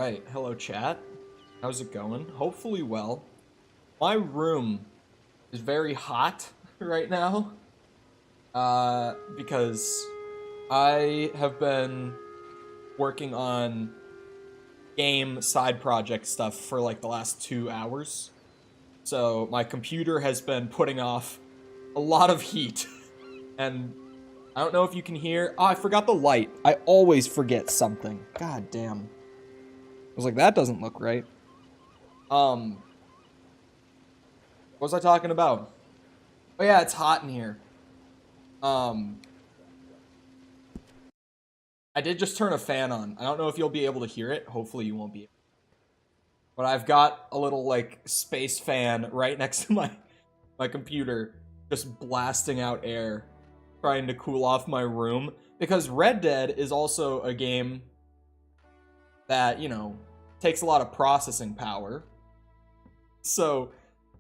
Alright, hello chat. How's it going? Hopefully well. My room is very hot right now. Because I have been working on game side project stuff for like the last 2 hours. So my computer has been putting off a lot of heat. And I don't know if you can hear. Oh, I forgot the light. I always forget something. God damn. I was like, that doesn't look right. What was I talking about? Oh yeah, it's hot in here. I did just turn a fan on. I don't know if you'll be able to hear it. Hopefully you won't be. But I've got a little like space fan right next to my computer, just blasting out air, trying to cool off my room. Because Red Dead is also a game that, you know, takes a lot of processing power. So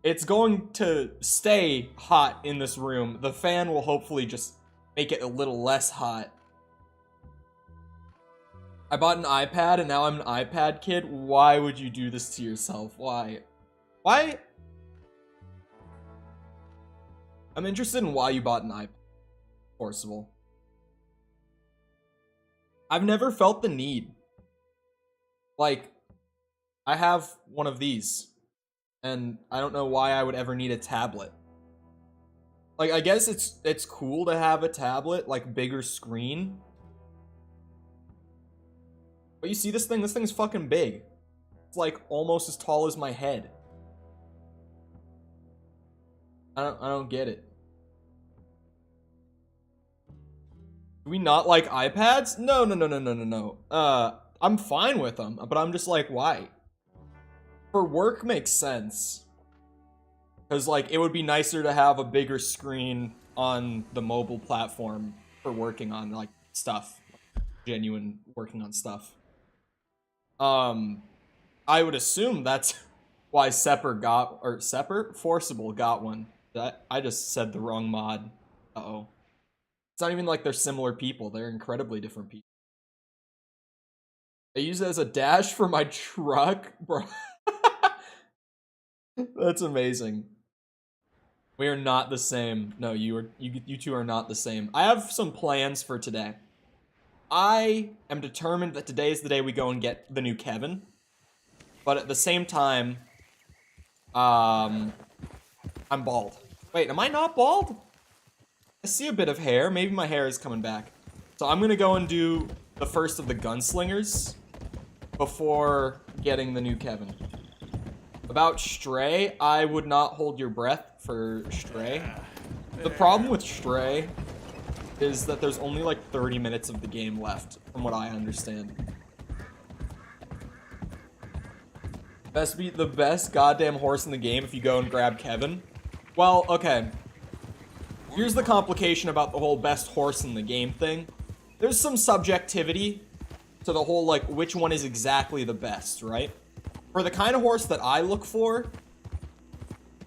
it's going to stay hot in this room. The fan will hopefully just make it a little less hot. I bought an iPad and now I'm an iPad kid. Why would you do this to yourself? Why? Why? I'm interested in why you bought an iPad. Forcible. I've never felt the need. Like, I have one of these. And I don't know why I would ever need a tablet. Like, I guess it's cool to have a tablet, like bigger screen. But you see this thing? This thing's fucking big. It's like almost as tall as my head. I don't get it. Do we not like iPads? No. I'm fine with them, but I'm just like, why? For work makes sense. Because, like, it would be nicer to have a bigger screen on the mobile platform for working on, like, stuff. Genuine working on stuff. I would assume that's why Forcible got one. I just said the wrong mod. Uh-oh. It's not even like they're similar people. They're incredibly different people. I use it as a dash for my truck, bro. That's amazing. We are not the same. No, you two are not the same. I have some plans for today. I am determined that today is the day we go and get the new Kevin. But at the same time, I'm bald. Wait, am I not bald? I see a bit of hair. Maybe my hair is coming back. So I'm gonna go and do the first of the gunslingers before getting the new Kevin. About Stray, I would not hold your breath for Stray. The problem with Stray is that there's only like 30 minutes of the game left, from what I understand. The best goddamn horse in the game if you go and grab Kevin. Well, okay. Here's the complication about the whole best horse in the game thing. There's some subjectivity to the whole, like, which one is exactly the best, right? For the kind of horse that I look for,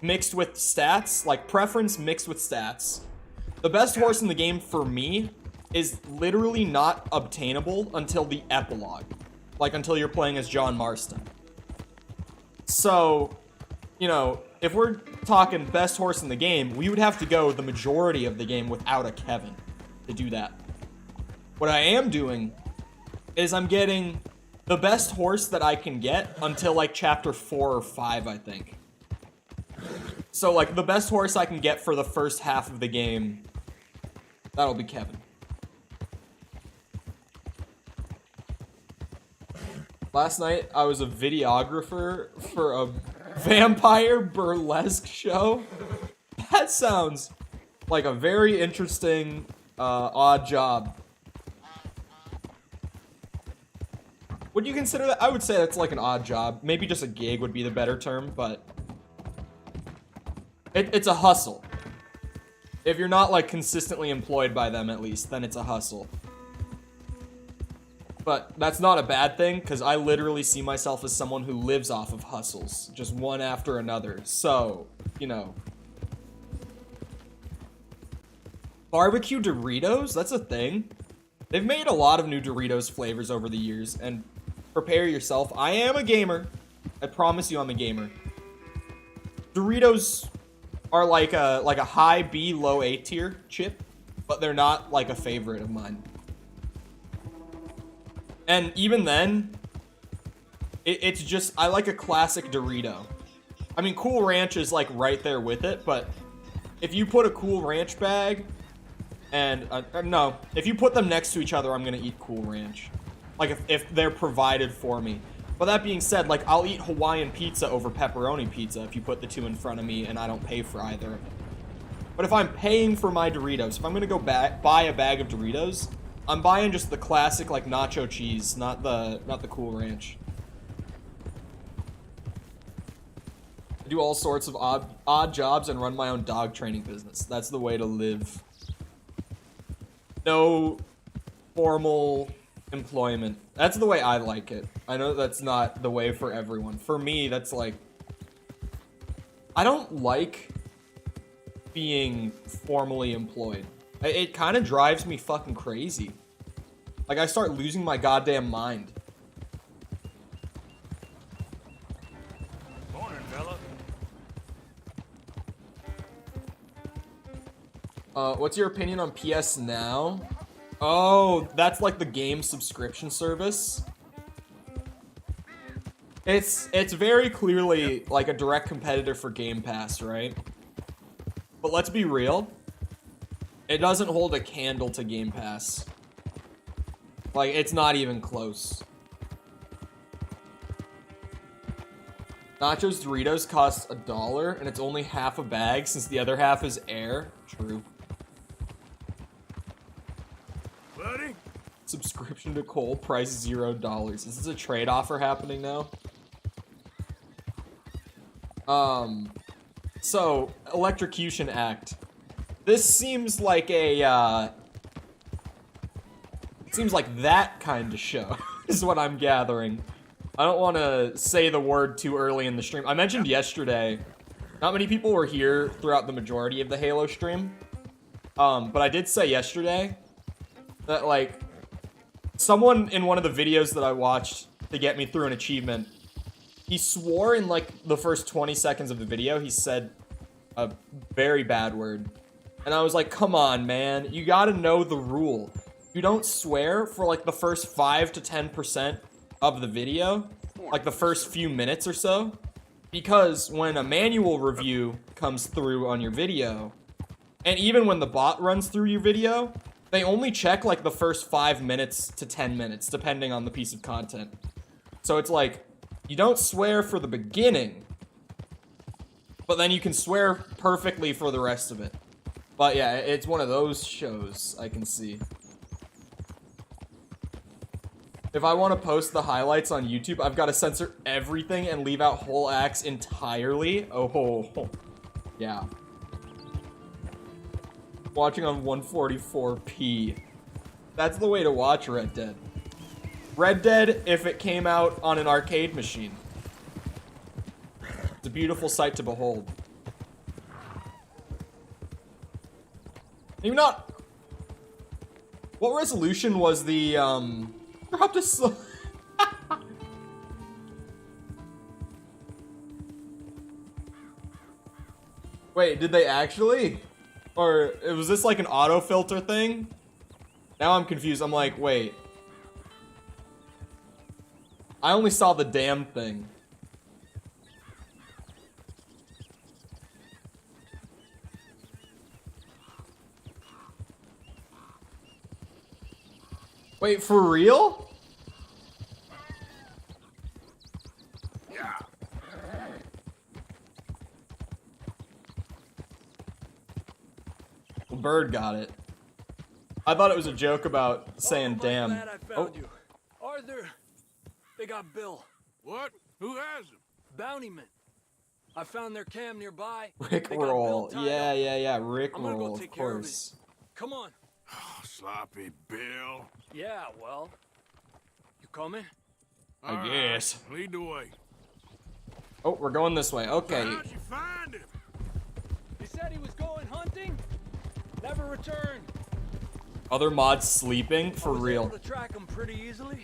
mixed with stats, like preference mixed with stats, the best horse in the game for me is literally not obtainable until the epilogue. Like, until you're playing as John Marston. So, you know, if we're talking best horse in the game, we would have to go the majority of the game without a Kevin to do that. What I am doing is I'm getting the best horse that I can get until like chapter 4 or 5, I think. So like the best horse I can get for the first half of the game, that'll be Kevin. Last night I was a videographer for a vampire burlesque show. That sounds like a very interesting, odd job. Would you consider that? I would say that's like an odd job. Maybe just a gig would be the better term, but it's a hustle. If you're not like consistently employed by them at least, then it's a hustle. But that's not a bad thing, because I literally see myself as someone who lives off of hustles, just one after another. So, you know. Barbecue Doritos? That's a thing. They've made a lot of new Doritos flavors over the years, and prepare yourself. I am a gamer. I promise you I'm a gamer. Doritos are like a high B, low A tier chip, but they're not like a favorite of mine. And even then, it's just, I like a classic Dorito. I mean, Cool Ranch is like right there with it, but if you put a Cool Ranch bag and, no, if you put them next to each other, I'm gonna eat Cool Ranch. Like if they're provided for me. But that being said, like I'll eat Hawaiian pizza over pepperoni pizza if you put the two in front of me and I don't pay for either. But if I'm paying for my Doritos, if I'm gonna go buy a bag of Doritos, I'm buying just the classic like nacho cheese, not the Cool Ranch. I do all sorts of odd jobs and run my own dog training business. That's the way to live. No formal employment. That's the way I like it. I know that's not the way for everyone. For me, that's like, I don't like being formally employed. It kind of drives me fucking crazy. Like I start losing my goddamn mind. Morning, fella. What's your opinion on PS Now? Oh, that's like the game subscription service. It's very clearly like a direct competitor for Game Pass, right? But let's be real. It doesn't hold a candle to Game Pass. Like, it's not even close. Nachos Doritos cost $1, and it's only half a bag since the other half is air. True. Buddy? Subscription to Cole, price $0. Is this a trade offer happening now? So, Electrocution Act. This seems like a, seems like that kind of show, is what I'm gathering. I don't want to say the word too early in the stream. I mentioned yesterday, not many people were here throughout the majority of the Halo stream. But I did say yesterday that, like, someone in one of the videos that I watched to get me through an achievement, he swore in, like, the first 20 seconds of the video, he said a very bad word. And I was like, come on, man. You gotta know the rule. You don't swear for, like, the first 5 to 10% of the video, like the first few minutes or so, because when a manual review comes through on your video, and even when the bot runs through your video, they only check like the first 5 minutes to 10 minutes, depending on the piece of content. So it's like, you don't swear for the beginning, but then you can swear perfectly for the rest of it. But yeah, it's one of those shows I can see. If I want to post the highlights on YouTube, I've got to censor everything and leave out whole acts entirely. Oh, yeah. Watching on 144p. That's the way to watch Red Dead. Red Dead, if it came out on an arcade machine. It's a beautiful sight to behold. Maybe not. What resolution was the, dropped a Wait, did they actually? Or was this like an auto filter thing? Now I'm confused. I'm like, wait. I only saw the damn thing. Wait, for real? Yeah. Well, Bird got it. I thought it was a joke about saying damn. Glad I found you. Arthur, they got Bill. What? Who has him? Bountyman. I found their cam nearby. Rickroll. Yeah. Rickroll, take of care of course. Come on. Oh, sloppy Bill. Yeah, well. You coming? I guess. Lead the way. Oh, we're going this way. Okay. How'd you find him? He said he was going hunting. Never returned. Other mods sleeping? For I was real. able to track him pretty easily.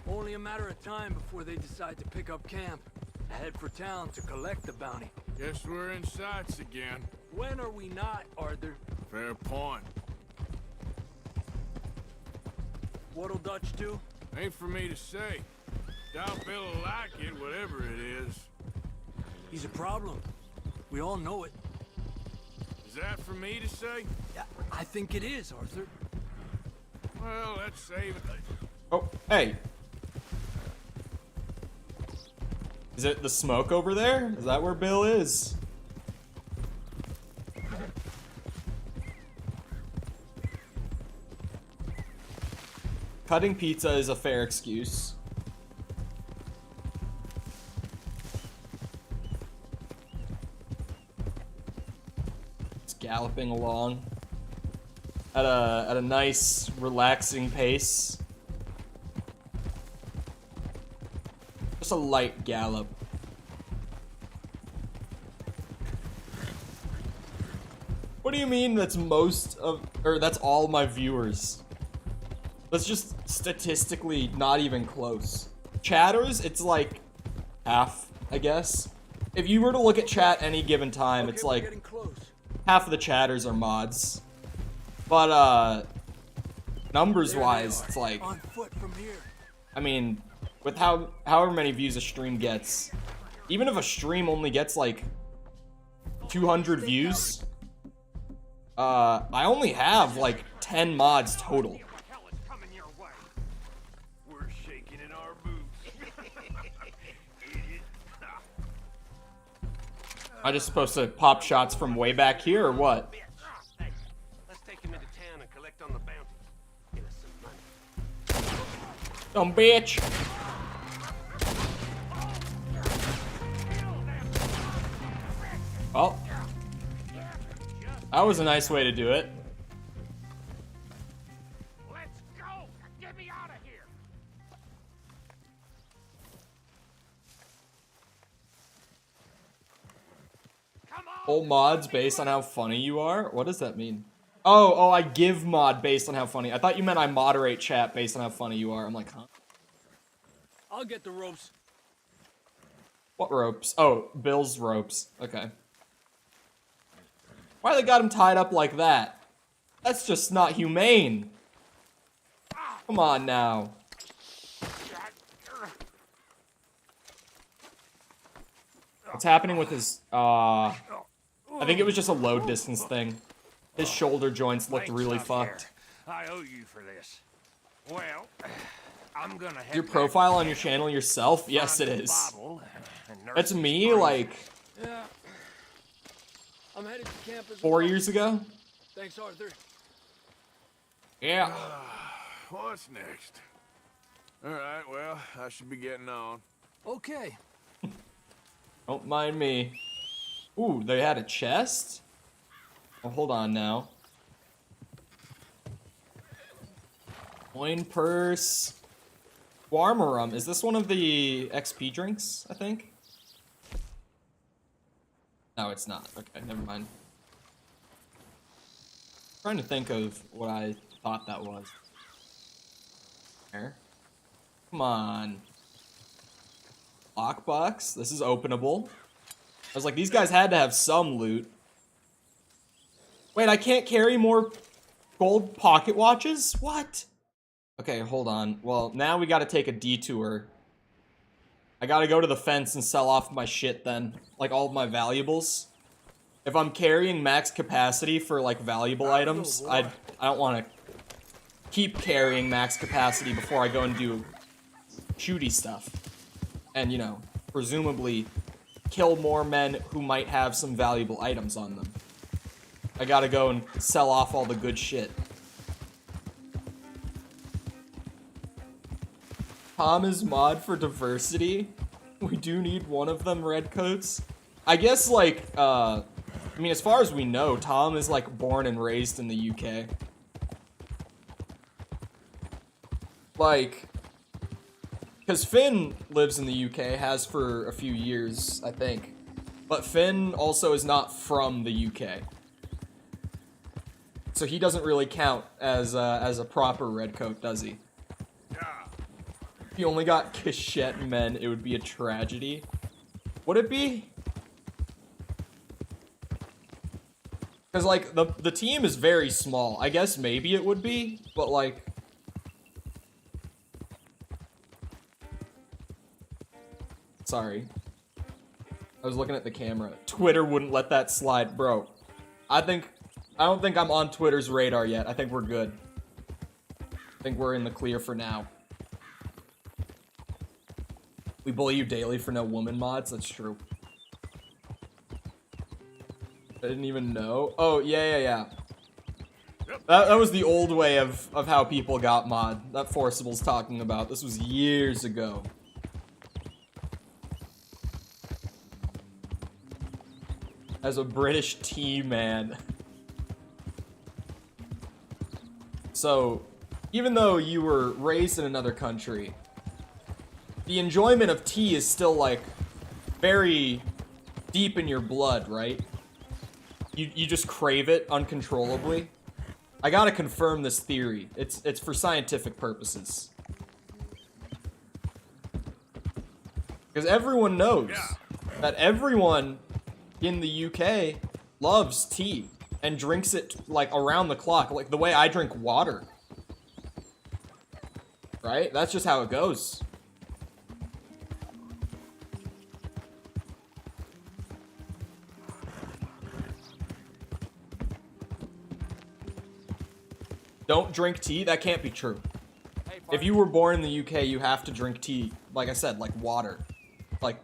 Only a matter of time before they decide to pick up camp. Head for town to collect the bounty. Guess we're in sights again. When are we not, Arthur? Fair point. What'll Dutch do? Ain't for me to say. Doubt Bill'll like it, whatever it is. He's a problem. We all know it. Is that for me to say? Yeah, I think it is, Arthur. Well, let's save it. Oh, hey. Is it the smoke over there? Is that where Bill is? Cutting pizza is a fair excuse. Just galloping along at a nice, relaxing pace. Just a light gallop. What do you mean that's most of, or that's all my viewers? That's just statistically not even close. Chatters, it's like half, I guess. If you were to look at chat any given time, it's like half of the chatters are mods. But numbers wise, it's like, On foot from here. I mean, with however many views a stream gets, even if a stream only gets like 200 views, I only have like 10 mods total. We're shaking in our boots. Am I just supposed to pop shots from way back here or what? Hey, let's take him into town and collect on the bounty. Get us some money. Dumb bitch. Well, that was a nice way to do it. Let's go! Get me out of here! Come on! Full mods based on how funny you are? What does that mean? Oh, I give mod based on how funny. I thought you meant I moderate chat based on how funny you are. I'm like, huh? I'll get the ropes. What ropes? Oh, Bill's ropes. Okay. Why they got him tied up like that? That's just not humane. Come on now. What's happening with his, I think it was just a load distance thing. His shoulder joints looked really fucked. I owe you for this. Well, I'm gonna head Your profile on your channel yourself? Yes, it is. That's me, like, Yeah. I'm headed to camp as 4 well. years ago? Thanks, Arthur. Yeah. What's next? Alright, well, I should be getting on. Okay. Don't mind me. Ooh, they had a chest? Oh, hold on now. Coin purse. Warhammer rum. Is this one of the XP drinks, I think? No, it's not. Okay, never mind. Trying to think of what I thought that was. There. Come on. Lockbox. This is openable. I was like, these guys had to have some loot. Wait, I can't carry more gold pocket watches? What? Okay, hold on. Well, now we gotta take a detour. I gotta go to the fence and sell off my shit then. Like, all of my valuables. If I'm carrying max capacity for, like, valuable items, I don't want to keep carrying max capacity before I go and do shooty stuff. And, you know, presumably kill more men who might have some valuable items on them. I gotta go and sell off all the good shit. Tom is mod for diversity. We do need one of them redcoats. I guess, like, I mean, as far as we know, Tom is, like, born and raised in the UK. Like, because Finn lives in the UK, has for a few years, I think. But Finn also is not from the UK. So he doesn't really count as a proper redcoat, does he? If you only got Cachette men, it would be a tragedy. Would it be? Because, like, the team is very small. I guess maybe it would be, but, like... Sorry. I was looking at the camera. Twitter wouldn't let that slide. Bro, I don't think I'm on Twitter's radar yet. I think we're good. I think we're in the clear for now. We bully you daily for no woman mods? That's true. I didn't even know. Oh, yeah. That was the old way of how people got mod. That Forcible's talking about. This was years ago. As a British tea man. So, even though you were raised in another country, the enjoyment of tea is still, like, very deep in your blood, right? You just crave it uncontrollably. I gotta confirm this theory. It's for scientific purposes. Because everyone knows that everyone in the UK loves tea and drinks it, like, around the clock, like the way I drink water. Right? That's just how it goes. Don't drink tea? That can't be true. If you were born in the UK, you have to drink tea, like I said, like water. Like,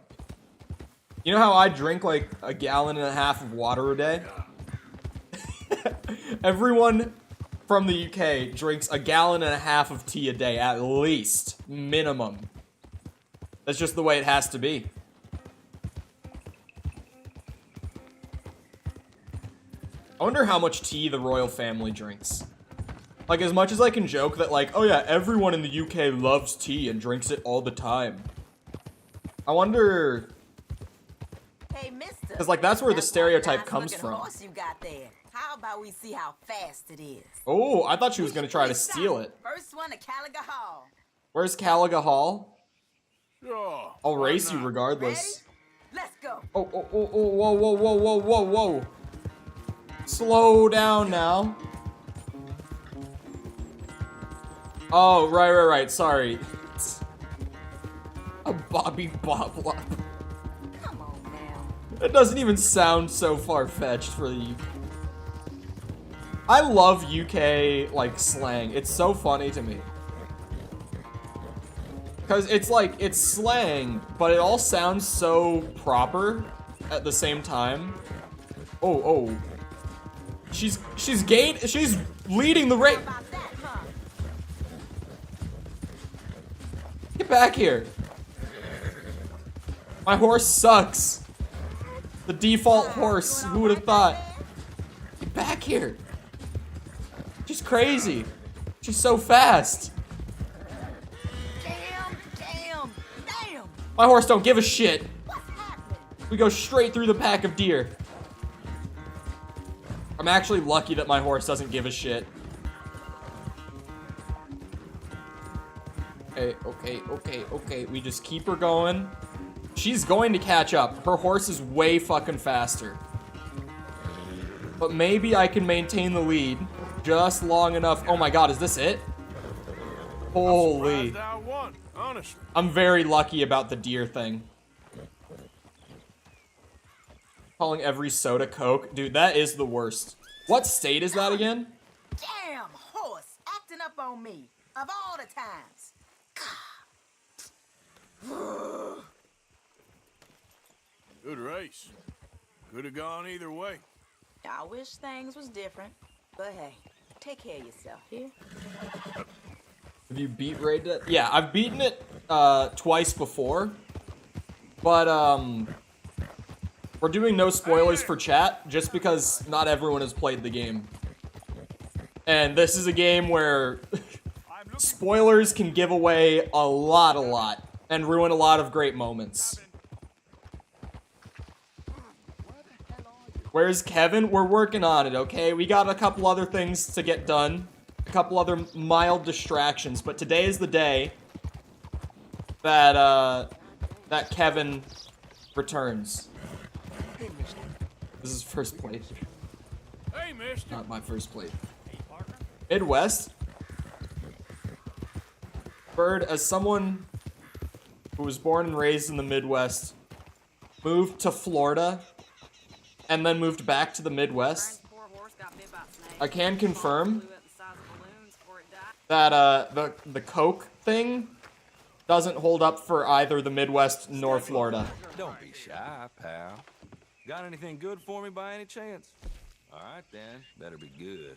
you know how I drink like a gallon and a half of water a day? Everyone from the UK drinks a gallon and a half of tea a day, at least. Minimum. That's just the way it has to be. I wonder how much tea the royal family drinks. Like, as much as I can joke that, like, oh yeah, everyone in the UK loves tea and drinks it all the time. I wonder... Hey, mister. Because, like, that's where the stereotype comes from. Horse you got there. How about we see how fast it is? Oh, I thought she was going to try to steal it. First one to Caliga Hall. Where's Caliga Hall? Sure. I'll race you regardless. Ready? Let's go. Oh, whoa. Slow down now. Oh, right. Sorry. A Bobby Boblop. Come on now. It doesn't even sound so far-fetched for the UK. I love UK, like, slang. It's so funny to me. Because it's like, it's slang, but it all sounds so proper at the same time. Oh. She's leading the race. How about that, huh? Get back here. My horse sucks. The default horse. Who would have thought? Get back here. She's crazy. She's so fast. Damn. My horse don't give a shit. What's happening? We go straight through the pack of deer. I'm actually lucky that my horse doesn't give a shit. Okay. We just keep her going. She's going to catch up. Her horse is way fucking faster. But maybe I can maintain the lead just long enough. Oh my god, is this it? Holy. I won, honestly. I'm very lucky about the deer thing. Calling every soda Coke. Dude, that is the worst. What state is that again? Damn horse acting up on me. Of all the times. Good race. Could have gone either way. I wish things was different. But hey, take care of yourself here. Have you beat raided it? Yeah, I've beaten it twice before. But we're doing no spoilers for chat just because not everyone has played the game. And this is a game where spoilers can give away a lot and ruin a lot of great moments. Where's Kevin? We're working on it, okay? We got a couple other things to get done. A couple other mild distractions, but today is the day that Kevin returns. This is first plate. Hey, mister. Not my first plate. Midwest. Bird, as someone who was born and raised in the Midwest, moved to Florida, and then moved back to the Midwest, I can confirm that the Coke thing doesn't hold up for either the Midwest nor Florida. Don't be shy, pal. Got anything good for me by any chance? All right, then. Better be good.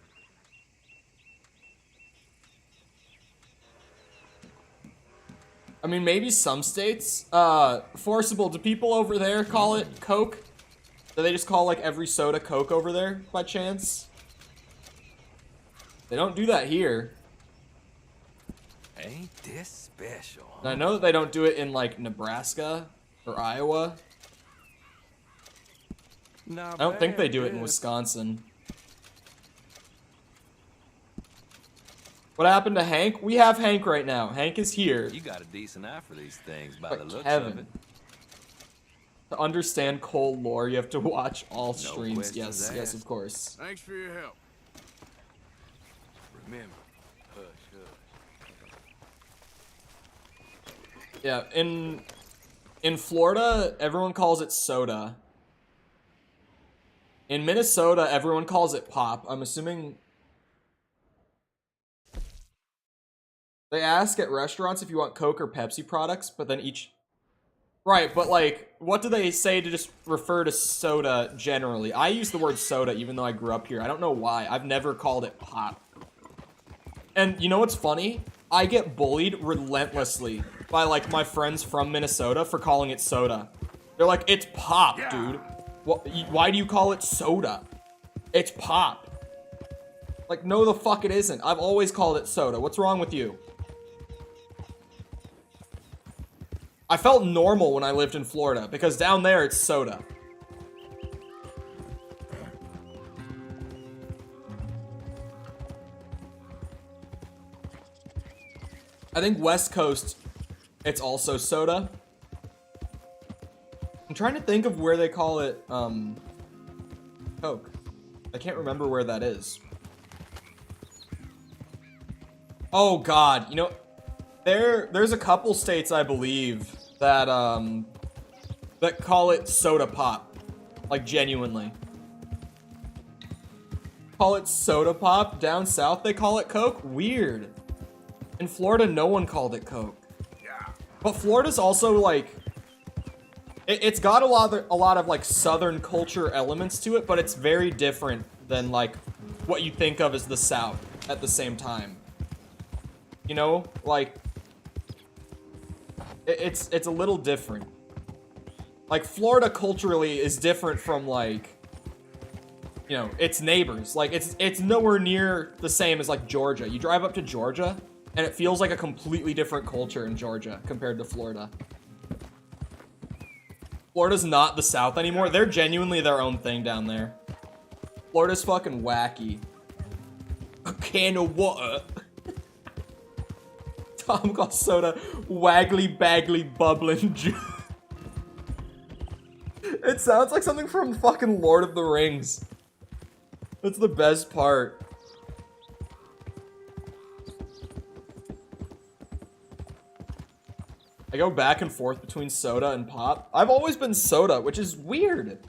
I mean, maybe some states. Forcible, do people over there call it Coke? Do they just call, like, every soda Coke over there, by chance? They don't do that here. Ain't this special? And I know that they don't do it in, like, Nebraska or Iowa. Not I don't think they do it in bad. Wisconsin. What happened to Hank? We have Hank right now. Hank is here. You got a decent eye for these things by But the looks Kevin, of it. to understand Cole lore, you have to watch all No streams. questions Yes, yes, asked. of course. Thanks for your help. Remember, hush, hush. Yeah, in Florida, everyone calls it soda. In Minnesota, everyone calls it pop. I'm assuming they ask at restaurants if you want Coke or Pepsi products, but then each... Right, but like, what do they say to just refer to soda generally? I use the word soda even though I grew up here. I don't know why. I've never called it pop. And you know what's funny? I get bullied relentlessly by like my friends from Minnesota for calling it soda. They're like, it's pop, dude. Why do you call it soda? It's pop. Like, no the fuck it isn't. I've always called it soda. What's wrong with you? I felt normal when I lived in Florida because down there it's soda. I think West Coast, it's also soda. I'm trying to think of where they call it, Coke. I can't remember where that is. Oh God, you know, there's a couple states, I believe, that, that call it soda pop. Like, genuinely. Call it soda pop. Down south, they call it Coke. Weird. In Florida, no one called it Coke. But Florida's also, like... It's got a lot of, like, Southern culture elements to it, but it's very different than, like, what you think of as the South at the same time. You know? Like... It's a little different. Like, Florida culturally is different from, like... You know, its neighbors. Like, it's nowhere near the same as, like, Georgia. You drive up to Georgia, and it feels like a completely different culture in Georgia compared to Florida. Florida's not the South anymore. They're genuinely their own thing down there. Florida's fucking wacky. A can of water. Tom calls soda waggly baggly bubbling juice. It sounds like something from fucking Lord of the Rings. That's the best part. I go back and forth between soda and pop. I've always been soda, which is weird.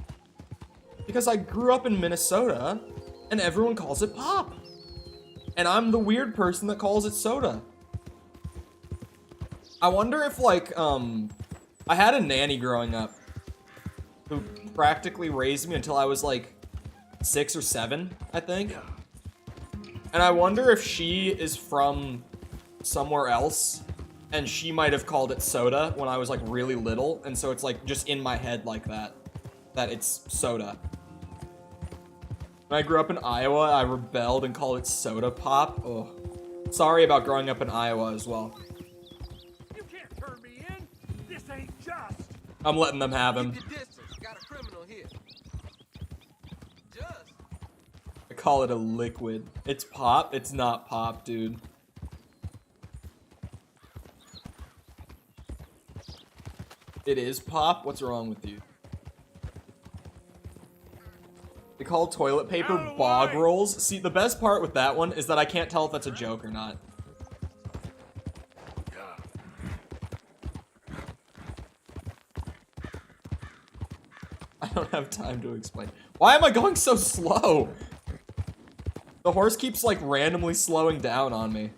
Because I grew up in Minnesota, and everyone calls it pop. And I'm the weird person that calls it soda. I wonder if, like, I had a nanny growing up who practically raised me until I was, like, 6 or 7, I think. And I wonder if she is from somewhere else, and she might have called it soda when I was, like, really little, and so it's, like, just in my head like that it's soda. When I grew up in Iowa, I rebelled and called it soda pop. Oh, sorry about growing up in Iowa as well. You can't turn me in. This ain't just. I'm letting them have him. Keep your distance. Got a criminal here. Just. I call it a liquid. It's pop. It's not pop, dude. It is pop? What's wrong with you? They call toilet paper bog rolls. See, the best part with that one is that I can't tell if that's a joke or not. I don't have time to explain. Why am I going so slow? The horse keeps like randomly slowing down on me.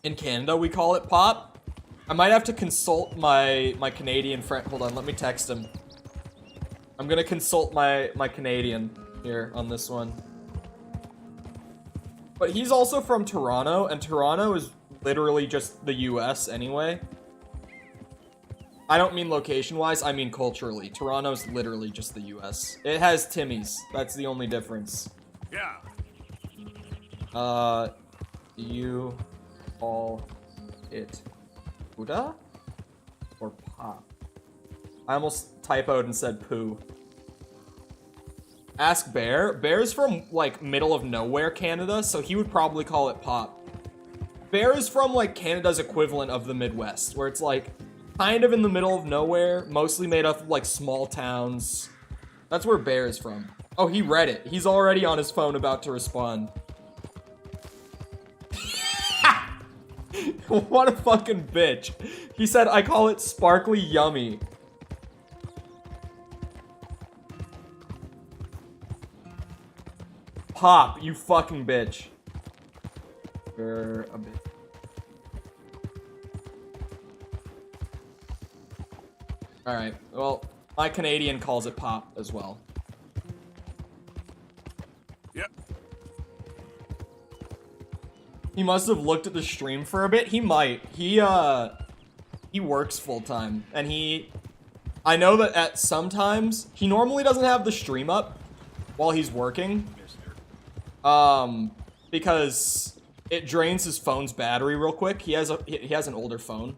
In Canada, we call it pop. I might have to consult my Canadian friend. Hold on, let me text him. I'm gonna consult my Canadian here on this one. But he's also from Toronto, and Toronto is literally just the US anyway. I don't mean location-wise, I mean culturally. Toronto's literally just the US. It has Timmy's. That's the only difference. Yeah. You call it Buddha or pop? I almost typoed and said poo. Ask Bear. Bear's from, like, middle of nowhere Canada, so he would probably call it pop. Bear is from, like, Canada's equivalent of the Midwest, where it's, like, kind of in the middle of nowhere, mostly made up of, like, small towns. That's where Bear is from. Oh, he read it. He's already on his phone about to respond. What a fucking bitch. He said, I call it sparkly yummy. Pop, you fucking bitch. You're a bitch. Alright, well, my Canadian calls it pop as well. Yep. He must have looked at the stream for a bit. He might. He works full-time, and I know that at sometimes, he normally doesn't have the stream up while he's working. Because it drains his phone's battery real quick. He has an older phone.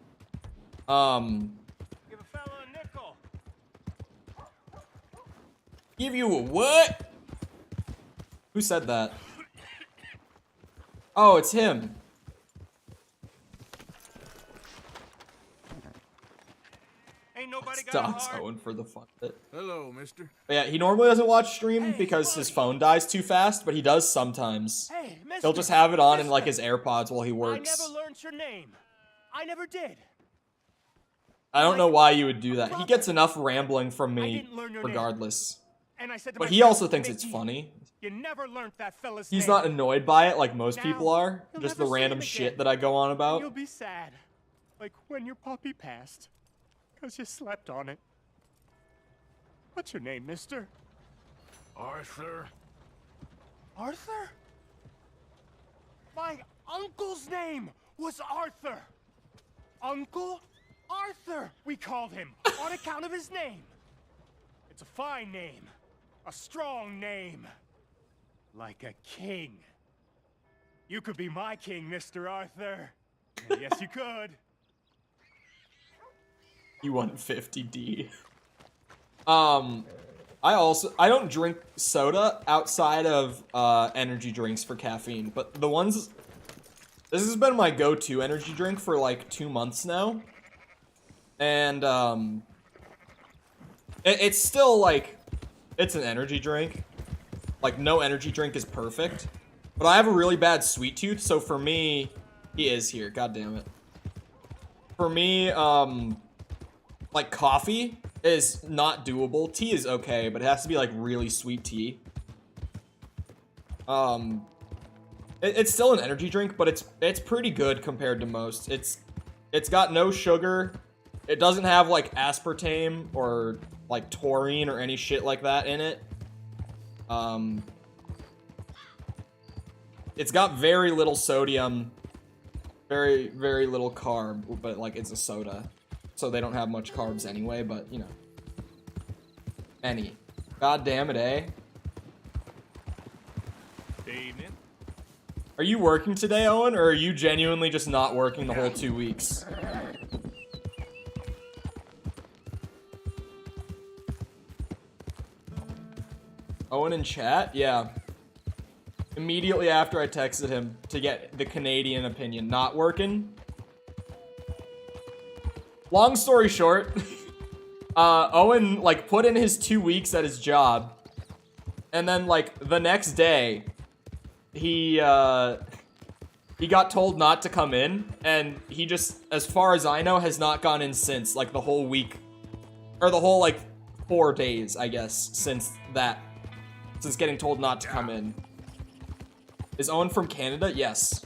Give a fella a nickel. Give you a what? Who said that? Oh, it's him. Ain't nobody got a Stocks heart. Owen for the fun of it. Hello, mister. But yeah, he normally doesn't watch stream because his phone dies too fast, but he does sometimes. Hey, mister. He'll just have it on in like his AirPods while he works. I never learned your name. I never did. I don't know why you would do that. He gets enough rambling from I me didn't learn your name. regardless. And I said to But he myself, also thinks it's Mickey, funny. You never learned that fella's He's name. not annoyed by it like most Now, people are. you'll Just never the see random him shit again. that I go on about. You'll be sad. Like when your puppy passed. Because you slept on it. What's your name, mister? Arthur. Arthur? My uncle's name was Arthur. Uncle Arthur, we called him on account of his name. It's a fine name. A strong name. Like a king. You could be my king, Mr. Arthur. Yes, you could. You want 50D. I don't drink soda outside of energy drinks for caffeine, but this has been my go-to energy drink for like 2 months now. And it's still like, it's an energy drink. Like, no energy drink is perfect. But I have a really bad sweet tooth, so for me, he is here, god damn it. For me, like, coffee is not doable. Tea is okay, but it has to be, like, really sweet tea. It's still an energy drink, but it's pretty good compared to most. It's got no sugar. It doesn't have, like, aspartame or, like, taurine or any shit like that in it. It's got very little sodium, very, very little carb, but, like, it's a soda. So they don't have much carbs anyway, but, you know. Any. God damn it, eh? Evening. Are you working today, Owen, or are you genuinely just not working the whole 2 weeks? Owen in chat? Yeah. Immediately after I texted him to get the Canadian opinion. Not working? long story short, Owen, like, put in his 2 weeks at his job. And then, like, the next day, he got told not to come in. And he just, as far as I know, has not gone in since, like, the whole week. Or the whole, like, 4 days, I guess, since getting told not to come in. Is Owen from Canada? Yes.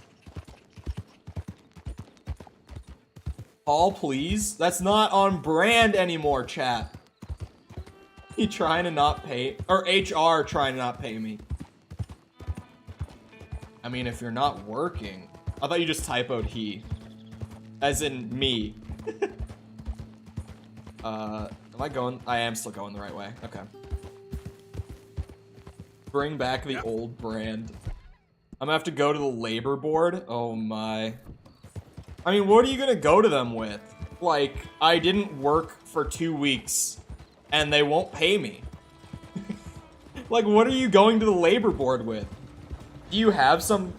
Paul, please? That's not on brand anymore, chat. He trying to not pay, or HR trying to not pay me. I mean, if you're not working. I thought you just typoed he. As in me. Am I going? I am still going the right way. Okay. Bring back the old brand. I'm gonna have to go to the labor board. Oh my. I mean, what are you gonna go to them with? Like, I didn't work for 2 weeks and they won't pay me. Like, what are you going to the labor board with? Do you have some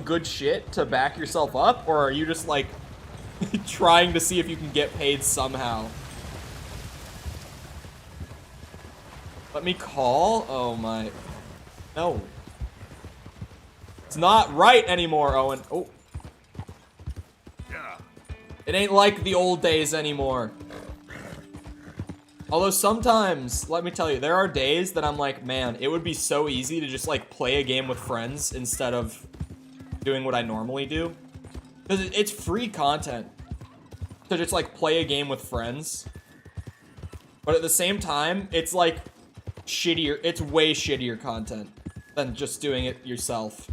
good shit to back yourself up, or are you just like trying to see if you can get paid somehow? Let me call? Oh my. No. It's not right anymore, Owen. Oh. Yeah. It ain't like the old days anymore. Although sometimes, let me tell you, there are days that I'm like, man, it would be so easy to just like play a game with friends instead of doing what I normally do. Because it's free content to just like play a game with friends. But at the same time, it's like shittier, it's way shittier content than just doing it yourself.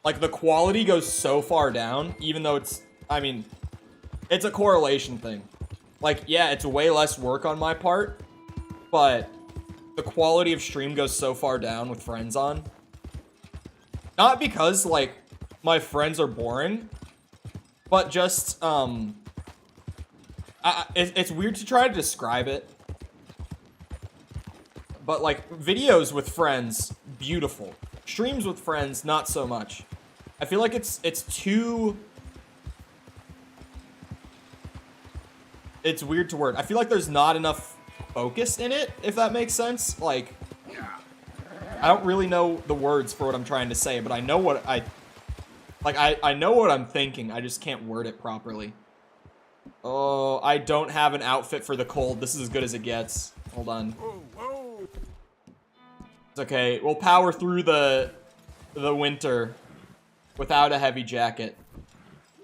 Like, the quality goes so far down, even though it's, I mean, it's a correlation thing. Like, yeah, it's way less work on my part, but the quality of stream goes so far down with friends on. Not because, like, my friends are boring, but just, it's weird to try to describe it. But, like, videos with friends, beautiful. Streams with friends, not so much. I feel like it's too... It's weird to word. I feel like there's not enough focus in it, if that makes sense. Like, I don't really know the words for what I'm trying to say, but I know what I know what I'm thinking. I just can't word it properly. Oh, I don't have an outfit for the cold. This is as good as it gets. Hold on. It's okay. We'll power through the winter without a heavy jacket.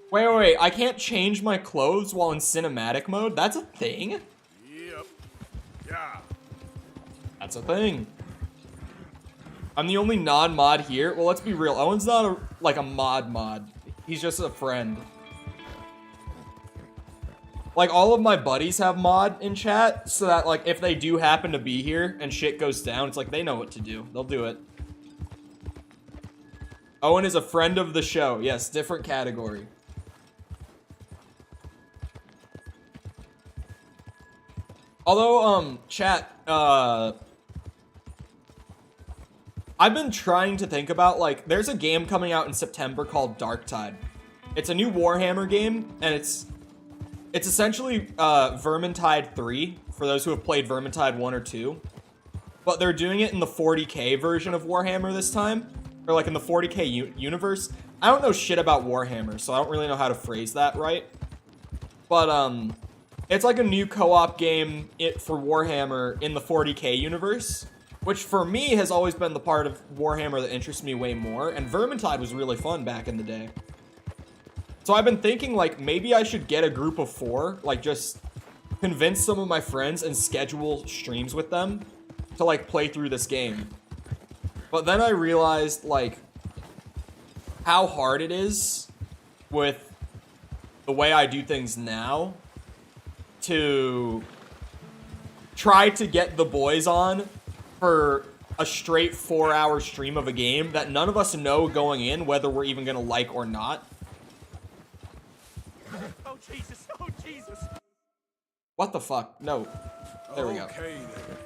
Wait. I can't change my clothes while in cinematic mode? That's a thing? Yep. Yeah. That's a thing. I'm the only non-mod here. Well, let's be real. Owen's not like a mod. He's just a friend. Like, all of my buddies have mod in chat, so that, like, if they do happen to be here and shit goes down, it's like, they know what to do. They'll do it. Owen is a friend of the show. Yes, different category. Although, chat, I've been trying to think about, like, there's a game coming out in September called Darktide. It's a new Warhammer game, and it's essentially Vermintide 3, for those who have played Vermintide 1 or 2. But they're doing it in the 40k version of Warhammer this time. Or like in the 40k universe. I don't know shit about Warhammer, so I don't really know how to phrase that right. But it's like a new co-op game for Warhammer in the 40k universe. Which for me has always been the part of Warhammer that interests me way more. And Vermintide was really fun back in the day. So I've been thinking, like, maybe I should get a group of 4, like, just convince some of my friends and schedule streams with them to, like, play through this game. But then I realized, like, how hard it is with the way I do things now to try to get the boys on for a straight 4-hour stream of a game that none of us know going in whether we're even going to like or not. Oh, Jesus. Oh, Jesus. What the fuck? No. There we go. Okay, then.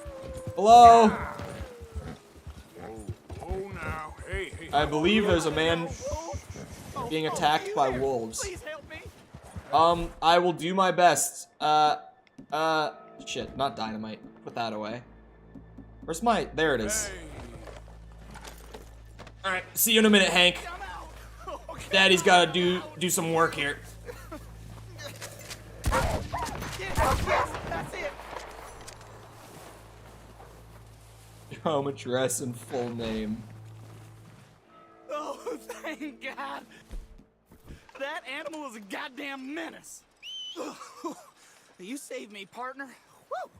Hello? Oh, now. Hey. I believe there's a man being attacked by wolves. Please help me. I will do my best. Shit, not dynamite. Put that away. Where's my, there it is. Alright, see you in a minute, Hank. Daddy's gotta do some work here. That's it. Home address and full name. Oh, thank God. That animal is a goddamn menace. You saved me, partner. Woo!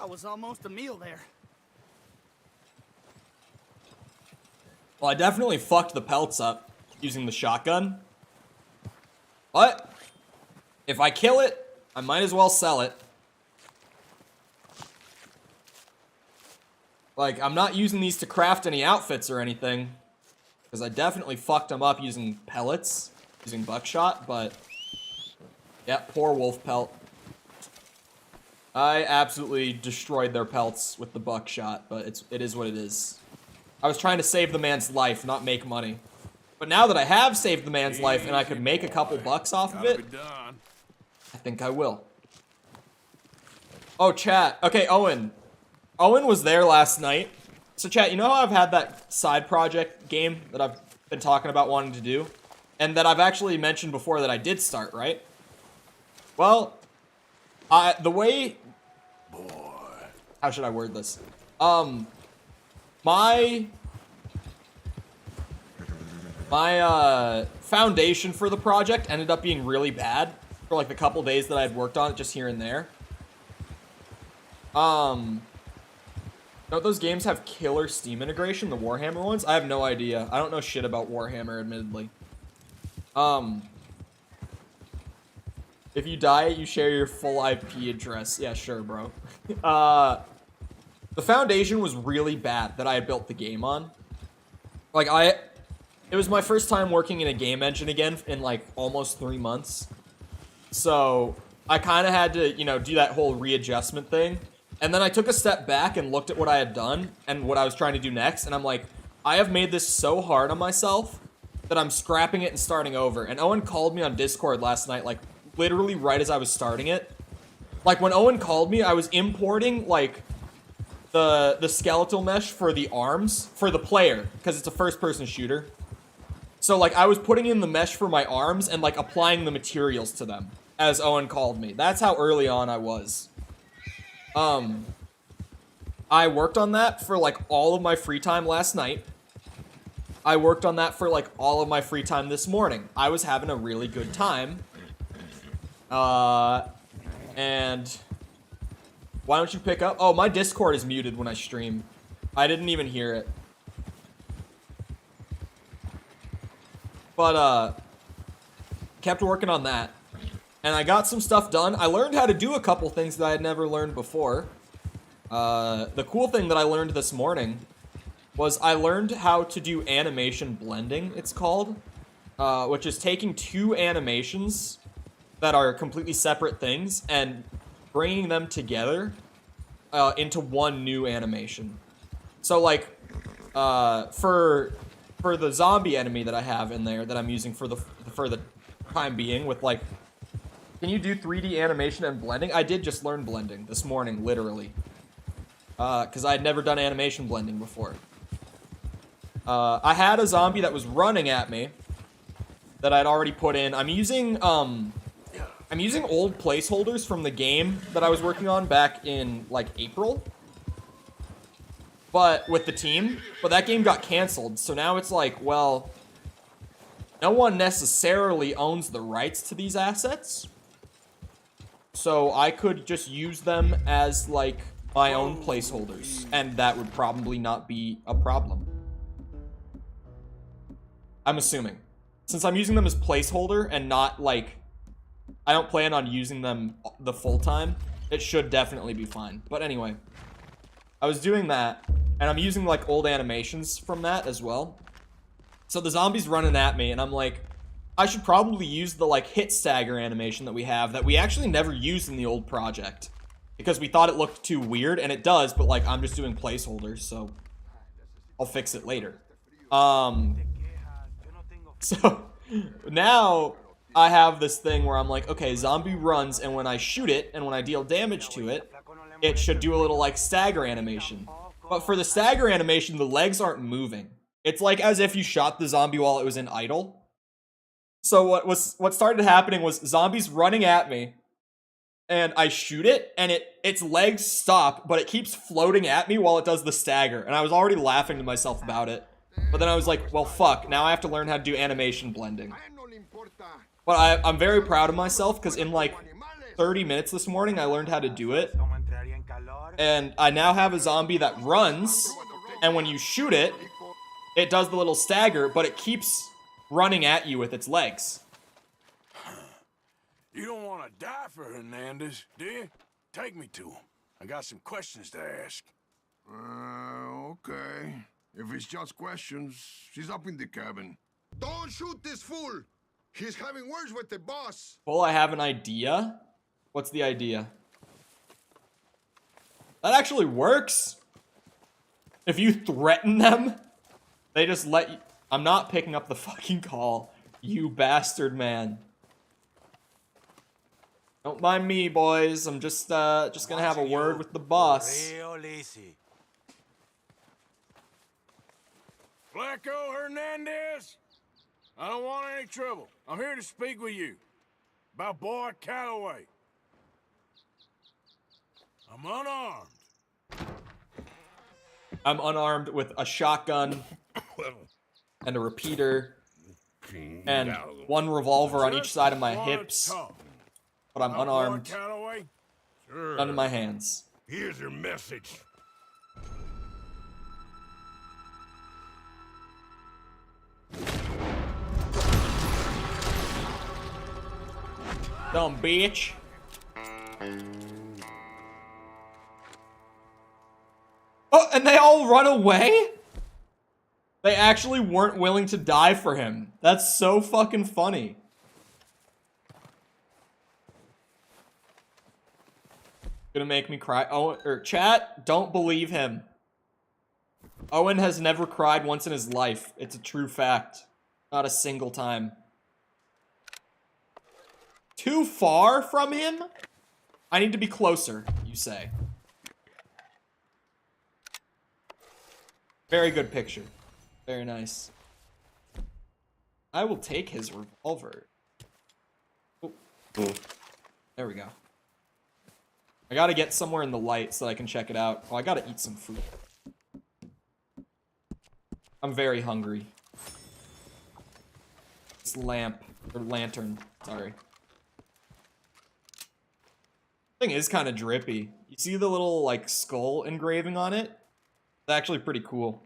I was almost a meal there. Well, I definitely fucked the pelts up using the shotgun. But if I kill it, I might as well sell it. Like, I'm not using these to craft any outfits or anything, because I definitely fucked them up using pellets, using buckshot, but yeah, poor wolf pelt. I absolutely destroyed their pelts with the buckshot, but it is what it is. I was trying to save the man's life, not make money. But now that I have saved the man's life and I could make a couple bucks off of it, I think I will. Oh, chat. Okay, Owen. Owen was there last night. So, chat, you know how I've had that side project game that I've been talking about wanting to do? And that I've actually mentioned before that I did start, right? Well, the way... How should I word this? My foundation for the project ended up being really bad for like the couple days that I had worked on it, just here and there. Don't those games have killer Steam integration, the Warhammer ones? I have no idea. I don't know shit about Warhammer, admittedly. If you die, you share your full IP address. Yeah, sure, bro. The foundation was really bad that I had built the game on. Like, it was my first time working in a game engine again in, like, almost 3 months. So, I kind of had to, you know, do that whole readjustment thing. And then I took a step back and looked at what I had done and what I was trying to do next. And I'm like, I have made this so hard on myself that I'm scrapping it and starting over. And Owen called me on Discord last night, like, literally right as I was starting it. Like, when Owen called me, I was importing, like, the skeletal mesh for the arms for the player, because it's a first-person shooter. So, like, I was putting in the mesh for my arms and, like, applying the materials to them as Owen called me. That's how early on I was. I worked on that for, like, all of my free time last night. I worked on that for, like, all of my free time this morning. I was having a really good time. And why don't you pick up? Oh, my Discord is muted when I stream. I didn't even hear it. But, kept working on that. And I got some stuff done. I learned how to do a couple things that I had never learned before. The cool thing that I learned this morning was I learned how to do animation blending, it's called. Which is taking two animations that are completely separate things and bringing them together into one new animation. So, like, for the zombie enemy that I have in there that I'm using for the time being with, like, can you do 3D animation and blending? I did just learn blending this morning, literally. Because I had never done animation blending before. I had a zombie that was running at me that I'd already put in. I'm using old placeholders from the game that I was working on back in, like, April. But with the team. But that game got canceled, so now it's like, well, no one necessarily owns the rights to these assets. So I could just use them as, like, my own placeholders, and that would probably not be a problem. I'm assuming. Since I'm using them as placeholder and not, like, I don't plan on using them the full time, it should definitely be fine. But anyway, I was doing that, and I'm using, like, old animations from that as well. So the zombie's running at me, and I'm like, I should probably use the, like, hit stagger animation that we have that we actually never used in the old project. Because we thought it looked too weird, and it does, but, like, I'm just doing placeholders, so I'll fix it later. So now I have this thing where I'm like, okay, zombie runs, and when I shoot it, and when I deal damage to it, it should do a little, like, stagger animation. But for the stagger animation, the legs aren't moving. It's like as if you shot the zombie while it was in idle. So what started happening was zombies running at me, and I shoot it, and its legs stop, but it keeps floating at me while it does the stagger. And I was already laughing to myself about it. But then I was like, well, fuck, now I have to learn how to do animation blending. But I'm very proud of myself, because in like 30 minutes this morning, I learned how to do it. And I now have a zombie that runs, and when you shoot it, it does the little stagger, but it keeps running at you with its legs. You don't want to die for Hernandez, do you? Take me to him. I got some questions to ask. Okay. If it's just questions, she's up in the cabin. Don't shoot this fool! He's having words with the boss. Well, I have an idea. What's the idea? That actually works. If you threaten them, they just let you... I'm not picking up the fucking call, you bastard man. Don't mind me, boys. I'm just gonna have a word with the boss. Real easy. Flacco Hernandez? I don't want any trouble. I'm here to speak with you. About Boy Calloway. I'm unarmed. I'm unarmed with a shotgun and a repeater and one revolver on each side of my hips, but I'm unarmed. Calloway? Sure. None in my hands. Here's your message. Dumb bitch. Oh, and they all run away? They actually weren't willing to die for him. That's so fucking funny. Gonna make me cry. Oh, chat, don't believe him. Owen has never cried once in his life. It's a true fact. Not a single time. Too far from him? I need to be closer, you say. Very good picture. Very nice. I will take his revolver. Oh. There we go. I gotta get somewhere in the light so that I can check it out. Oh, I gotta eat some food. I'm very hungry. This lamp, or lantern, sorry. Thing is kind of drippy. You see the little, like, skull engraving on it? It's actually pretty cool.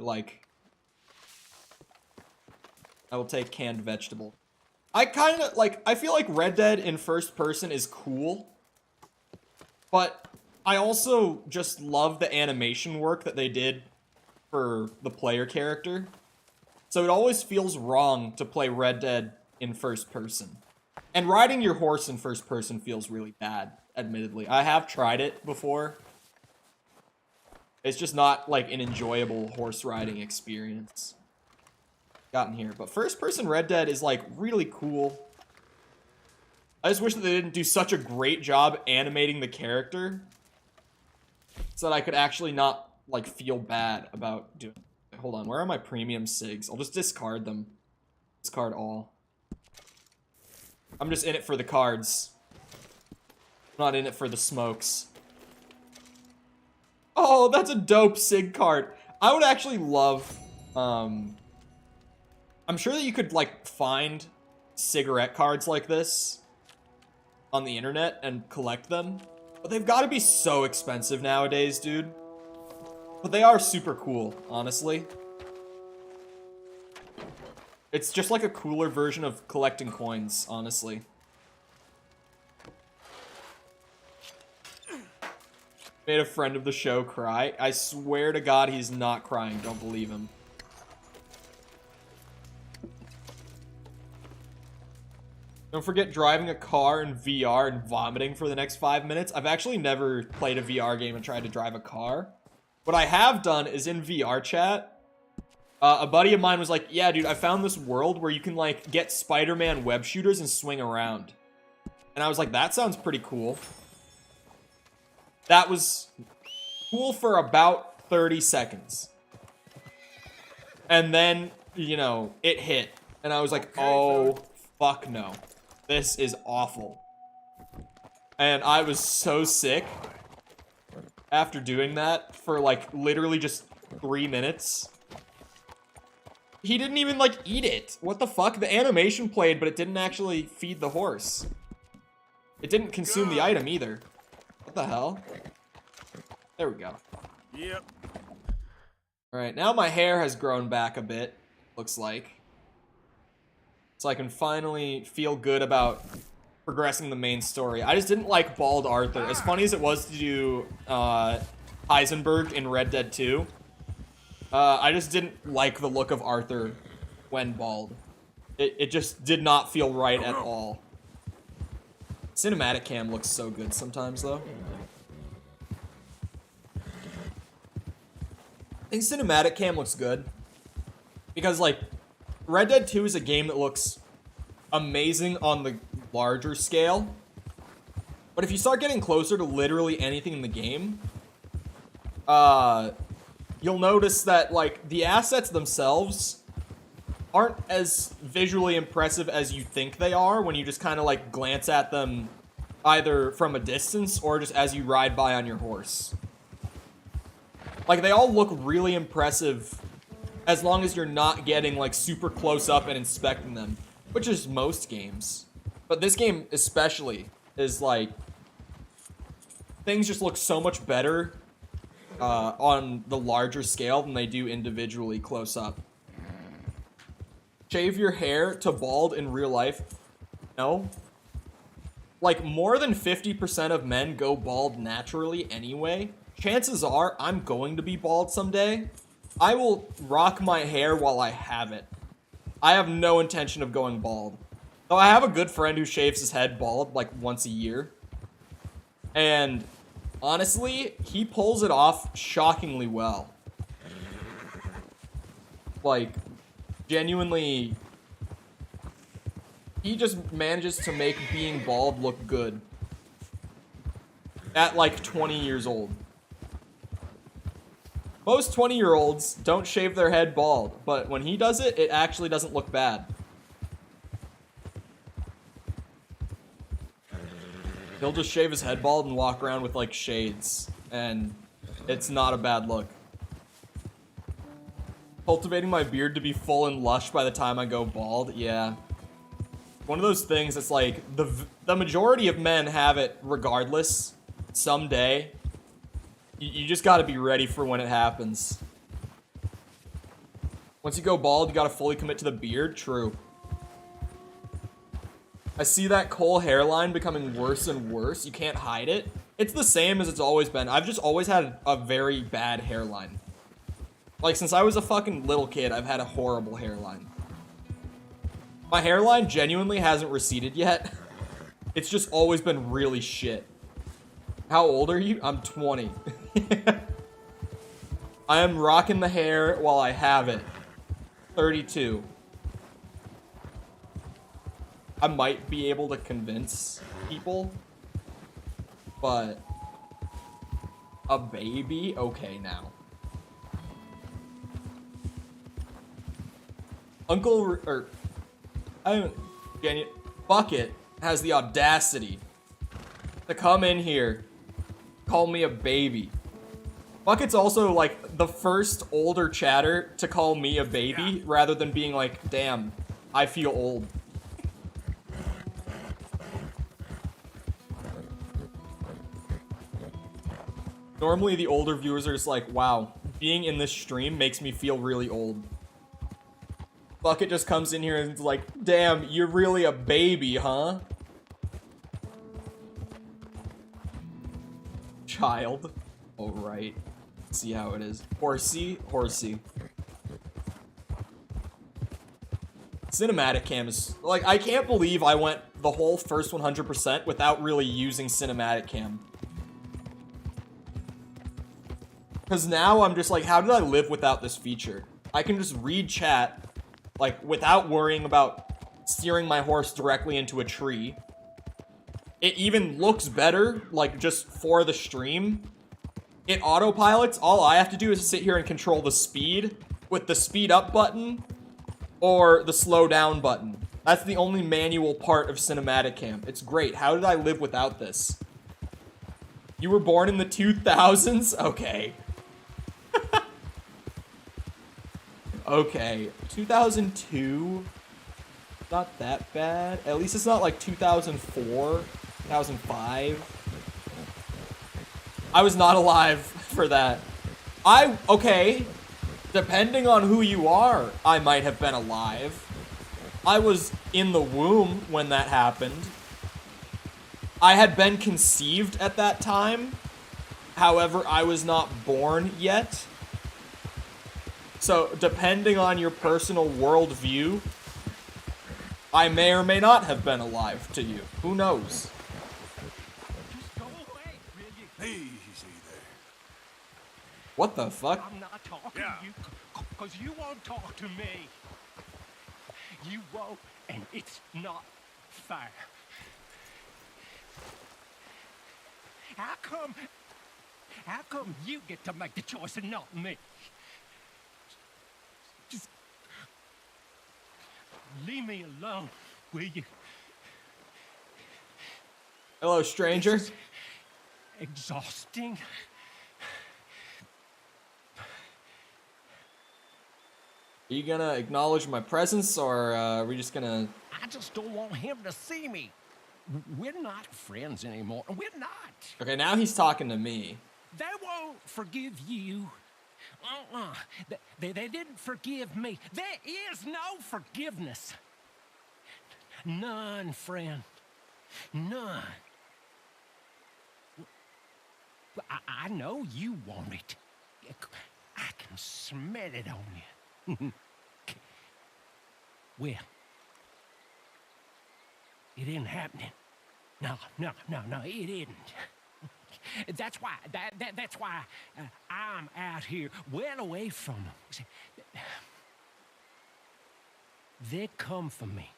I will take canned vegetable. I kind of, like, I feel like Red Dead in first person is cool. But I also just love the animation work that they did for the player character. So it always feels wrong to play Red Dead in first person. And riding your horse in first person feels really bad, admittedly. I have tried it before. It's just not, like, an enjoyable horse riding experience. Gotten here. But first person Red Dead is, like, really cool. I just wish that they didn't do such a great job animating the character so that I could actually not, like, feel bad about doing it. Hold on, where are my premium cigs? I'll just discard them. Discard all. I'm just in it for the cards. I'm not in it for the smokes. Oh, that's a dope cig card. I would actually love, I'm sure that you could, like, find cigarette cards like this on the internet and collect them. But they've got to be so expensive nowadays, dude. But they are super cool, honestly. It's just like a cooler version of collecting coins, honestly. Made a friend of the show cry. I swear to God he's not crying. Don't believe him. Don't forget driving a car in VR and vomiting for the next 5 minutes. I've actually never played a VR game and tried to drive a car. What I have done is in VR chat, A buddy of mine was like, yeah, dude, I found this world where you can, like, get Spider-Man web shooters and swing around. And I was like, that sounds pretty cool. That was cool for about 30 seconds. And then, you know, it hit. And I was like, oh, fuck no. This is awful. And I was so sick after doing that for, like, literally just 3 minutes. He didn't even, like, eat it. What the fuck? The animation played, but it didn't actually feed the horse. It didn't consume the item either. What the hell? There we go. Yep. Alright, now my hair has grown back a bit, looks like. So I can finally feel good about progressing the main story. I just didn't like bald Arthur. As funny as it was to do Heisenberg in Red Dead 2, I just didn't like the look of Arthur when bald. It just did not feel right at all. Cinematic cam looks so good sometimes, though. I think cinematic cam looks good. Because, like, Red Dead 2 is a game that looks amazing on the larger scale. But if you start getting closer to literally anything in the game, you'll notice that, like, the assets themselves aren't as visually impressive as you think they are when you just kind of, like, glance at them either from a distance or just as you ride by on your horse. Like, they all look really impressive as long as you're not getting, like, super close up and inspecting them, which is most games. But this game especially is, like, things just look so much better on the larger scale than they do individually close up. Shave your hair to bald in real life? No. Like, more than 50% of men go bald naturally anyway. Chances are I'm going to be bald someday. I will rock my hair while I have it. I have no intention of going bald. Though I have a good friend who shaves his head bald, like, once a year. And honestly, he pulls it off shockingly well. Like, genuinely, he just manages to make being bald look good. At, like, 20 years old. Most 20-year-olds don't shave their head bald, but when he does it, it actually doesn't look bad. He'll just shave his head bald and walk around with, like, shades, and it's not a bad look. Cultivating my beard to be full and lush by the time I go bald, yeah. One of those things that's like, the majority of men have it regardless, someday. You just gotta be ready for when it happens. Once you go bald, you gotta fully commit to the beard, true. I see that Cole hairline becoming worse and worse. You can't hide it. It's the same as it's always been. I've just always had a very bad hairline. Like, since I was a fucking little kid, I've had a horrible hairline. My hairline genuinely hasn't receded yet. It's just always been really shit. How old are you? I'm 20. I am rocking the hair while I have it. 32. I might be able to convince people, but a baby? Okay, now. Bucket has the audacity to come in here, call me a baby. Bucket's also, like, the first older chatter to call me a baby, rather than being like, damn, I feel old. Normally, the older viewers are just like, wow, being in this stream makes me feel really old. Bucket just comes in here and is like, damn, you're really a baby, huh? Child. Oh, right. See how it is. Horsey, horsey. Cinematic cam is... Like, I can't believe I went the whole first 100% without really using cinematic cam. Because now I'm just like, how did I live without this feature? I can just read chat, like, without worrying about steering my horse directly into a tree. It even looks better, like, just for the stream. It autopilots. All I have to do is sit here and control the speed with the speed up button or the slow down button. That's the only manual part of Cinematic Camp. It's great. How did I live without this? You were born in the 2000s? Okay. Okay. 2002? Not that bad. At least it's not like 2004, 2005. I was not alive for that. Okay. Depending on who you are, I might have been alive. I was in the womb when that happened. I had been conceived at that time. However, I was not born yet. So, depending on your personal worldview, I may or may not have been alive to you. Who knows? Just go away, will you? Easy there. What the fuck? I'm not talking to you, because you won't talk to me. You won't, and it's not fair. How come you get to make the choice and not me? Just leave me alone, will you? Hello, stranger. This is exhausting. Are you gonna acknowledge my presence, or are we just gonna... I just don't want him to see me. We're not friends anymore. We're not. Okay, now he's talking to me. They won't forgive you. They didn't forgive me. There is no forgiveness. None, friend. None. I know you want it. I can smell it on you. Well, it isn't happening. No, it isn't. That's why. That's why I'm out here, well away from them. See, they come for me,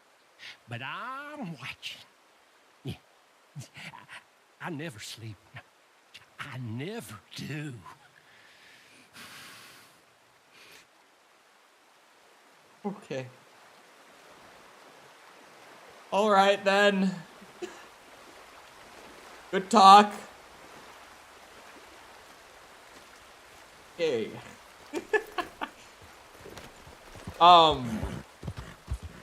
but I'm watching. Yeah, I never sleep. I never do. Okay. All right, then. Good talk. Okay.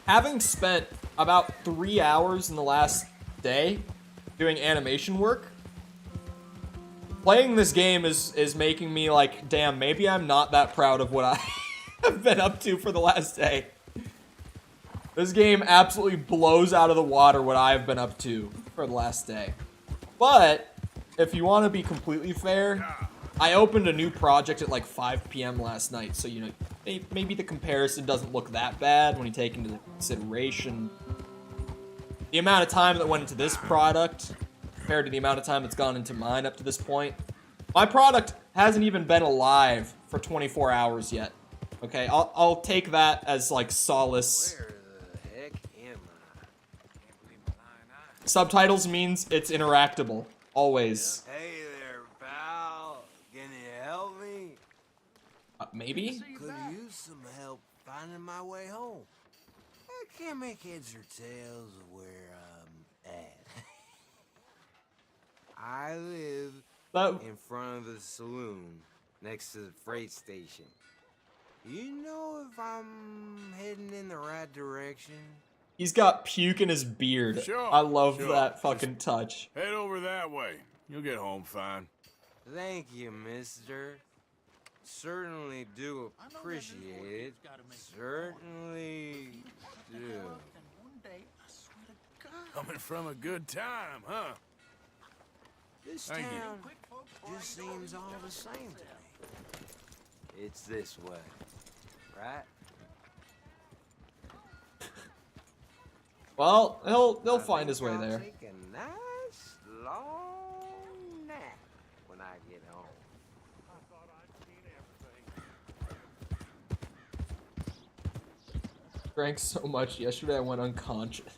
Having spent about 3 hours in the last day doing animation work, playing this game is making me like, damn, maybe I'm not that proud of what I have been up to for the last day. This game absolutely blows out of the water what I've been up to for the last day. But, if you want to be completely fair, I opened a new project at like 5 p.m. last night, so, you know, maybe the comparison doesn't look that bad when you take into consideration the amount of time that went into this product compared to the amount of time that's gone into mine up to this point. My product hasn't even been alive for 24 hours yet. Okay, I'll take that as like solace. Where the heck am I? Can't believe my lying eyes. Subtitles means it's interactable, always. Hey there, pal. Can you help me? Maybe? Could use some help finding my way home. I can't make heads or tails of where I'm at. I live in front of the saloon next to the freight station. You know if I'm heading in the right direction? He's got puke in his beard. Sure, I love sure. that fucking touch. Head over that way. You'll get home fine. Thank you, mister. Certainly do appreciate it. Certainly do. Coming from a good time, huh? This Thank you. town just seems all the same to me. It's this way, right? Well, he'll find his way I'll there. take a nice long nap when I get home. Drank so much yesterday I went unconscious.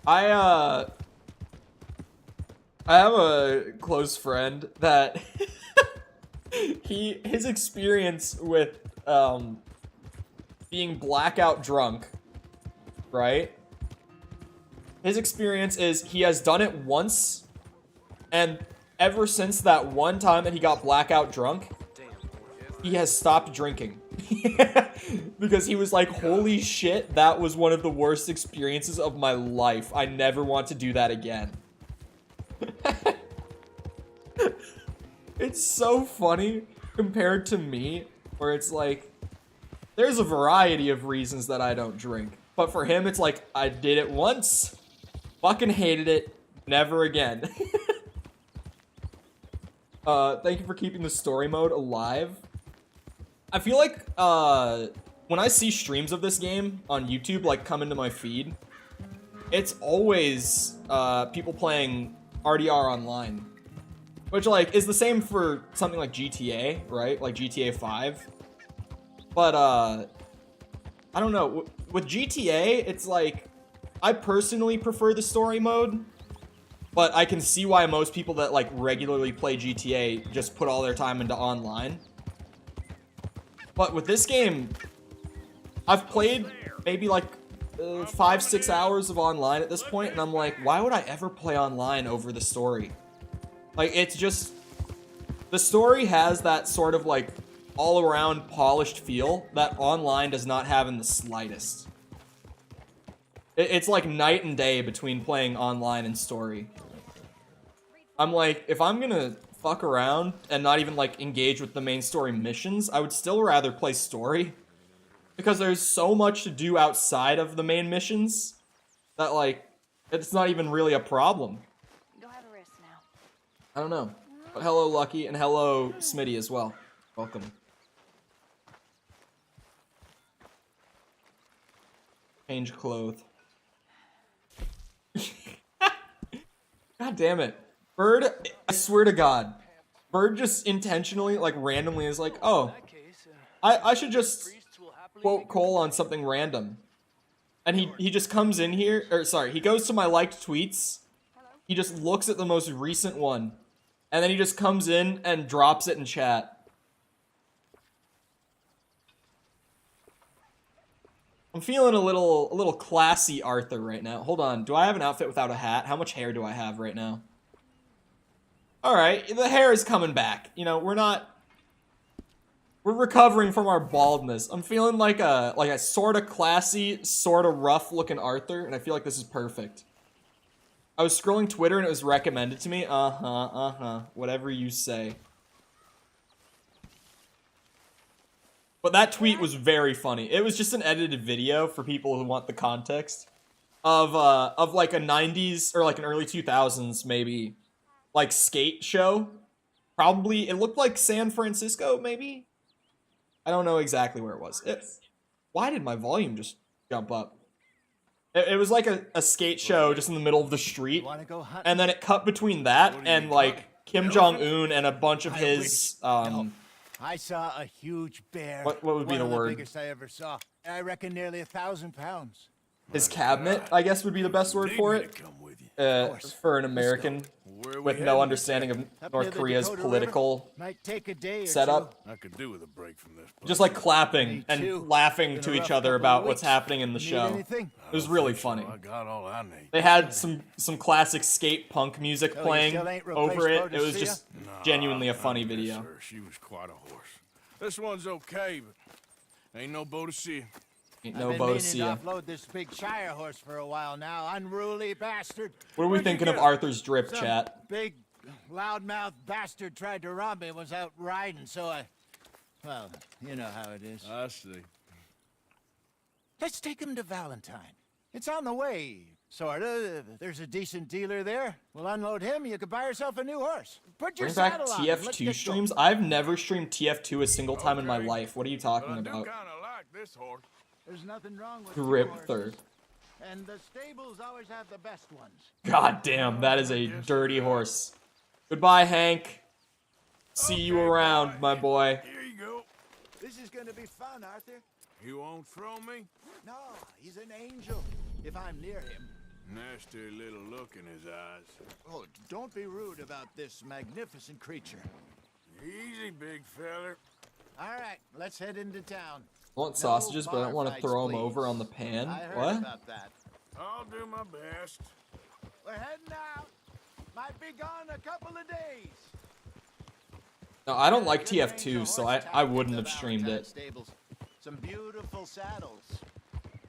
I have a close friend that his experience with being blackout drunk, right? His experience is he has done it once, and ever since that one time that he got blackout drunk, he has stopped drinking. Because he was like, holy shit, that was one of the worst experiences of my life. I never want to do that again. It's so funny compared to me, where it's like, there's a variety of reasons that I don't drink. But for him, it's like, I did it once, fucking hated it, never again. Thank you for keeping the story mode alive. I feel like, when I see streams of this game on YouTube, like, come into my feed, it's always, people playing RDR online. Which, like, is the same for something like GTA, right? Like GTA 5. But, I don't know. With GTA, it's like, I personally prefer the story mode. But I can see why most people that, like, regularly play GTA just put all their time into online. But with this game, I've played maybe, like, 5-6 hours of online at this point, and I'm like, why would I ever play online over the story? Like, it's just, the story has that sort of, like, all-around polished feel that online does not have in the slightest. It's like night and day between playing online and story. I'm like, if I'm gonna fuck around and not even, like, engage with the main story missions, I would still rather play story. Because there's so much to do outside of the main missions that, like, it's not even really a problem. Go have a rest now. I don't know. But hello, Lucky, and hello, Smitty, as well. Welcome. Change clothes. God damn it. Bird, I swear to God. Bird just intentionally, like, randomly is like, oh, I should just quote Cole on something random. And he just comes in here, or sorry, he goes to my liked tweets. He just looks at the most recent one. And then he just comes in and drops it in chat. I'm feeling a little classy Arthur right now. Hold on, do I have an outfit without a hat? How much hair do I have right now? Alright, the hair is coming back. You know, we're recovering from our baldness. I'm feeling like a sort of classy, sort of rough looking Arthur, and I feel like this is perfect. I was scrolling Twitter and it was recommended to me. Whatever you say. But that tweet was very funny. It was just an edited video for people who want the context of like a 90s or like an early 2000s maybe like skate show. Probably it looked like San Francisco maybe. I don't know exactly where it was. Why did my volume just jump up? It was like a skate show just in the middle of the street, and then it cut between that and like Kim Jong-un and a bunch of his I saw a huge bear. What would be the word? The biggest I ever saw. I reckon nearly 1,000 pounds. His cabinet, I guess, would be the best word for it. For an American with no understanding of North Korea's political setup. I could do with a break from this. Just like clapping and laughing to each other about what's happening in the show. It was really funny. I got all I need. They had some classic skate punk music playing over it. It was just genuinely a funny video. She was quite a horse. This one's okay, but ain't no boat to see. Ain't no boat to see ya. I've been meaning to offload this big Shire horse for a while now. Unruly bastard. What are we thinking of Arthur's drip, chat? Big, loudmouth bastard tried to rob me. Was out riding, so well, you know how it is. I see. Let's take him to Valentine. It's on the way, sorta. There's a decent dealer there. We'll unload him. You could buy yourself a new horse. Put your Bring back saddle on. TF2 streams? I've never streamed TF2 a single time in my life. What are you talking about? I kinda like this horse. There's nothing wrong with Dripther. And the stables always have the best ones. God damn, that is a dirty horse. Goodbye, Hank. See you around, my boy. Here you go. This is gonna be fun, Arthur. You won't throw me? No, he's an angel, if I'm near him. Nasty little look in his eyes. Oh, don't be rude about this magnificent creature. Easy, big feller. All right, let's head into town. I want sausages, but I don't want to throw them over on the pan. I heard What? about that. I'll do my best. We're heading out. Might be gone a couple of days. No, I don't like TF2, so I wouldn't have streamed it. Stables. Some beautiful saddles.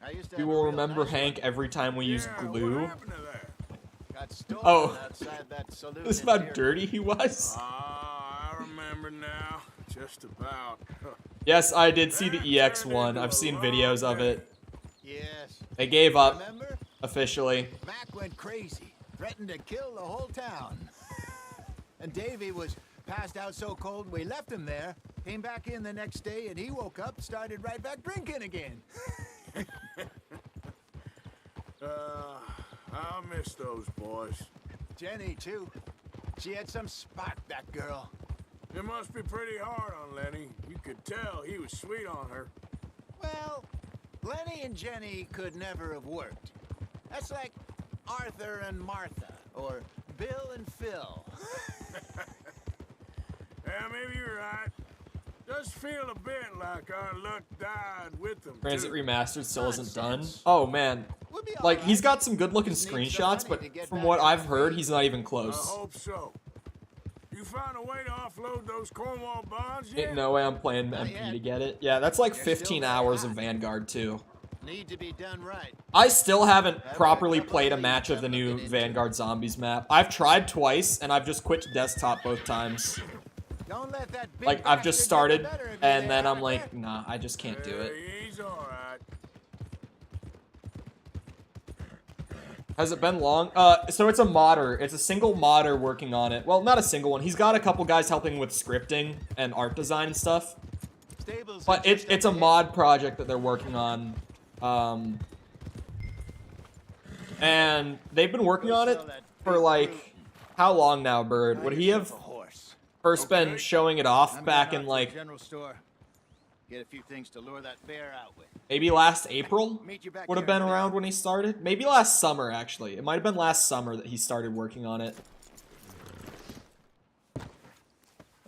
I used to You have a will real remember nice Hank every time we use Yeah, glue. what happened to that? Got stolen Oh. outside that saloon. This is in how Deer dirty he was. Ah, I remember now. Just about. Yes, I did see the EX one. I've seen videos of it. Yes. They gave up Remember? officially. Mac went crazy, threatened to kill the whole town. And Davey was passed out so cold we left him there. Came back in the next day and he woke up, started right back drinking again. I'll miss those boys. Jenny, too. She had some spark, that girl. It must be pretty hard on Lenny. You could tell he was sweet on her. Well, Lenny and Jenny could never have worked. That's like Arthur and Martha, or Bill and Phil. Yeah, maybe you're right. Does feel a bit like our luck died with them. Transit too. Remastered still isn't done. Nonsense. Oh man, We'll be all like right. he's got some good looking Just need some screenshots, money but to get from back what on I've his heard, feet. he's not even I close. hope so. You found a way to offload those Cornwall bonds yet? Ain't no way I'm playing Not MP yet. to get it. Yeah, that's like They're still 15 very hours hot. of Vanguard too. Need to be done right. I still haven't got a properly couple played a of match leads of the I'm new looking into. Vanguard Zombies map. I've tried twice and I've just quit desktop both times. Don't let that big Like I've just bastard started get the better of you and there, then I'm Arthur. like, nah, I just can't do it. He's alright. Has it been long? So it's a modder. It's a single modder working on it. Well, not a single one. He's got a couple guys helping with scripting and art design and stuff. Stables But are just it's a up ahead. mod project that they're working on. And they've been working on it for like, how long now, Bird? Would he have A horse. first been showing it off I'm back going in out to the like, general store. Get a few things to lure that bear out with. maybe last April? Meet you back Would have here been in a bit. around when he started? Maybe last summer, actually. It might have been last summer that he started working on it.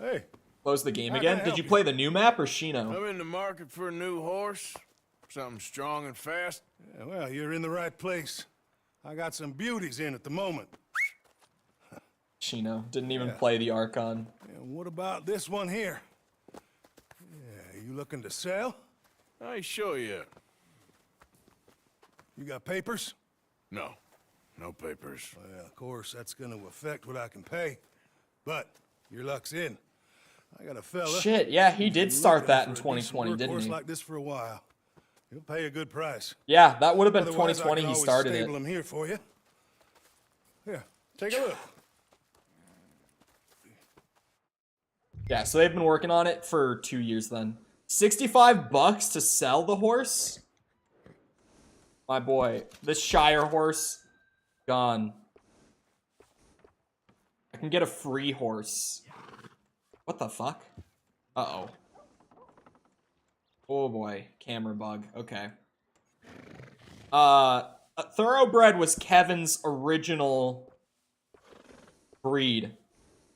Hey, Close the game How again? can I Did help you you? play the new map or Shino? I'm in the market for a new horse. Something strong and fast. yeah, well, you're in the right place. I got some beauties in at the moment. Shino. Didn't even Yeah. play the Archon. And what about this one here? Yeah, you looking to sell? I ain't sure yet. You got papers? No. No papers. Well, of course, that's gonna affect what I can pay. But your luck's in. I got a fella. Shit, yeah, he did who's start looking that for in a decent 2020, didn't workhorse he? like this for a while. He'll pay a good price. Yeah, that would have been Otherwise, I 2020 can he always started stable it. him here for you. Here, take a look. Yeah, so they've been working on it for 2 years then. 65 bucks to sell the horse? My boy, this Shire horse, gone. I can get a free horse. What the fuck? Uh-oh. Oh boy, camera bug, okay. Thoroughbred was Kevin's original breed.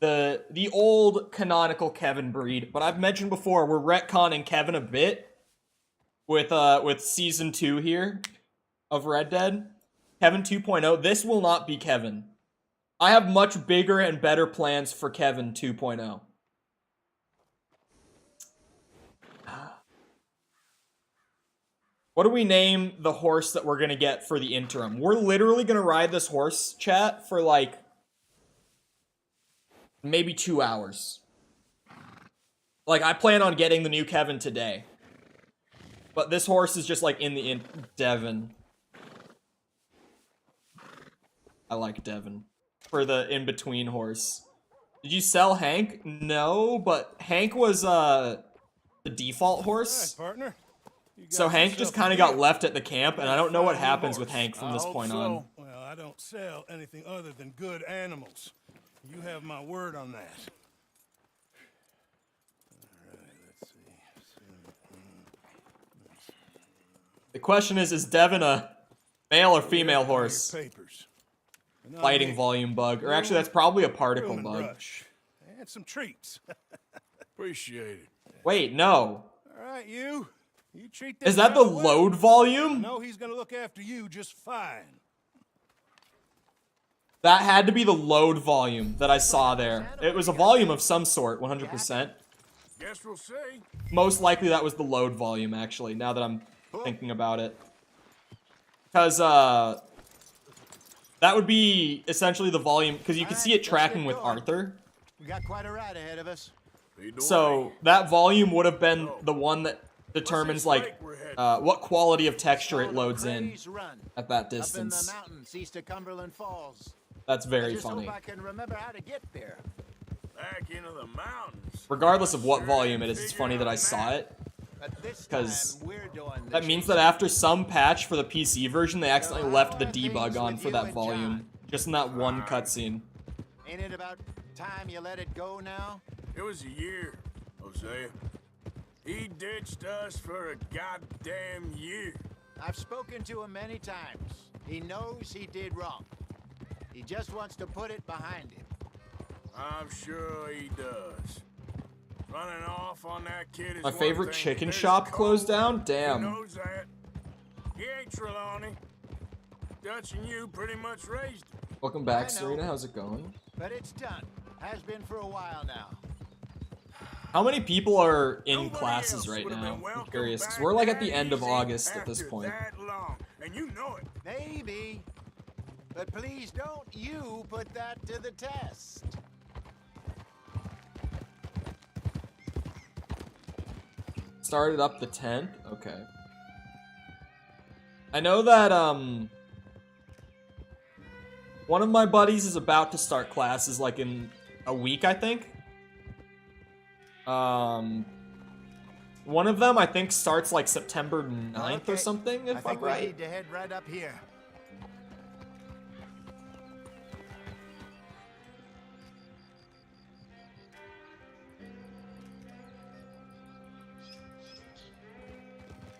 The old canonical Kevin breed, but I've mentioned before, we're retconning Kevin a bit with season 2 here of Red Dead. Kevin 2.0. This will not be Kevin. I have much bigger and better plans for Kevin 2.0. What do we name the horse that we're gonna get for the interim? We're literally gonna ride this horse, chat, for like maybe 2 hours. Like, I plan on getting the new Kevin today. But this horse is just like in the Devon. I like Devon. For the in-between horse. Did you sell Hank? No, but Hank was the default horse. All right, partner. You got So Hank yourself just a kind of deal. got left at the camp, and I don't know what Find a happens with horse. Hank from I this hope point so. on. Well, I don't sell anything other than good animals. You have my word on that. All right, let's see. The question is Devin a male or female Your horse? papers. And Fighting volume bug. Or actually, that's probably a particle room and bug. brush. And some treats. Appreciate it. Wait, no. All right, you. You treat this Is that the fella well. load volume? No, he's gonna look after you just fine. That had to be the load volume that I saw there. It was a volume of some sort, 100%. Guess we'll see. Most likely that was the load volume, actually, now that I'm thinking about it. Because, that would be essentially the volume, because you can see it tracking with Arthur. We got quite a ride ahead of us. So, that volume would have been the one that determines, like, what quality of texture it loads in at that distance. Up in the mountains east of Cumberland Falls. That's very I just funny. hope I can remember how to get there. Back into the mountains. Regardless of what volume it is, it's funny that I saw it. Because that means that after some patch for the PC version, they accidentally left the debug on for that volume. Just in that one cutscene. Ain't it about time you let it go now? It was a year, Hosea. He ditched us for a goddamn year. I've spoken to him many times. He knows he did wrong. He just wants to put it behind him. I'm sure he does. Running off on that kid is My one favorite thing. chicken There's shop cold. closed down? He Damn. knows that. He ain't Trelawney. Dutch and you pretty much raised him. Welcome back, Serena. How's it going? But it's done. Has been for a while now. How many people are in classes right now? I'm curious, because we're like at the end of August at this point. And you know it. Maybe. But please don't you put that to the test. Started up the 10th? Okay. I know that, one of my buddies is about to start classes, like, in a week, I think. One of them, I think, starts, like, September 9th or something, if I'm we right. need to head right up here.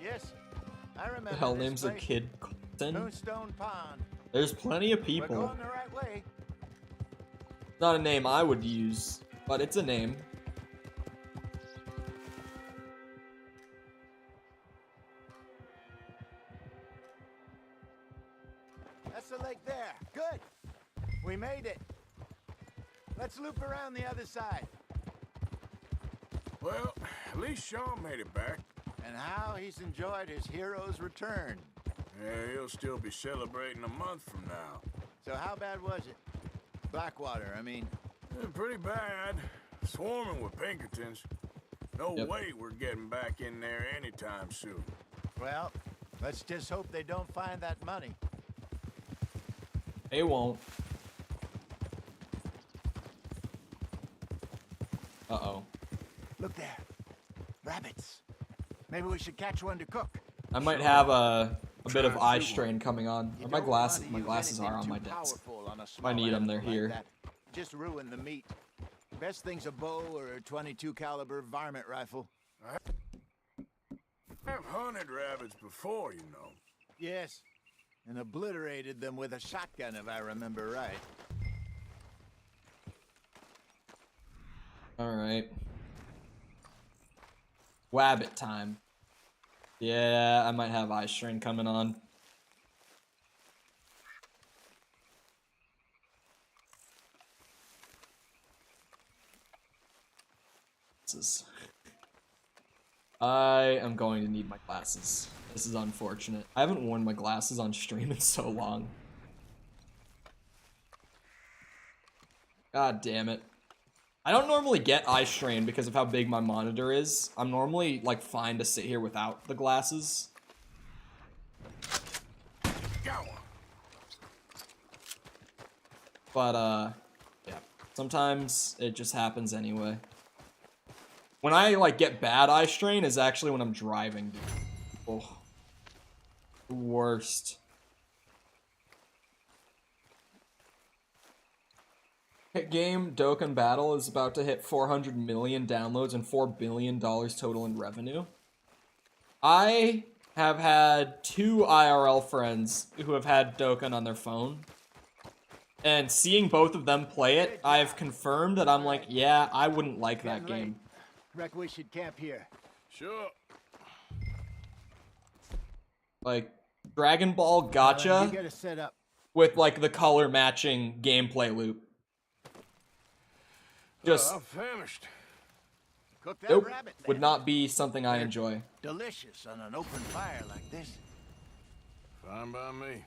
Yes, I remember. The hell this name's a place. kid Colton? Moonstone Pond. There's plenty of We're people. going the right way. Not a name I would use, but it's a name. That's the lake there. Good. We made it. Let's loop around the other side. Well, at least Sean made it back. And how he's enjoyed his hero's return. Yeah, he'll still be celebrating a month from now. So how bad was it? Blackwater, I mean. Pretty bad. Swarming with Pinkertons. No way we're getting back in there anytime soon. Well, let's just hope they don't find that money. They won't. Uh-oh. Look there. Rabbits. Maybe we should catch one to cook. I might have a bit of eye strain coming on. Or my glasses are on my desk. If I need them, they're here. Just ruin the meat. Best thing's a bow or a 22 caliber varmint rifle. I've hunted rabbits before, you know. Yes, and obliterated them with a shotgun, if I remember right. Alright. Wabbit time. Yeah, I might have eye strain coming on. I am going to need my glasses. This is unfortunate. I haven't worn my glasses on stream in so long. God damn it. I don't normally get eye strain because of how big my monitor is. I'm normally, like, fine to sit here without the glasses. But, yeah. Sometimes it just happens anyway. When I, like, get bad eye strain is actually when I'm driving, dude. Oh. The worst. Hit game Dokkan Battle is about to hit 400 million downloads and $4 billion total in revenue. I have had 2 IRL friends who have had Dokkan on their phone. And seeing both of them play it, I've confirmed that I'm like, yeah, I wouldn't like that game. Reckon we should camp here. Sure. Like, Dragon Ball You Gacha get us set up. with, like, the color matching gameplay loop. Just, I'm famished. Cook that nope, rabbit. would then. not be something I enjoy. Delicious on an open fire like this. Fine by me.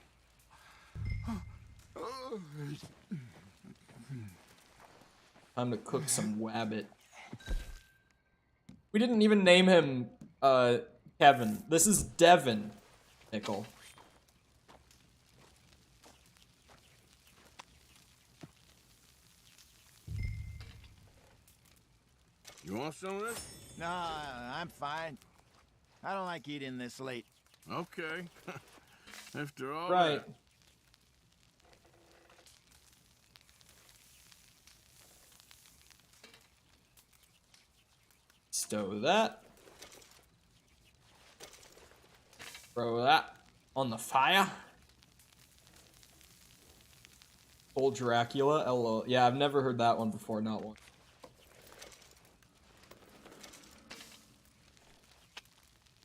Time to cook some wabbit. We didn't even name him, Kevin. This is Devin, Nickel. You want some of this? No, I'm fine. I don't like eating this late. Okay. After all Right. that. Stow that. Throw that on the fire. Old Dracula, LOL. Yeah, I've never heard that one before, not one.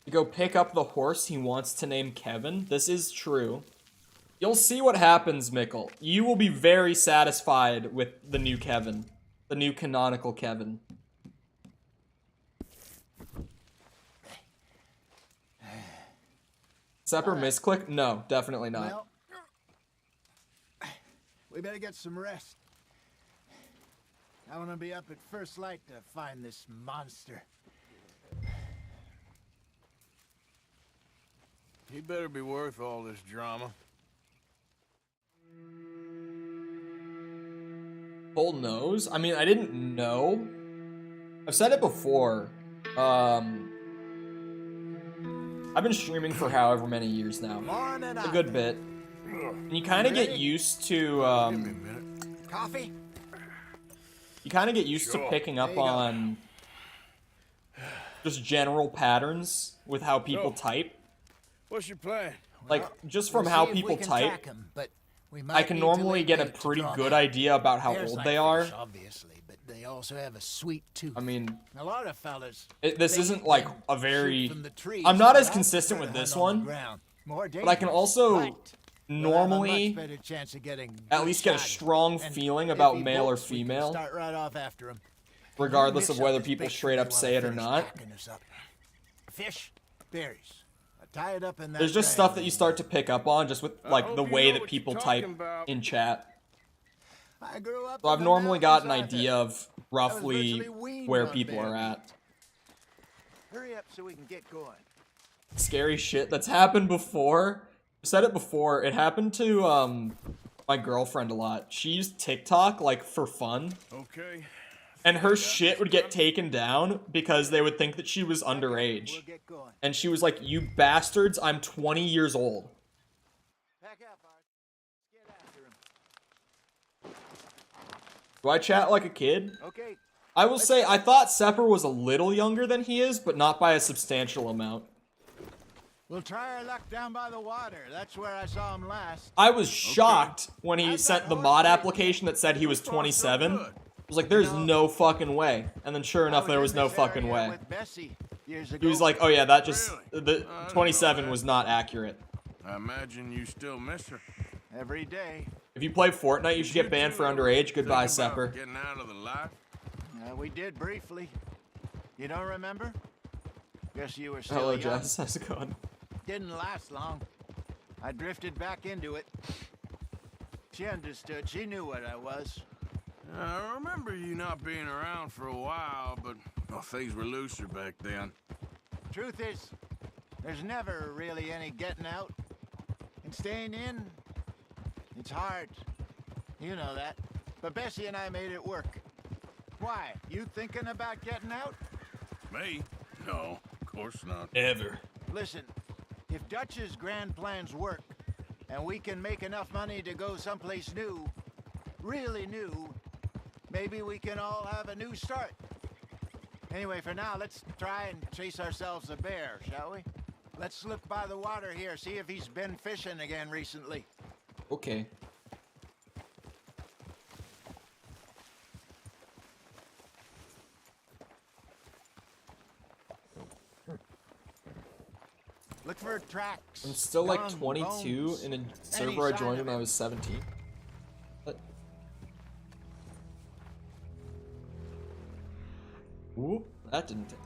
To go pick up the horse he wants to name Kevin. This is true. You'll see what happens, Mikkel. You will be very satisfied with the new Kevin. The new canonical Kevin. Sepper misclick? No, definitely not. Well, we better get some rest. I want to be up at first light to find this monster. He better be worth all this drama. Full nose? I mean, I didn't know. I've said it before. I've been streaming for however many years now. A good bit. And you kind of get used to, Give me a minute. Coffee? you kind of get used to picking up on just general patterns with how people type. What's your plan? Like, just from how people type, I can normally get a pretty good idea about how old they are. Obviously, but they also have a sweet tooth. I mean, a lot of fellas. this isn't like a very... from the trees I'm not as without consistent with the this hunt on the one, ground. More but I can dangerous. also Right. normally You'll have a much better chance of getting at least get a shot. strong And feeling if about he male or bolts, we can female, Start right off after him. regardless of Mix up whether this people bait straight up while say I it or finish not. packing this up. Fish, berries. I tie it up in that There's just bag. stuff that you start to pick up on just with like hope the you way know that what you're people talking type about. in chat. I grew up So in I've the normally got an mountains, Arthur. idea of roughly virtually weaned where on people are berries. at. Hurry up so we can get going. Scary shit that's happened before. I've said it before. It happened to my girlfriend a lot. She used TikTok like for fun, Okay. and her shit would get taken down because they would think that she was underage. We'll get going. And she was like, "You bastards, I'm 20 years old." Pack up, Arthur. Get after him. Do I chat like a kid? Okay. I will say I thought Sepper was a little younger than he is, but not by a substantial amount. We'll try our luck down by the water. That's where I saw him last. I was shocked when he sent the mod application that said he was 27. I was like, there's no fucking way. And then sure enough, there was no fucking way. With Bessie years ago. He was like, oh yeah, that just, Really? the I didn't 27 know was not accurate. I imagine you still miss her. Every day. If you play Fortnite, you should get banned for underage. Goodbye, Think about Sepper. Getting out of the life. We did briefly. You don't remember? Guess you were still Hello, young. Jess. How's it going? Didn't last long. I drifted back into it. She understood. She knew what I was. I remember you not being around for a while, but well, things were looser back then. Truth is, there's never really any getting out. And staying in, it's hard. You know that. But Bessie and I made it work. Why? You thinking about getting out? Me? No, of course not. Ever. Listen, if Dutch's grand plans work, and we can make enough money to go someplace new, really new, maybe we can all have a new start. Anyway, for now, let's try and chase ourselves a bear, shall we? Let's look by the water here, see if he's been fishing again recently. Okay. Look for tracks. I'm still like dung, 22 bones, in a any server I sign joined of when I him. was 17. What? Ooh, that didn't take.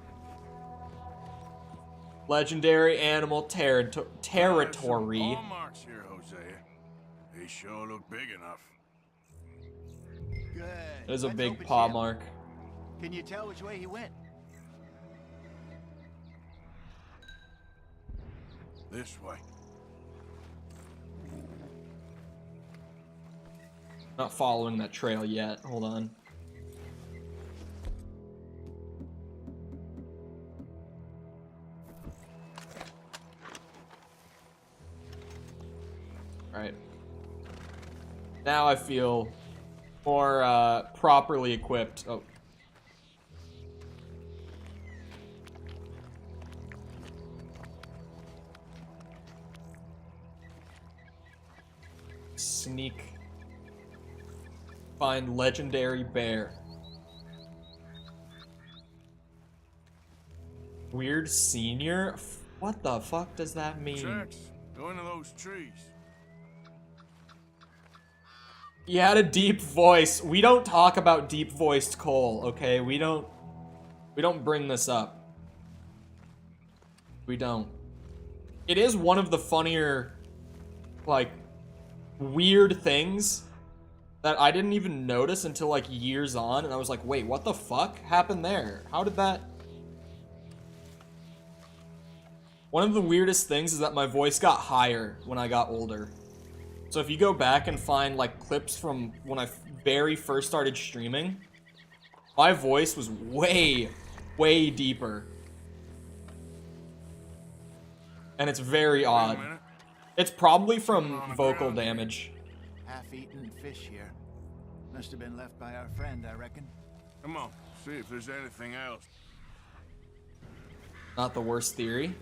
Legendary animal territory. Hallmarks here, Hosea. They sure look big enough. Good. There's a Let's big hope it's paw him. mark. Can you tell which way he went? This way. Not following that trail yet. Hold on. Right. Now I feel more properly equipped. Oh. Sneak. Find legendary bear. Weird senior? What the fuck does that mean? Tracks. Go into those trees. He had a deep voice. We don't talk about deep-voiced Cole, okay? We don't bring this up. We don't. It is one of the funnier, like, weird things that I didn't even notice until, like, years on, and I was like, wait, what the fuck happened there? How did that... One of the weirdest things is that my voice got higher when I got older. So if you go back and find like clips from when I very first started streaming, my voice was way, way deeper. And it's very odd. It's probably from vocal damage. Half-eaten fish here. Must have been left by our friend, I reckon. Come on, see if there's anything else. Not the worst theory.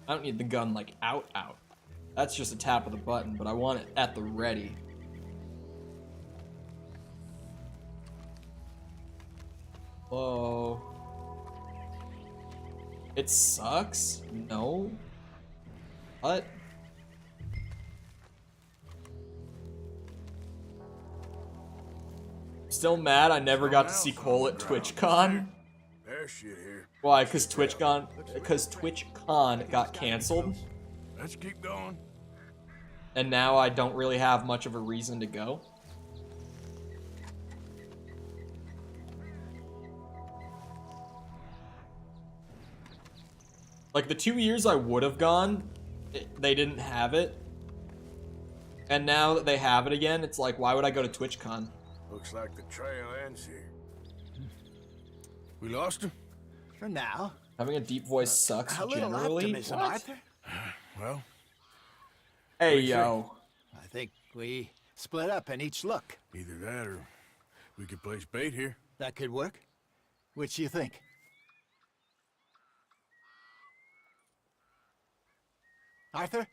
I don't need the gun like out. That's just a tap of the button, but I want it at the ready. Whoa. It sucks? No. What? Still mad I never got to see Cole at TwitchCon. There's shit here. Why? Because TwitchCon got canceled. Let's keep going. And now I don't really have much of a reason to go. Like the 2 years I would have gone, they didn't have it. And now that they have it again, it's like, why would I go to TwitchCon? Looks like the trail ends here. We lost him? For now. Having a deep voice sucks A little generally. optimism, What? Arthur. Well. Hey, yo. I think we split up and each look. Either that or we could place bait here. That could work. Which do you think? Arthur?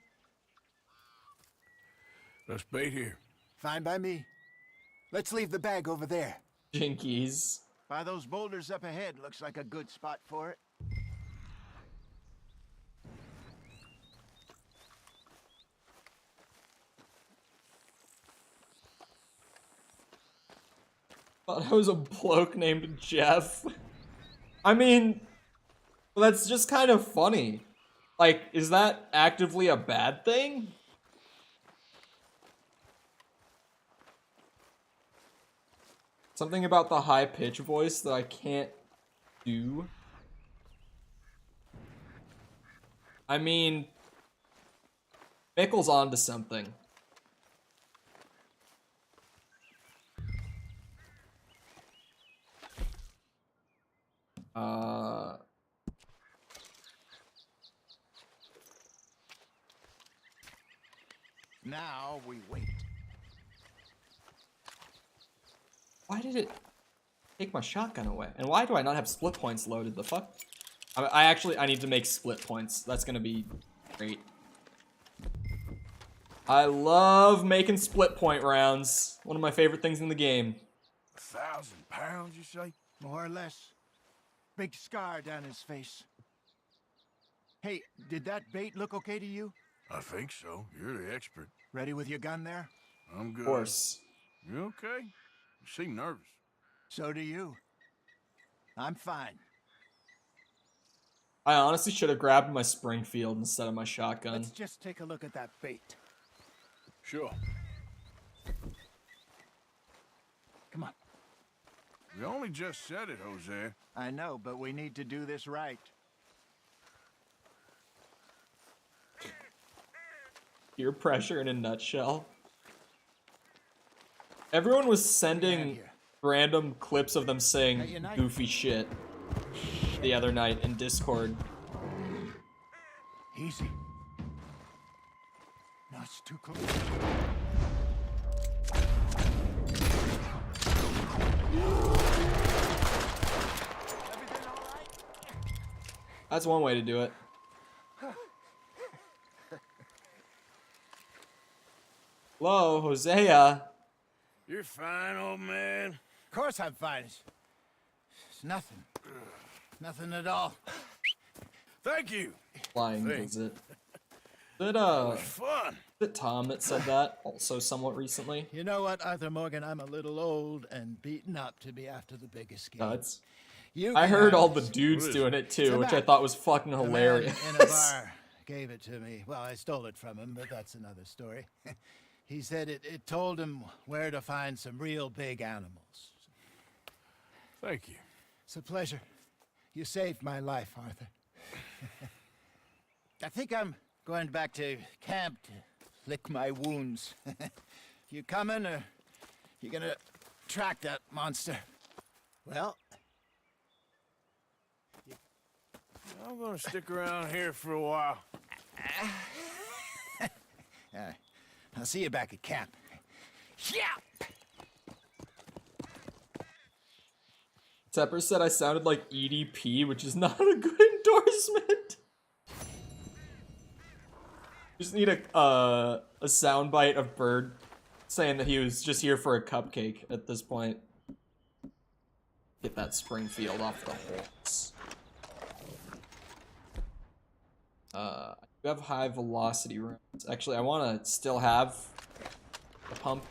Let's bait here. Fine by me. Let's leave the bag over there. Jinkies. By those boulders up ahead, looks like a good spot for it. Thought I was a bloke named Jeff. I mean, that's just kind of funny. Like, is that actively a bad thing? Something about the high-pitch voice that I can't do. I mean, Mickle's onto something. Now we wait. Why did it... Take my shotgun away. And why do I not have split points loaded? The fuck? I need to make split points. That's gonna be great. I love making split point rounds. One of my favorite things in the game. 1,000 pounds, you say? More or less. Big scar down his face. Hey, did that bait look okay to you? I think so. You're the expert. Ready with your gun there? I'm good. Of course. You okay? You seem nervous. So do you. I'm fine. I honestly should have grabbed my Springfield instead of my shotgun. Let's just take a look at that bait. Sure. Come on. You only just said it, Jose. I know, but we need to do this right. Peer pressure in a nutshell. Everyone was sending random clips of them saying goofy shit the other night in Discord. Easy. No, it's too close. Everything all right? That's one way to do it. Hello, Hosea. You're fine, old man. Of course I'm fine. It's nothing. Nothing at all. Thank you. Flying visit. Is Fun. it Tom that said that also somewhat recently? You know what, Arthur Morgan? I'm a little old and beaten up to be after the biggest game. Nuts. You I can heard have all the this. dudes doing it too, Come which I back. thought was fucking A man hilarious. in a bar gave it to me. Well, I stole it from him, but that's another story. He said it told him where to find some real big animals. Thank you. It's a pleasure. You saved my life, Arthur. I think I'm going back to camp to lick my wounds. You coming, or you gonna track that monster? Well, I'm gonna stick around here for a while. I'll see you back at camp. Yeah. Tepper said I sounded like EDP, which is not a good endorsement. Just need a soundbite of Bird saying that he was just here for a cupcake at this point. Get that Springfield off the horse. You have high velocity rounds. Actually, I want to still have a pump,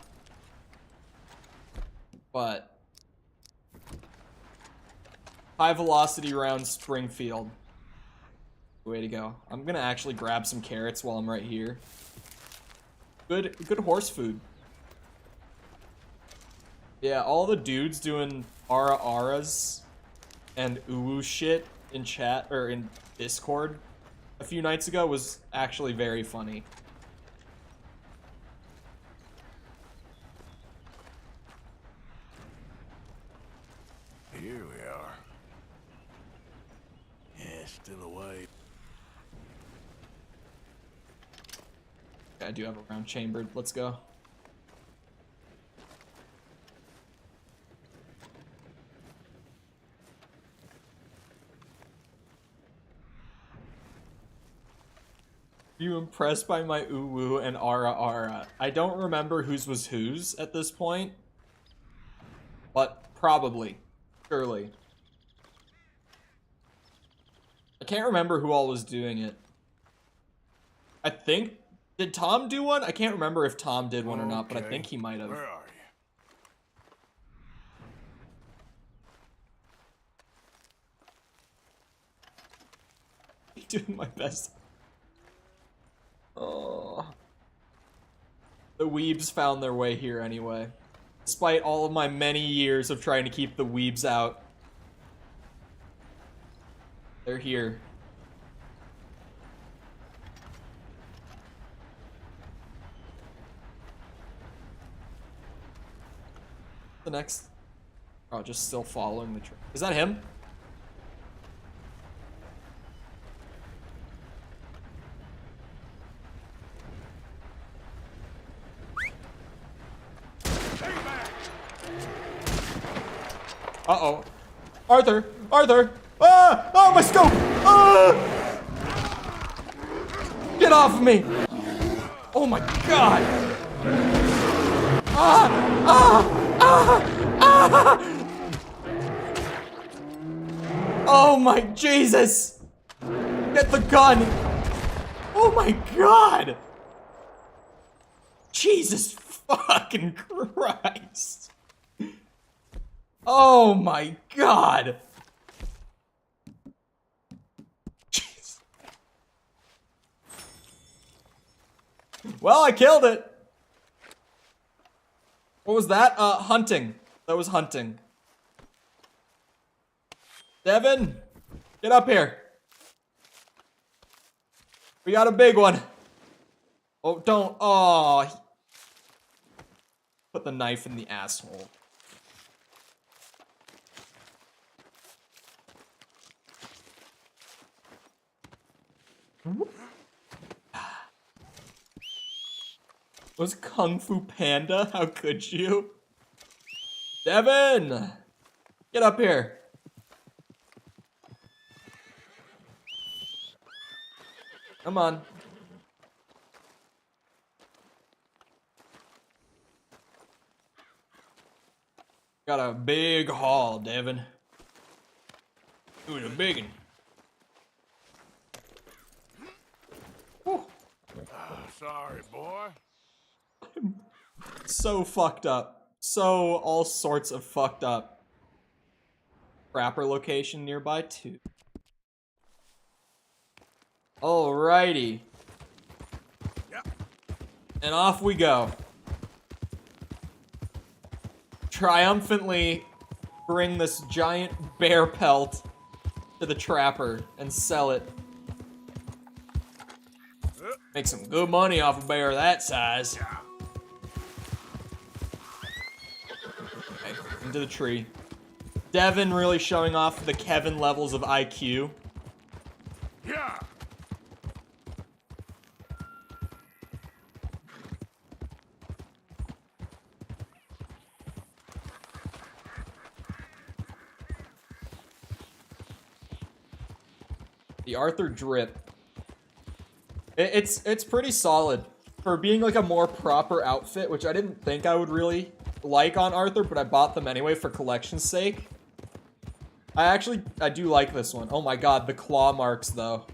but high velocity round Springfield. Way to go. I'm gonna actually grab some carrots while I'm right here. Good horse food. Yeah, all the dudes doing ara-aras and uwu shit in chat or in Discord a few nights ago was actually very funny. Here we are. Yeah, still away. I do have a round chambered. Let's go. Are you impressed by my uwu and ara-ara? I don't remember whose was whose at this point, but probably. Surely. I can't remember who all was doing it. I think... Did Tom do one? I can't remember if Tom did one or not, but I think he might have. Where are you? Doing my best. Oh. The weebs found their way here anyway. Despite all of my many years of trying to keep the weebs out. They're here. The next... Oh, just still following the train. Is that him? Uh-oh. Arthur! Arthur! Ah! Oh, my scope! Ah! Get off of me! Oh my god! Ah! Ah! Ah! Ah! Oh my Jesus! Get the gun! Oh my god! Jesus fucking Christ! Oh my god! Jeez. Well, I killed it! What was that? Hunting. That was hunting. Devin, get up here. We got a big one. Oh, don't. Oh. Put the knife in the asshole. Was Kung Fu Panda? How could you? Devin! Get up here. Come on. Got a big haul, Devin. Doing a big one. Sorry, boy. So fucked up. So all sorts of fucked up. Trapper location nearby too. Alrighty. Yep. And off we go. Triumphantly bring this giant bear pelt to the trapper and sell it. Make some good money off a bear that size. Okay, into the tree. Devin really showing off the Kevin levels of IQ. Yeah. The Arthur drip. It's pretty solid for being like a more proper outfit, which I didn't think I would really like on Arthur, but I bought them anyway for collection's sake. I do like this one. Oh my god, the claw marks though.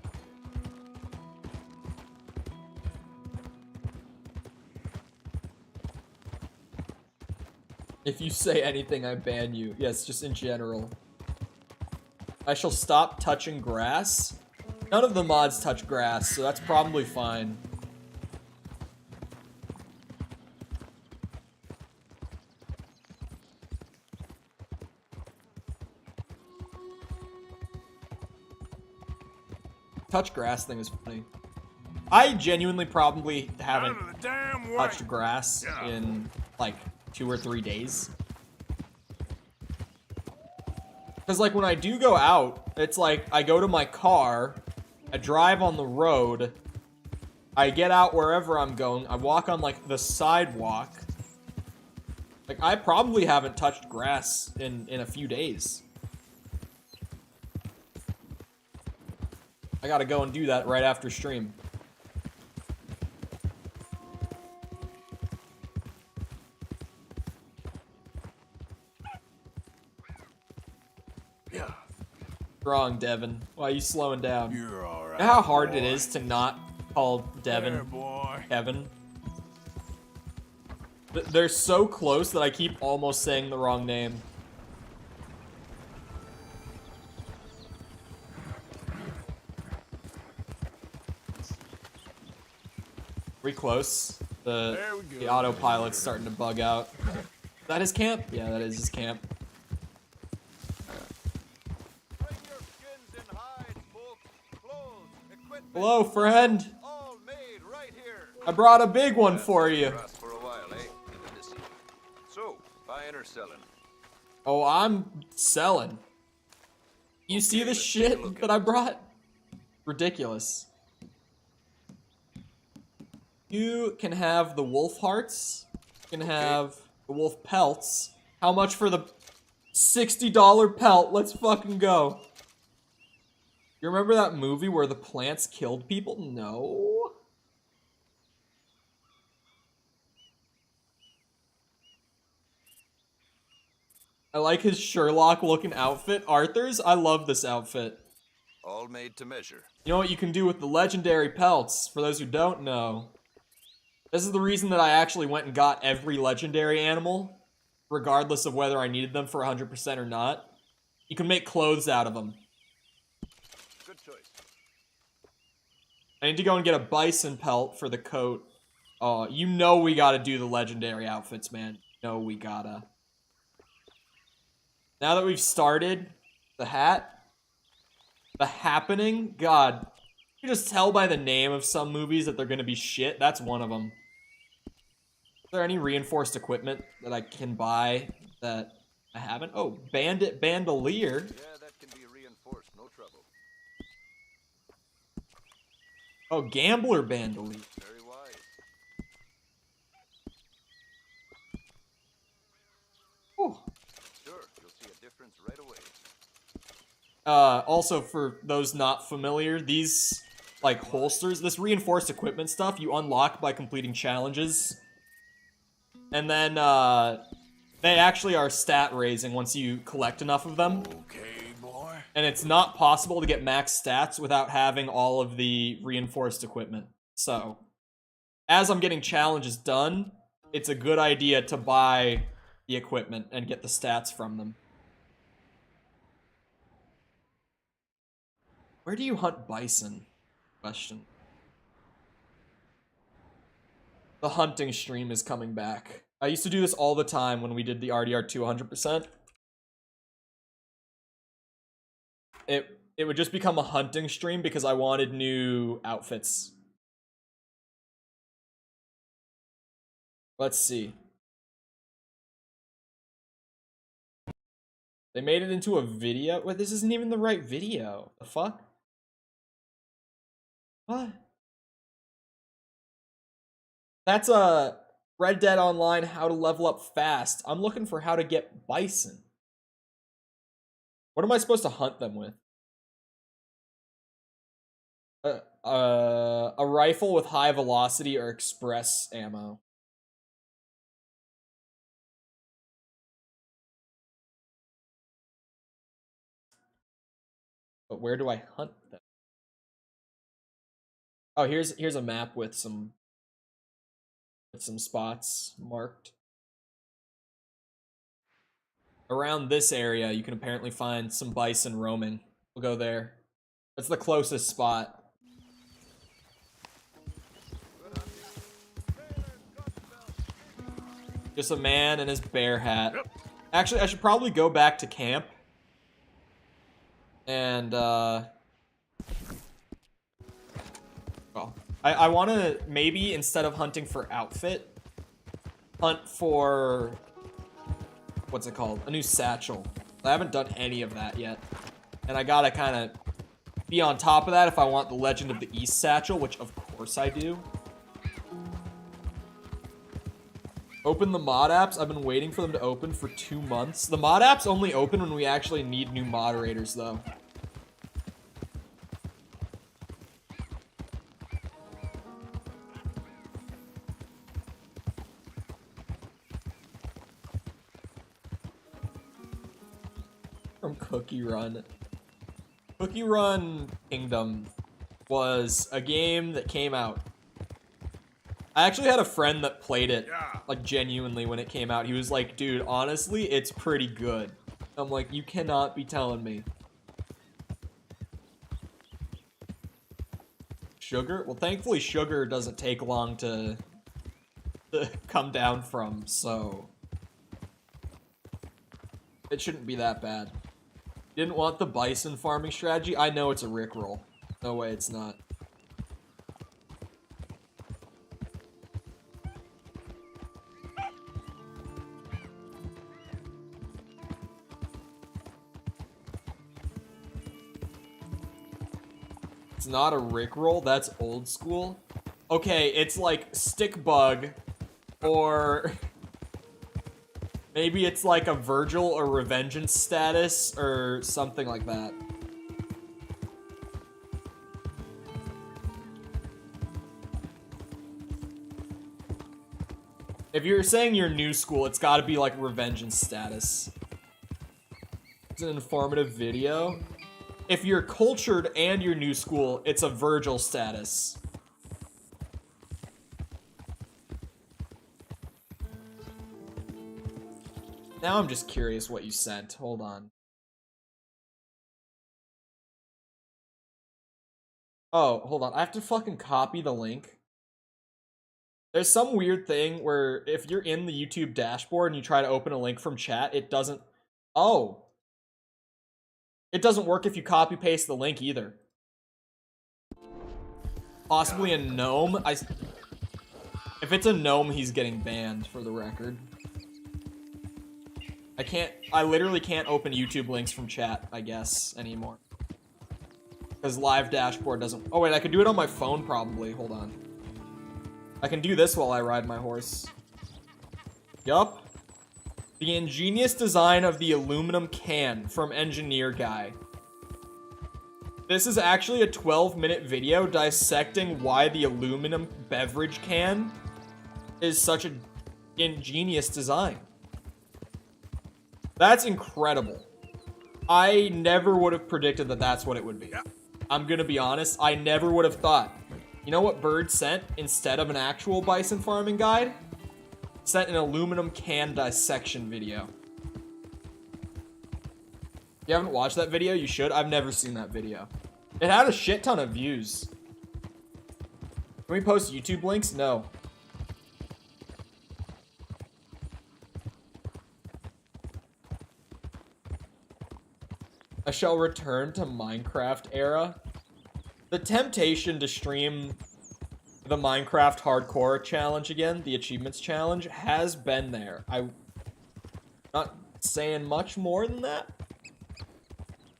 If you say anything, I ban you. Yes, just in general. I shall stop touching grass. None of the mods touch grass, so that's probably fine. Touch grass thing is funny. I genuinely probably haven't touched grass in like 2 or 3 days. Because like when I do go out, it's like I go to my car, I drive on the road, I get out wherever I'm going, I walk on like the sidewalk. Like I probably haven't touched grass in a few days. I gotta go and do that right after stream. Yeah. Strong, Devin. Why are you slowing down? You're alright. You know how hard it is to not call Devin There, boy. Kevin? They're so close that I keep almost saying the wrong name. We close. The autopilot's starting to bug out. Is that his camp? Yeah, that is his camp. Hello, friend. I brought a big one for you. So, buying or selling? Oh, I'm selling. You see the shit that I brought? Ridiculous. You can have the wolf hearts. You can have the wolf pelts. How much for the... $60 pelt. Let's fucking go. You remember that movie where the plants killed people? No. I like his Sherlock-looking outfit. Arthur's? I love this outfit. All made to measure. You know what you can do with the legendary pelts, for those who don't know. This is the reason that I actually went and got every legendary animal, regardless of whether I needed them for 100% or not. You can make clothes out of them. Good choice. I need to go and get a bison pelt for the coat. Oh, you know we gotta do the legendary outfits, man. You know we gotta. Now that we've started the hat, the happening, God, you just tell by the name of some movies that they're gonna be shit. That's one of them. Is there any reinforced equipment that I can buy that I haven't? Oh, bandit bandolier. Yeah, that can be reinforced, no trouble. Oh, gambler bandolier. Very wise. Whew. Sure, you'll see a difference right away. Also, for those not familiar, these, like, holsters, this reinforced equipment stuff, you unlock by completing challenges. And then, they actually are stat raising once you collect enough of them. Okay, boy. And it's not possible to get max stats without having all of the reinforced equipment. So, as I'm getting challenges done, it's a good idea to buy the equipment and get the stats from them. Where do you hunt bison? Question. The hunting stream is coming back. I used to do this all the time when we did the RDR2 100%. It would just become a hunting stream because I wanted new outfits. Let's see. They made it into a video? Wait, this isn't even the right video. The fuck? What? That's a Red Dead Online how to level up fast. I'm looking for how to get bison. What am I supposed to hunt them with? A rifle with high velocity or express ammo. But where do I hunt them? Oh, here's a map with some spots marked. Around this area, you can apparently find some bison roaming. We'll go there. That's the closest spot. Just a man in his bear hat. Actually, I should probably go back to camp. And, well, I want to, maybe, instead of hunting for outfit, hunt for, what's it called? A new satchel. I haven't done any of that yet. And I gotta kind of be on top of that if I want the Legend of the East satchel, which of course I do. Open the mod apps. I've been waiting for them to open for 2 months. The mod apps only open when we actually need new moderators, though. From Cookie Run. Cookie Run Kingdom was a game that came out. I actually had a friend that played it, like, genuinely when it came out. He was like, dude, honestly, it's pretty good. I'm like, you cannot be telling me. Sugar? Well, thankfully, sugar doesn't take long to come down from, so it shouldn't be that bad. Didn't want the bison farming strategy? I know it's a rickroll. No way it's not. It's not a rickroll, that's old school. Okay, it's like stick bug or Maybe it's like a Virgil or Revengeance status or something like that. If you're saying you're new school, it's gotta be like Revengeance status. It's an informative video. If you're cultured and you're new school, it's a Virgil status. Now I'm just curious what you sent. Hold on. Oh, hold on. I have to fucking copy the link. There's some weird thing where if you're in the YouTube dashboard and you try to open a link from chat, it doesn't... Oh. It doesn't work if you copy paste the link either. Possibly a gnome. If it's a gnome, he's getting banned, for the record. I literally can't open YouTube links from chat, I guess, anymore. Because live dashboard doesn't... Oh wait, I could do it on my phone probably. Hold on. I can do this while I ride my horse. Yup. The ingenious design of the aluminum can from Engineer Guy. This is actually a 12-minute video dissecting why the aluminum beverage can is such an ingenious design. That's incredible. I never would have predicted that that's what it would be. I'm gonna be honest, I never would have thought. You know what Bird sent instead of an actual bison farming guide? Sent an aluminum can dissection video. If you haven't watched that video, you should. I've never seen that video. It had a shit ton of views. Can we post YouTube links? No. I shall return to Minecraft era. The temptation to stream the Minecraft hardcore challenge again, the achievements challenge, has been there. I'm not saying much more than that.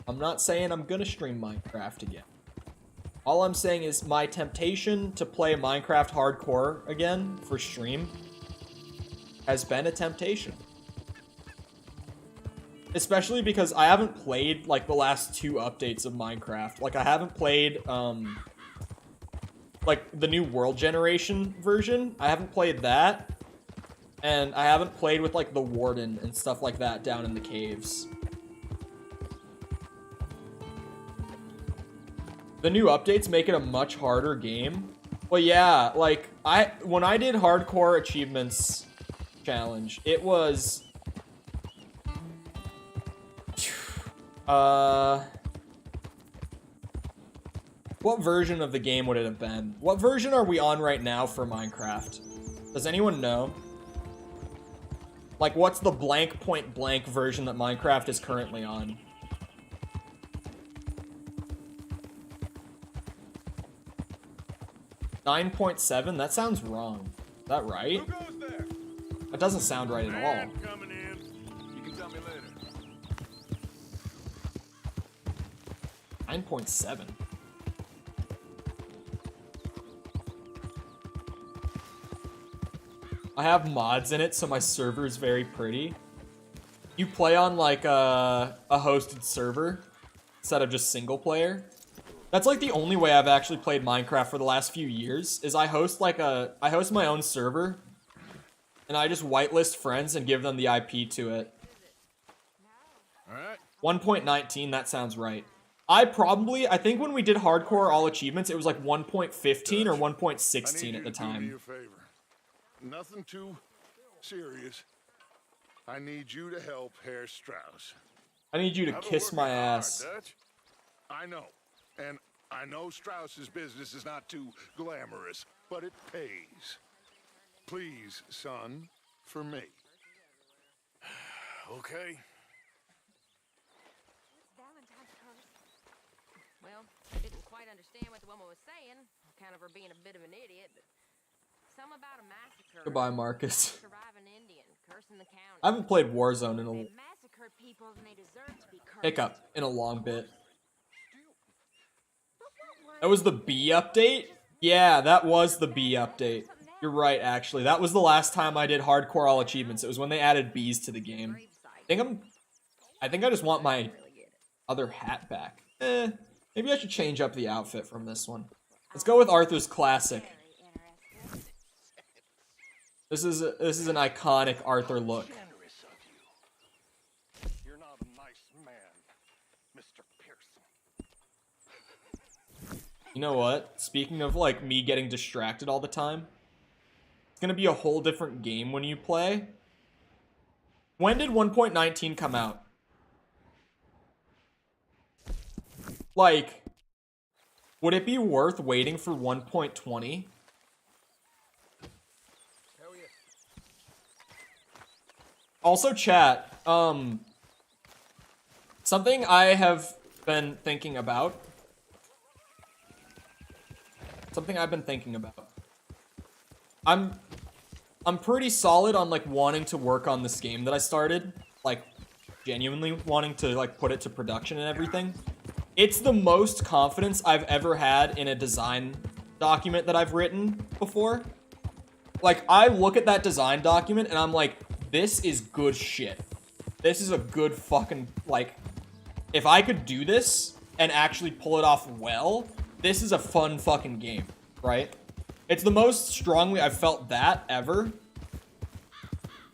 I'm not saying I'm gonna stream Minecraft again. All I'm saying is my temptation to play Minecraft hardcore again for stream has been a temptation. Especially because I haven't played, like, the last 2 updates of Minecraft. Like, I haven't played, like, the new world generation version. I haven't played that. And I haven't played with, like, the warden and stuff like that down in the caves. The new updates make it a much harder game. Well, yeah, like, when I did hardcore achievements challenge, it was... What version of the game would it have been? What version are we on right now for Minecraft? Does anyone know? Like, what's the blank point blank version that Minecraft is currently on? .7? That sounds wrong. Is that right? Who goes there? That doesn't sound right at all. Man coming in. You can tell me later. 9.7. I have mods in it, so my server is very pretty. You play on like a hosted server instead of just single player. That's like the only way I've actually played Minecraft for the last few years, is I host my own server, and I just whitelist friends and give them the IP to it. All right. 1.19, that sounds right. I think when we did hardcore all achievements, it was like 1.15 or 1.16 at the time. Do me a favor. Nothing too serious. I need you to help Herr Strauss. I need you to kiss my ass. Dutch. I know. And I know Strauss's business is not too glamorous, but it pays. Please, son, for me. Okay. Well, I didn't quite understand what the woman was saying. Kind of her being a bit of an idiot, but some about a massacre. Goodbye, Marcus. Surviving Indian, cursing the county. I haven't played Warzone in They massacred people and they deserve to be cursed. hiccup in a long bit. That was the B update? Yeah, that was the B update. Something You're right, actually. That was the last time I did hardcore all achievements. It was when they added bees to the game. I think I just want my other hat back. Maybe I should change up the outfit from this one. Let's go with Arthur's classic. This is an iconic Arthur look. You're not a nice man, Mr. Pearson. You know what? Speaking of, like, me getting distracted all the time, it's gonna be a whole different game when you play. When did 1.19 come out? Like, would it be worth waiting for 1.20? Also, chat, something I have been thinking about. I'm pretty solid on, like, wanting to work on this game that I started. Like, genuinely wanting to, like, put it to production and everything. It's the most confidence I've ever had in a design document that I've written before. Like, I look at that design document and I'm like, this is good shit. This is a good fucking, like, if I could do this and actually pull it off well, this is a fun fucking game, right? It's the most strongly I've felt that ever.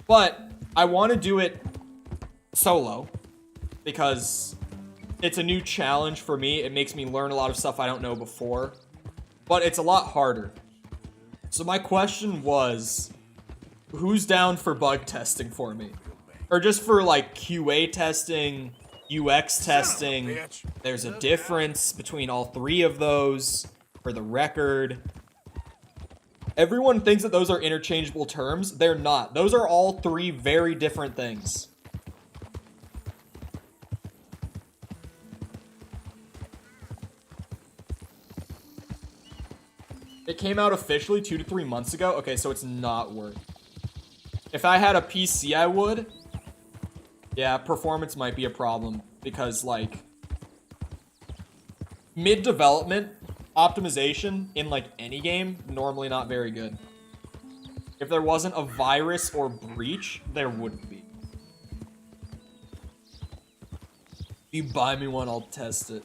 But I want to do it solo because it's a new challenge for me. It makes me learn a lot of stuff I don't know before, but it's a lot harder. So my question was, who's down for bug testing for me? Or just for, like, QA testing, UX testing. There's a difference between all three of those, for the record. Everyone thinks that those are interchangeable terms. They're not. Those are all three very different things. It came out officially 2 to 3 months ago. Okay, so it's not worth. If I had a PC, I would. Yeah, performance might be a problem because, like, mid-development optimization in, like, any game, normally not very good. If there wasn't a virus or breach, there wouldn't be. If you buy me one, I'll test it.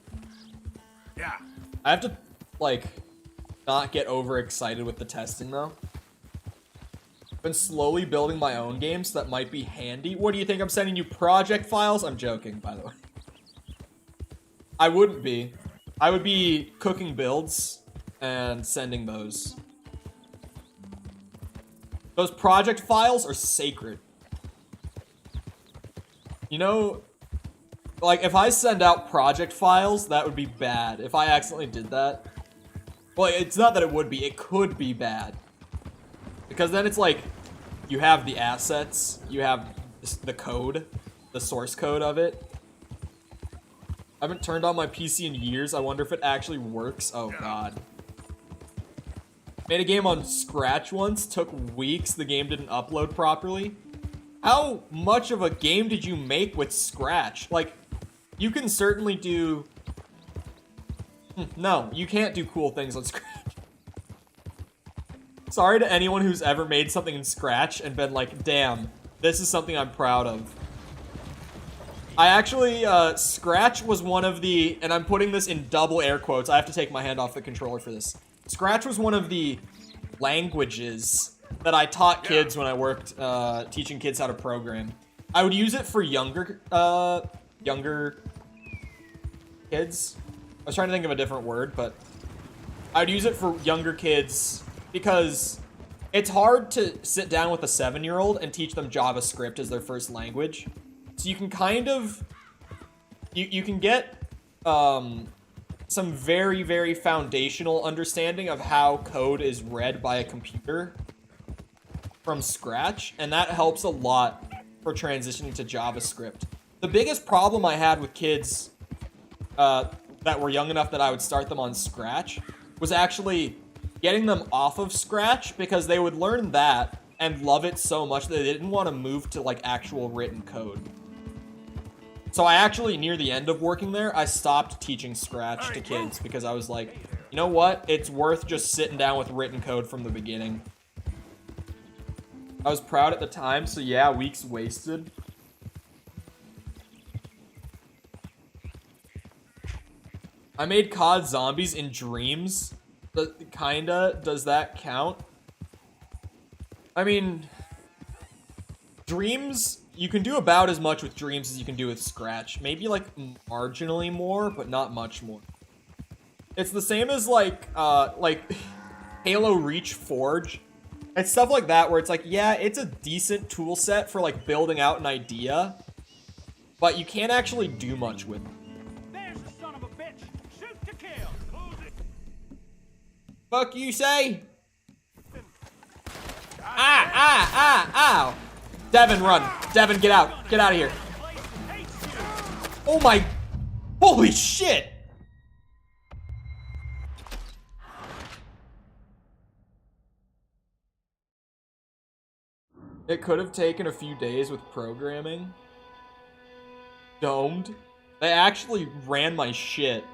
Yeah. I have to, like, not get overexcited with the testing, though. I've been slowly building my own games that might be handy. What do you think? I'm sending you project files? I'm joking, by the way. I wouldn't be. I would be cooking builds and sending those. Those project files are sacred. You know, like, if I send out project files, that would be bad. If I accidentally did that. Well, it's not that it would be. It could be bad. Because then it's like, you have the assets, you have the code, the source code of it. I haven't turned on my PC in years. I wonder if it actually works. Oh, God. Made a game on Scratch once. Took weeks. The game didn't upload properly. How much of a game did you make with Scratch? Like, you can certainly do... No, you can't do cool things on Scratch. Sorry to anyone who's ever made something in Scratch and been like, damn, this is something I'm proud of. I actually, Scratch was one of the, and I'm putting this in double air quotes, I have to take my hand off the controller for this. Scratch was one of the languages that I taught kids when I worked, teaching kids how to program. I would use it for younger kids. I was trying to think of a different word, but I would use it for younger kids because it's hard to sit down with a 7-year-old and teach them JavaScript as their first language. So you can kind of, you can get some very, very foundational understanding of how code is read by a computer from scratch, and that helps a lot for transitioning to JavaScript. The biggest problem I had with kids that were young enough that I would start them on Scratch was actually getting them off of Scratch, because they would learn that and love it so much that they didn't want to move to, like, actual written code. So I actually, near the end of working there, I stopped teaching Scratch to kids because I was like, you know what? It's worth just sitting down with written code from the beginning. I was proud at the time, so yeah, weeks wasted. I made COD Zombies in Dreams. Kinda. Does that count? I mean, Dreams, you can do about as much with Dreams as you can do with Scratch. Maybe, like, marginally more, but not much more. It's the same as, like Halo Reach Forge. And stuff like that, where it's like, yeah, it's a decent tool set for, like, building out an idea, but you can't actually do much with it. There's the son of a bitch! Shoot to kill! Fuck you say? Ow! Devin, run. Devin, get out. Get out of here. Oh my... Holy shit! It could have taken a few days with programming. Domed. They actually ran my shit.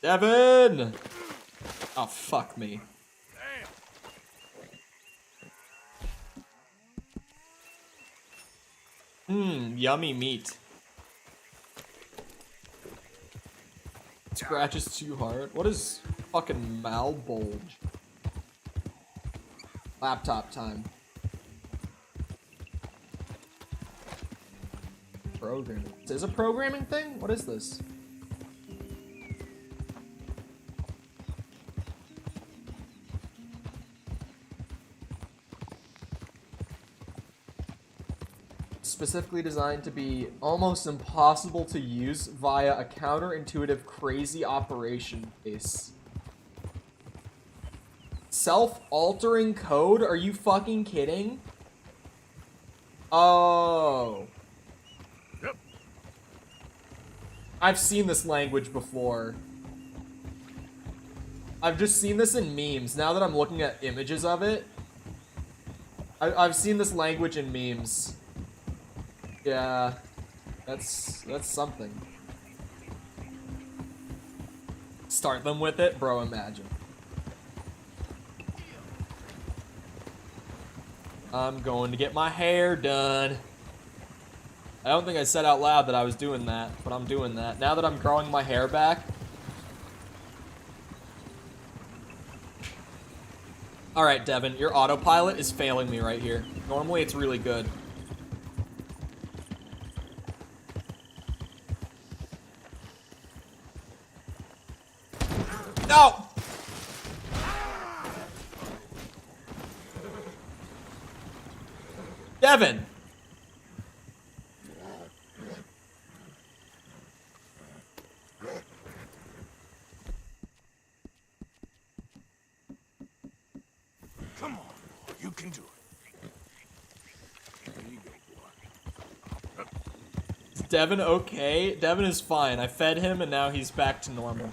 Devin! Oh, fuck me. Yummy meat. Scratch is too hard. What is fucking malbulge? Laptop time. Programming. Is this a programming thing? What is this? Specifically designed to be almost impossible to use via a counterintuitive crazy operation base. Self-altering code? Are you fucking kidding? Oh. Yep. I've seen this language before. I've just seen this in memes. Now that I'm looking at images of it, I've seen this language in memes. Yeah, that's something. Start them with it? Bro, imagine. I'm going to get my hair done. I don't think I said out loud that I was doing that, but I'm doing that. Now that I'm growing my hair back. Alright, Devin, your autopilot is failing me right here. Normally it's really good. No! Devin! Come on, boy. You can do it. There you go, boy. Is Devin okay? Devin is fine. I fed him and now he's back to normal.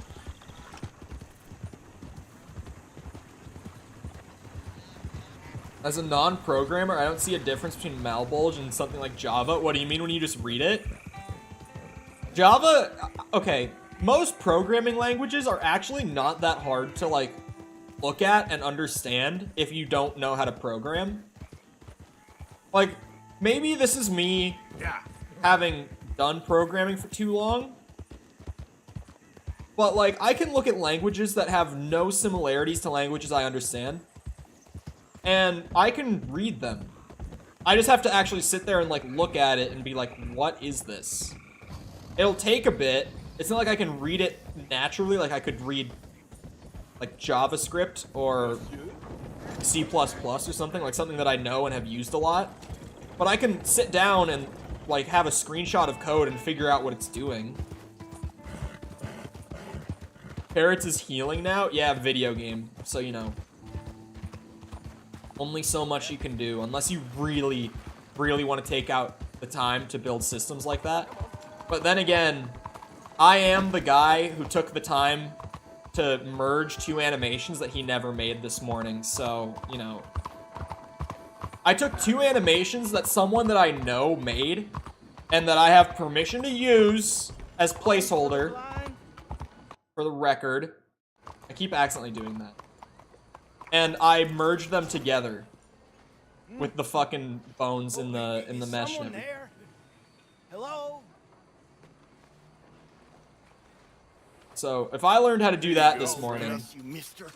As a non-programmer, I don't see a difference between malbulge and something like Java. What do you mean when you just read it? Java, okay, most programming languages are actually not that hard to, like, look at and understand if you don't know how to program. Like, maybe this is me having done programming for too long. But, like, I can look at languages that have no similarities to languages I understand. And I can read them. I just have to actually sit there and, like, look at it and be like, what is this? It'll take a bit. It's not like I can read it naturally, like I could read, like, JavaScript or C++ or something, like something that I know and have used a lot. But I can sit down and, like, have a screenshot of code and figure out what it's doing. Parrots is healing now? Yeah, video game, so you know. Only so much you can do, unless you really, really want to take out the time to build systems like that. But then again, I am the guy who took the time to merge two animations that he never made this morning, so, you know. I took two animations that someone that I know made, and that I have permission to use as placeholder. for the record. I keep accidentally doing that. And I merged them together with the fucking bones in the mesh. Someone there? Hello? So if I learned how to do that this morning, Bless you, mister.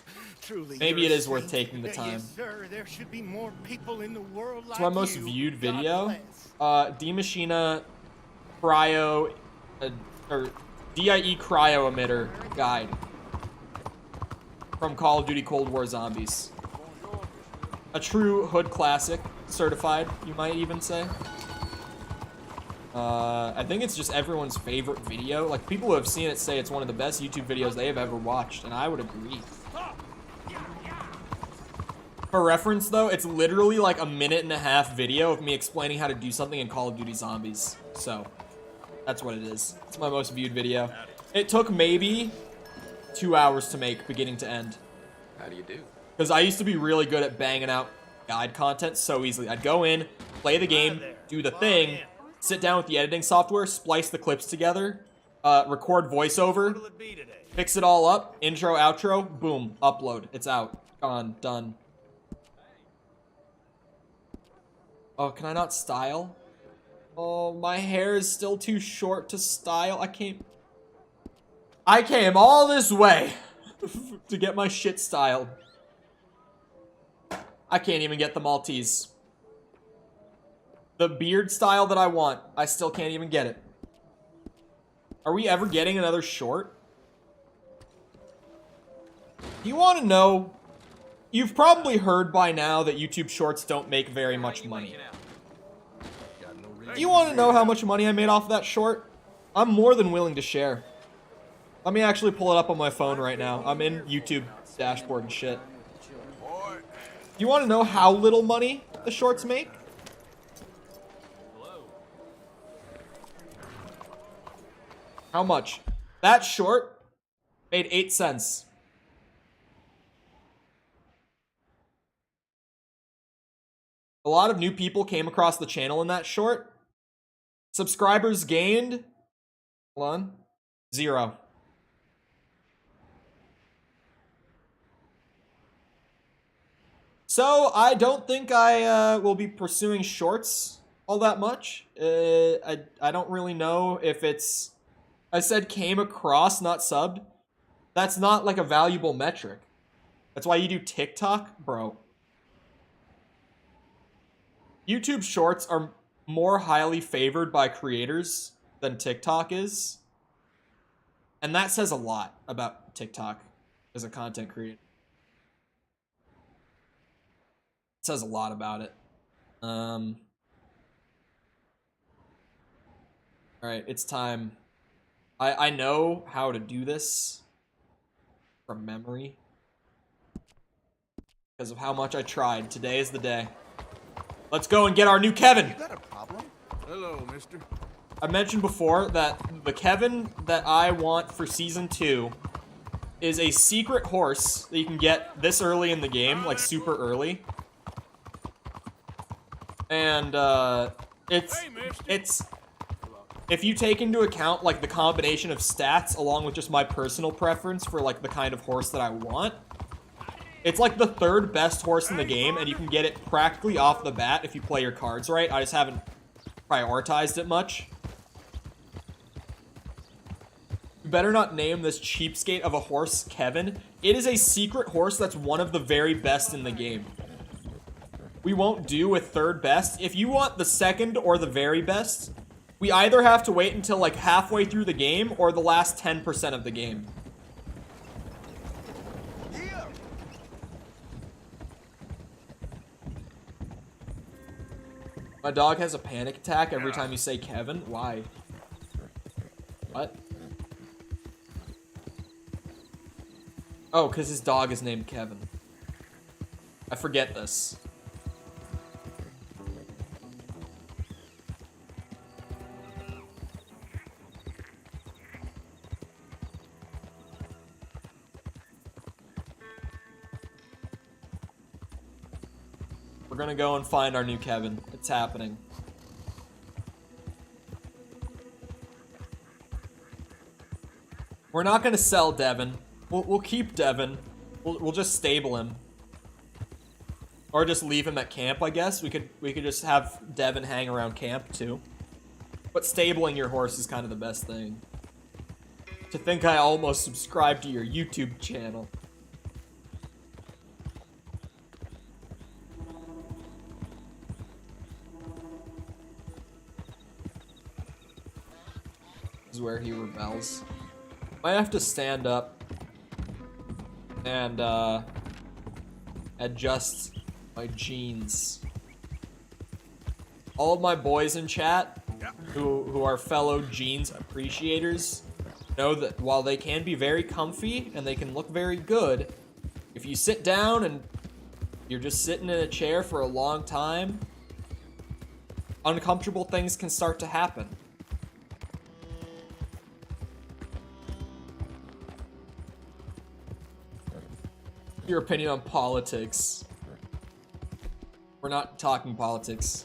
Truly, maybe you're it a is worth saint. taking the time. Yes, sir. There should be more people in the world It's like my most you. viewed God video. bless. D Machina Cryo or DIE Cryo Emitter Guide from Call of Duty Cold War Zombies. A true hood classic, certified, you might even say. I think it's just everyone's favorite video. Like, people who have seen it say it's one of the best YouTube videos they have ever watched, and I would agree. For reference, though, it's literally like a 1.5-minute video of me explaining how to do something in Call of Duty Zombies. So, that's what it is. It's my most viewed video. It took maybe 2 hours to make, beginning to end. How do you do? Because I used to be really good at banging out guide content so easily. I'd go in, play the game, do the thing, sit down with the editing software, splice the clips together, record voiceover, fix it all up, intro, outro, boom, upload. It's out. Gone. Done. Oh, can I not style? Oh, my hair is still too short to style. I came all this way to get my shit styled. I can't even get the Maltese. The beard style that I want, I still can't even get it. Are we ever getting another short? You want to know? You've probably heard by now that YouTube Shorts don't make very much money. You want to know how much money I made off of that short? I'm more than willing to share. Let me actually pull it up on my phone right now. I'm in YouTube dashboard and shit. You want to know how little money the shorts make? How much? That short made 8 cents. A lot of new people came across the channel in that short. Subscribers gained, hold on, 0. So, I don't think I will be pursuing shorts all that much. I don't really know if it's... I said came across, not subbed. That's not like a valuable metric. That's why you do TikTok, bro. YouTube Shorts are more highly favored by creators than TikTok is. And that says a lot about TikTok as a content creator. It says a lot about it. Alright, it's time. I know how to do this from memory because of how much I tried. Today is the day. Let's go and get our new Kevin. You got a problem? Hello, mister. I mentioned before that the Kevin that I want for Season 2 is a secret horse that you can get this early in the game, like super early. And, it's... If you take into account, like, the combination of stats along with just my personal preference for, like, the kind of horse that I want, it's, like, the 3rd best horse in the game, and you can get it practically off the bat if you play your cards right. I just haven't prioritized it much. You better not name this cheapskate of a horse Kevin. It is a secret horse that's one of the very best in the game. We won't do with 3rd best. If you want the 2nd or the very best... We either have to wait until, like, halfway through the game or the last 10% of the game. My dog has a panic attack every time you say Kevin. Why? What? Oh, because his dog is named Kevin. I forget this. We're gonna go and find our new Kevin. It's happening. We're not gonna sell Devin. We'll keep Devin. We'll just stable him. Or just leave him at camp, I guess. We could just have Devin hang around camp too. But stabling your horse is kind of the best thing. To think I almost subscribed to your YouTube channel. This is where he rebels. Might have to stand up and adjust my jeans. All of my boys in chat who are fellow jeans appreciators know that while they can be very comfy and they can look very good, if you sit down and you're just sitting in a chair for a long time, uncomfortable things can start to happen. Your opinion on politics. We're not talking politics.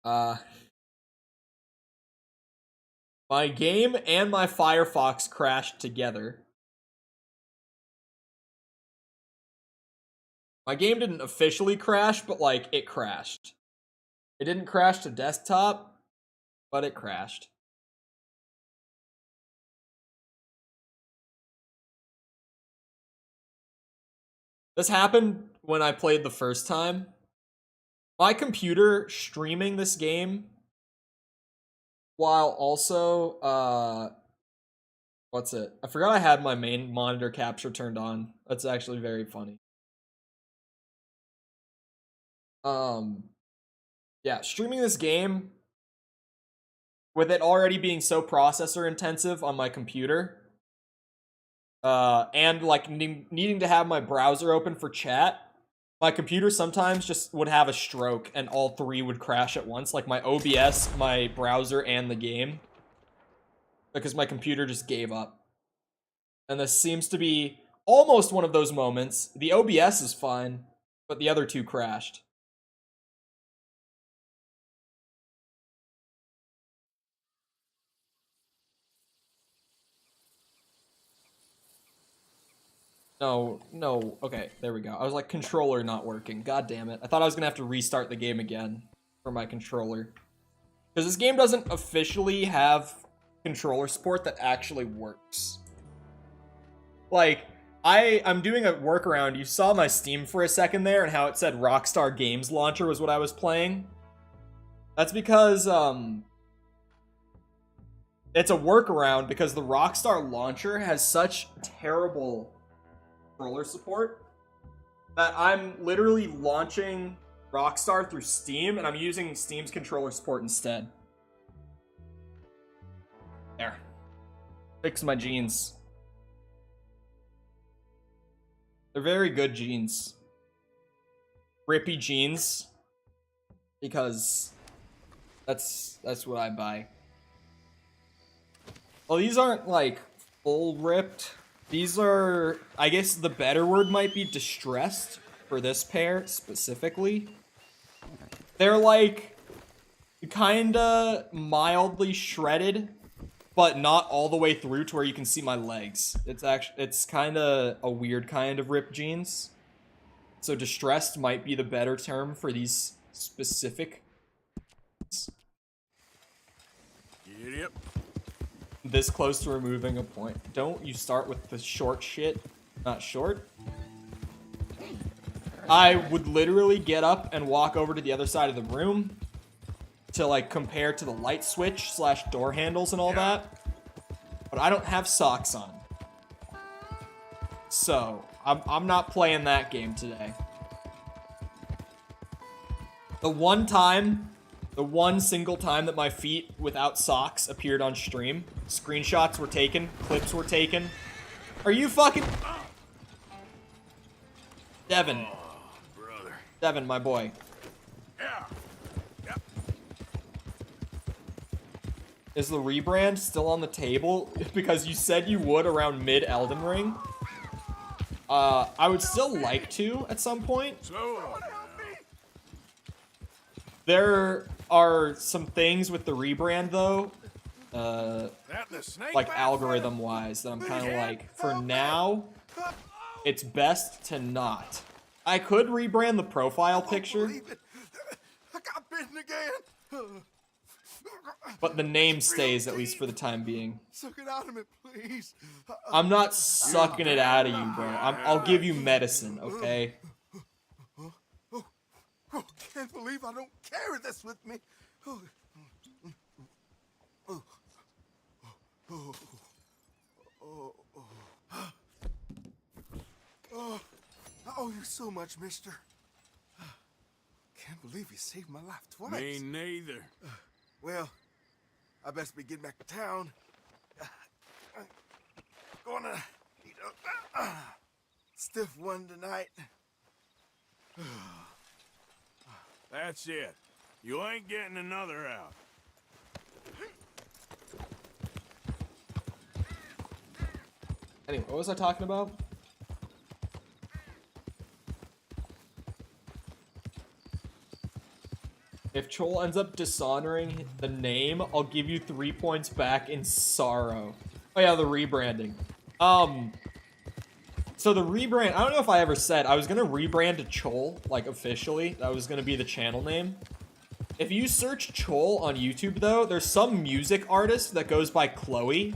My game and my Firefox crashed together. My game didn't officially crash, but like it crashed. It didn't crash to desktop, but it crashed. This happened when I played the first time. My computer streaming this game while also, what's it? I forgot I had my main monitor capture turned on. That's actually very funny. Yeah, streaming this game with it already being so processor intensive on my computer, and like needing to have my browser open for chat, my computer sometimes just would have a stroke and all three would crash at once, like my OBS, my browser, and the game, because my computer just gave up. And this seems to be almost one of those moments. The OBS is fine, but the other two crashed. No, okay, there we go. I was like, controller not working. God damn it. I thought I was gonna have to restart the game again for my controller. Because this game doesn't officially have controller support that actually works. Like, I'm doing a workaround. You saw my Steam for a second there and how it said Rockstar Games Launcher was what I was playing. That's because, it's a workaround because the Rockstar Launcher has such terrible controller support that I'm literally launching Rockstar through Steam and I'm using Steam's controller support instead. There. Fix my jeans. They're very good jeans. Rippy jeans. Because that's what I buy. Well, these aren't like full ripped. These are, I guess the better word might be distressed for this pair specifically. They're like kinda mildly shredded, but not all the way through to where you can see my legs. It's kinda a weird kind of ripped jeans. So distressed might be the better term for these specific. Yep. This close to removing a point. Don't you start with the short shit. Not short. I would literally get up and walk over to the other side of the room to like compare to the light switch / door handles and all that. But I don't have socks on. So I'm not playing that game today. The one single time that my feet without socks appeared on stream, screenshots were taken, clips were taken. Are you fucking... Devin. Oh, brother. Devin, my boy. Yeah. Yep. Is the rebrand still on the table? Because you said you would around mid-Elden Ring. I would still like to at some point. So, There are some things with the rebrand though, like algorithm-wise, that I'm kind of like, for now, it's best to not. I could rebrand the profile picture, I got bitten again. but the name stays, at least for the time being. Suck it out of me, please. I'm not sucking it out of you, bro. I'll give you medicine, okay? Oh, can't believe I don't carry this with me. Oh, oh, oh, oh, oh. I owe you so much, mister. Can't believe you saved my life twice. Me neither. Well, I best be getting back to town. Gonna eat a stiff one tonight. That's it. You ain't getting another out. Anyway, what was I talking about? If Chol ends up dishonoring the name, I'll give you 3 points back in sorrow. Oh yeah, the rebranding. So the rebrand, I don't know if I ever said, I was gonna rebrand to Chol, like officially. That was gonna be the channel name. If you search Chol on YouTube though, there's some music artist that goes by Chloe.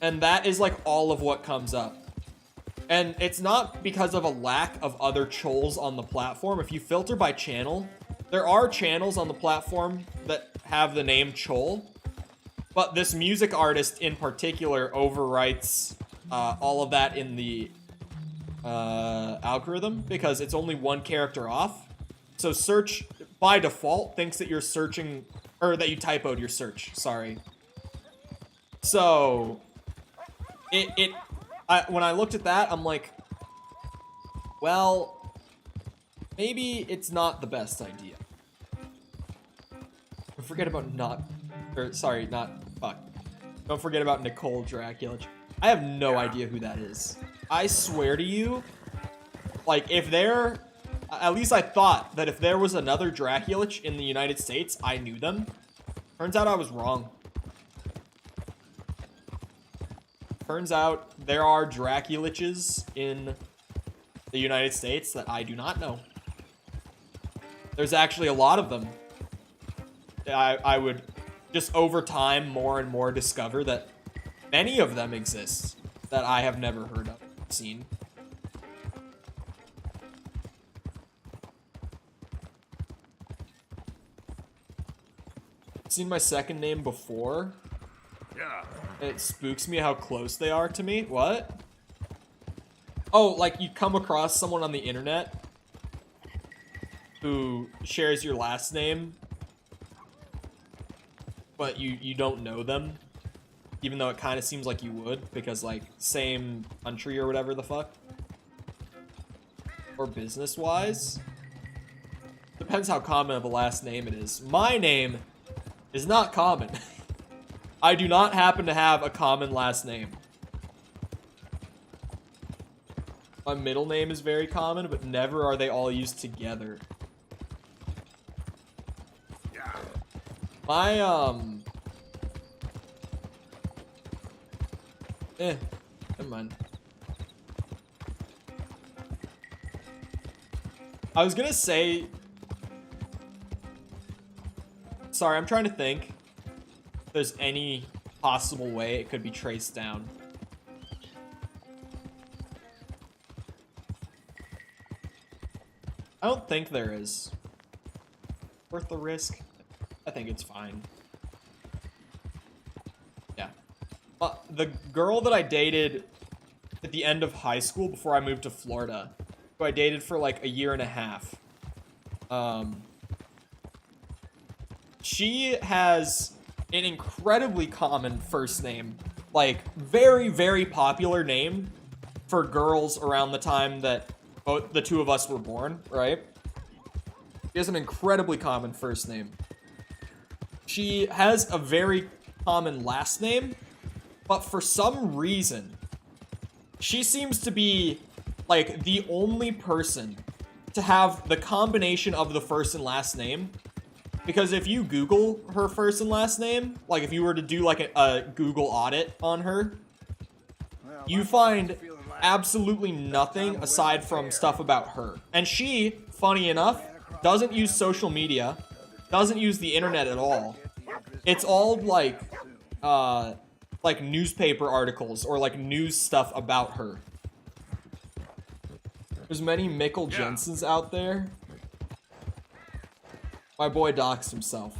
And that is like all of what comes up. And it's not because of a lack of other Chols on the platform. If you filter by channel, there are channels on the platform that have the name Chol. But this music artist in particular overwrites all of that in the algorithm because it's only one character off. So search by default thinks that you're searching, or that you typoed your search, sorry. So when I looked at that, I'm like, well, maybe it's not the best idea. Don't forget about Don't forget about Nicole Dracula. I have no idea who that is. I swear to you, like, if there, at least I thought that if there was another Draculich in the United States, I knew them. Turns out I was wrong. Turns out there are Draculiches in the United States that I do not know. There's actually a lot of them. I would just over time more and more discover that many of them exist that I have never heard of, seen. Seen my second name before? Yeah. It spooks me how close they are to me. What? Oh, like you come across someone on the internet who shares your last name, but you don't know them, even though it kind of seems like you would, because like same country or whatever the fuck. Or business-wise. Depends how common of a last name it is. My name is not common. I do not happen to have a common last name. My middle name is very common, but never are they all used together. My, never mind. I was gonna say... Sorry, I'm trying to think if there's any possible way it could be traced down. I don't think there is. Worth the risk? I think it's fine. Yeah. The girl that I dated at the end of high school before I moved to Florida, who I dated for like a year and a half, she has an incredibly common first name. Like, very, very popular name for girls around the time that both the two of us were born, right? She has an incredibly common first name. She has a very common last name, but for some reason, she seems to be, like, the only person to have the combination of the first and last name Because if you Google her first and last name, like if you were to do like a Google audit on her, you find absolutely nothing aside from stuff about her. And she, funny enough, doesn't use social media, doesn't use the internet at all. It's all like newspaper articles or like news stuff about her. There's many Mikkel Jensens out there. My boy doxed himself.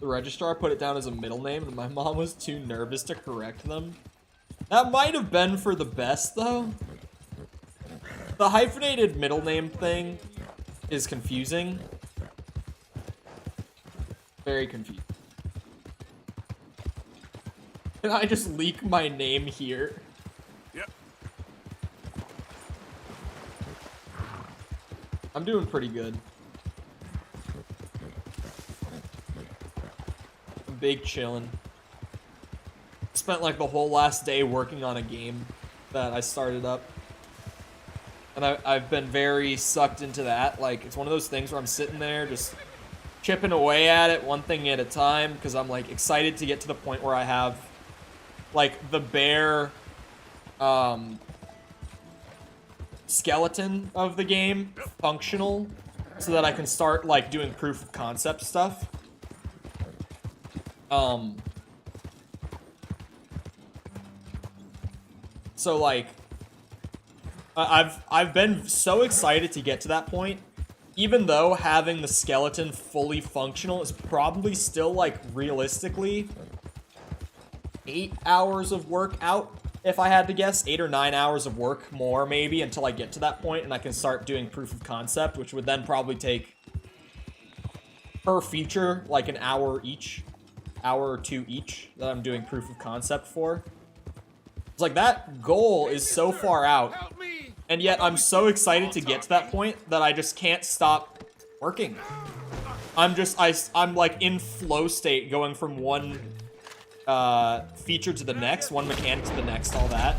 The registrar put it down as a middle name, and my mom was too nervous to correct them. That might have been for the best, though. The hyphenated middle name thing is confusing. Very confusing. Can I just leak my name here? Yep. I'm doing pretty good. I'm big chillin'. Spent like the whole last day working on a game that I started up. And I've been very sucked into that. Like, it's one of those things where I'm sitting there just chipping away at it one thing at a time because I'm like excited to get to the point where I have like the bare skeleton of the game functional so that I can start like doing proof of concept stuff. So like I've been so excited to get to that point, even though having the skeleton fully functional is probably still like realistically 8 hours of work out, if I had to guess. 8 or 9 hours of work more maybe until I get to that point and I can start doing proof of concept, which would then probably take per feature like an hour or two each that I'm doing proof of concept for. It's like that goal is so far out, and yet I'm so excited to get to that point that I just can't stop working. I'm like in flow state going from one feature to the next, one mechanic to the next, all that,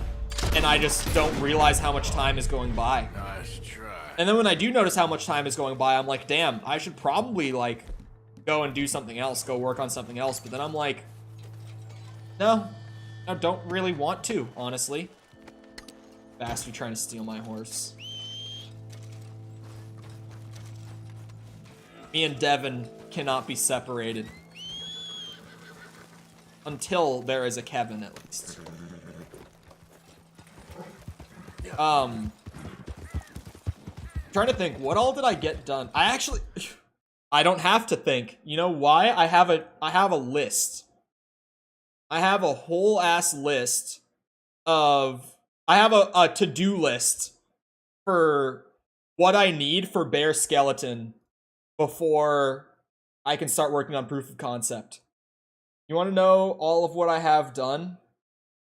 and I just don't realize how much time is going by. Nice try. And then when I do notice how much time is going by, I'm like, damn, I should probably like go and do something else, go work on something else. But then I'm like, no, I don't really want to, honestly. Bastard trying to steal my horse. Me and Devin cannot be separated. Until there is a Kevin, at least. Trying to think, what all did I get done? I don't have to think. You know why? I have a list. I have a whole ass list of... I have a to-do list for what I need for Bear Skeleton before I can start working on proof of concept. You want to know all of what I have done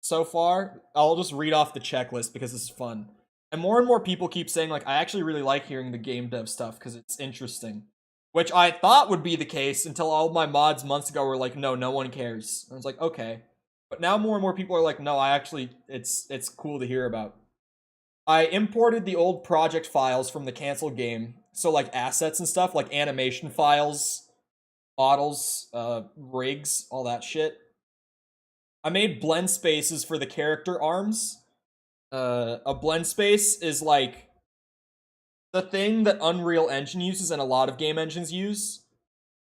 so far? I'll just read off the checklist because this is fun. And more people keep saying, like, I actually really like hearing the game dev stuff because it's interesting. Which I thought would be the case until all my mods months ago were like, no one cares. And I was like, okay. But now more and more people are like, no, it's cool to hear about. I imported the old project files from the canceled game. So like assets and stuff, like animation files, models, rigs, all that shit. I made blend spaces for the character arms. A blend space is like the thing that Unreal Engine uses and a lot of game engines use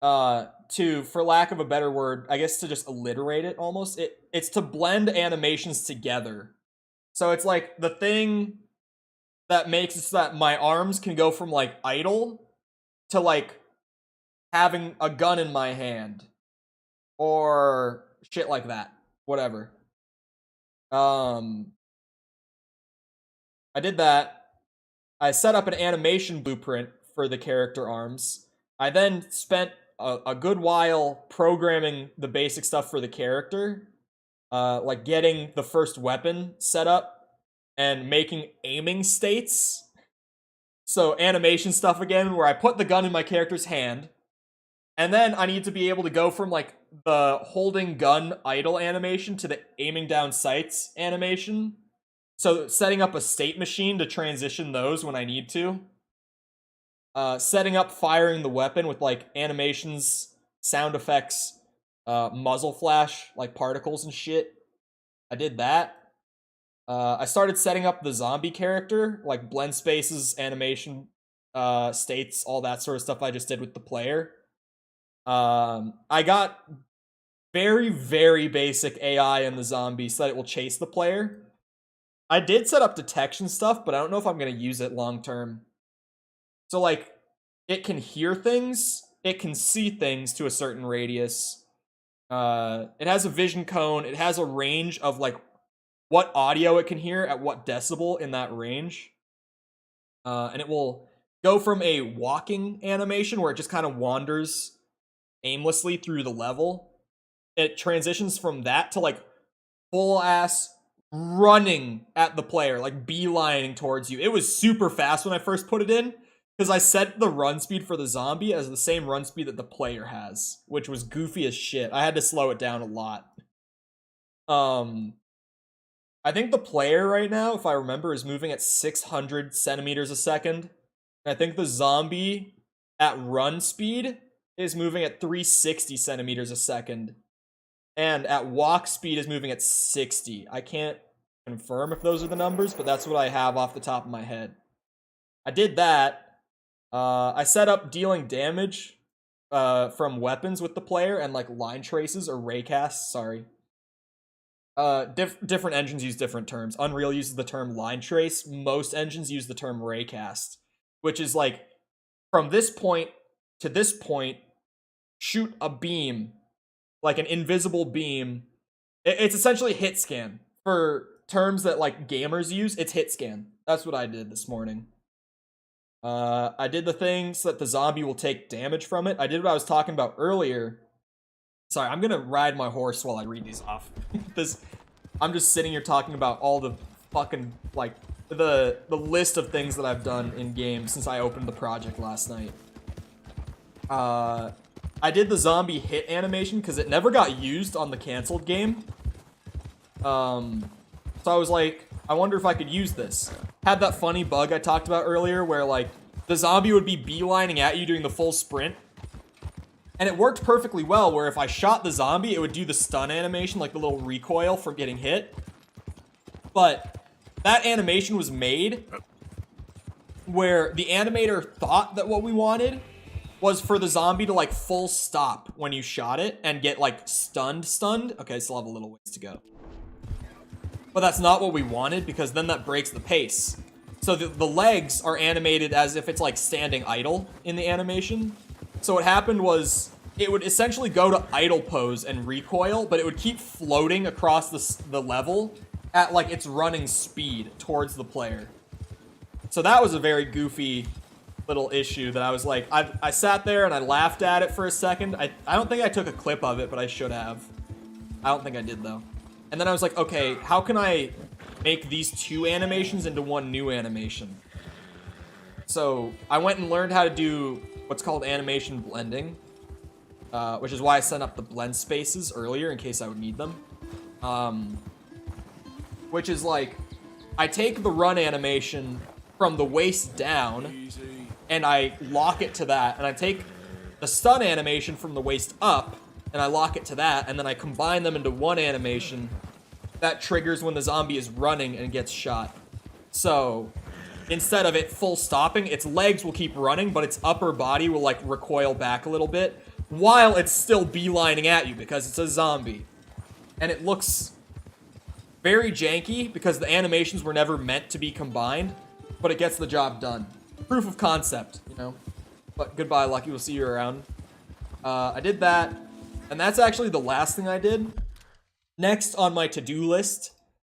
to, for lack of a better word, I guess to just alliterate it almost. It's to blend animations together. So it's like the thing that makes it so that my arms can go from like idle to like having a gun in my hand or shit like that. Whatever. I did that. I set up an animation blueprint for the character arms. I then spent a good while programming the basic stuff for the character, like getting the first weapon set up and making aiming states. So animation stuff again, where I put the gun in my character's hand, and then I need to be able to go from like the holding gun idle animation to the aiming down sights animation. So setting up a state machine to transition those when I need to. Setting up firing the weapon with like animations, sound effects, muzzle flash, like particles and shit. I did that. I started setting up the zombie character, like blend spaces, animation, states, all that sort of stuff I just did with the player. I got very, very basic AI in the zombie so that it will chase the player. I did set up detection stuff, but I don't know if I'm going to use it long term. So, like, it can hear things, it can see things to a certain radius. It has a vision cone, it has a range of, like, what audio it can hear at what decibel in that range. And it will go from a walking animation where it just kind of wanders aimlessly through the level. It transitions from that to, like, full-ass running at the player, like beelining towards you. It was super fast when I first put it in, because I set the run speed for the zombie as the same run speed that the player has, which was goofy as shit. I had to slow it down a lot. I think the player right now, if I remember, is moving at 600 centimeters a second. And I think the zombie at run speed is moving at 360 centimeters a second. And at walk speed is moving at 60. I can't confirm if those are the numbers, but that's what I have off the top of my head. I did that. I set up dealing damage from weapons with the player and like line traces or raycasts, sorry. Different engines use different terms. Unreal uses the term line trace. Most engines use the term raycast, which is like from this point to this point, shoot a beam, like an invisible beam. It's essentially hit scan. For terms that like gamers use, it's hit scan. That's what I did this morning. I did the thing so that the zombie will take damage from it. I did what I was talking about earlier. Sorry, I'm gonna ride my horse while I read these off. I'm just sitting here talking about all the fucking, like, the list of things that I've done in games since I opened the project last night. I did the zombie hit animation because it never got used on the canceled game. So I was like, I wonder if I could use this. Had that funny bug I talked about earlier where, like, the zombie would be beelining at you doing the full sprint. And it worked perfectly well where if I shot the zombie, it would do the stun animation, like the little recoil from getting hit. But that animation was made where the animator thought that what we wanted was for the zombie to, like, full stop when you shot it and get, like, stunned. Okay, still have a little ways to go. But that's not what we wanted because then that breaks the pace. So the legs are animated as if it's, like, standing idle in the animation. So what happened was it would essentially go to idle pose and recoil, but it would keep floating across the level at, like, its running speed towards the player. So that was a very goofy little issue that I was like, I sat there and I laughed at it for a second. I don't think I took a clip of it, but I should have. I don't think I did, though. And then I was like, okay, how can I make these two animations into one new animation? So I went and learned how to do what's called animation blending, which is why I set up the blend spaces earlier in case I would need them. Which is like, I take the run animation from the waist down, and I lock it to that, and I take the stun animation from the waist up, and I lock it to that, and then I combine them into one animation that triggers when the zombie is running and gets shot. So instead of it full stopping, its legs will keep running, but its upper body will, like, recoil back a little bit while it's still beelining at you because it's a zombie. And it looks very janky because the animations were never meant to be combined, but it gets the job done. Proof of concept, you know? But goodbye, Lucky. We'll see you around. I did that, and that's actually the last thing I did. Next on my to-do list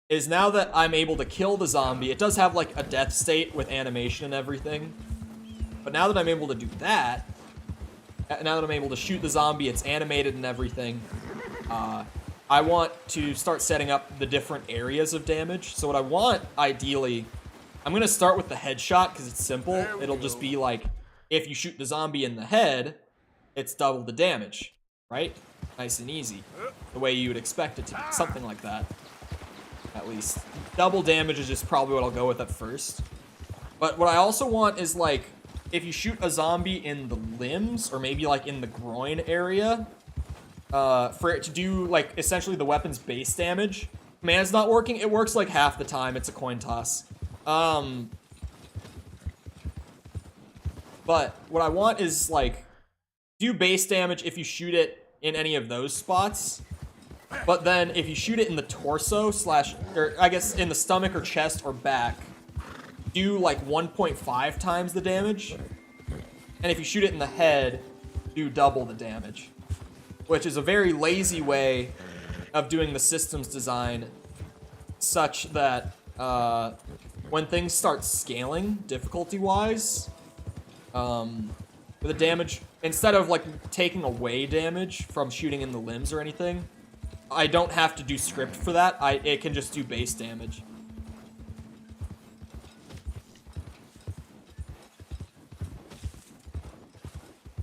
is now that I'm able to kill the zombie, it does have, like, a death state with animation and everything. But now that I'm able to do that, now that I'm able to shoot the zombie, it's animated and everything, I want to start setting up the different areas of damage. So what I want, ideally, I'm going to start with the headshot because it's simple. It'll just be like, if you shoot the zombie in the head, it's double the damage, right? Nice and easy. The way you would expect it to be. Something like that. at least. Double damage is just probably what I'll go with at first. But what I also want is, like, if you shoot a zombie in the limbs, or maybe, like, in the groin area, for it to do, like, essentially the weapon's base damage. Command's not working. It works, like, half the time. It's a coin toss. But what I want is, like, do base damage if you shoot it in any of those spots. But then if you shoot it in the torso or I guess in the stomach or chest or back, do like 1.5 times the damage. And if you shoot it in the head, do double the damage. Which is a very lazy way of doing the systems design such that when things start scaling difficulty-wise, the damage, instead of like taking away damage from shooting in the limbs or anything, I don't have to do script for that. It can just do base damage.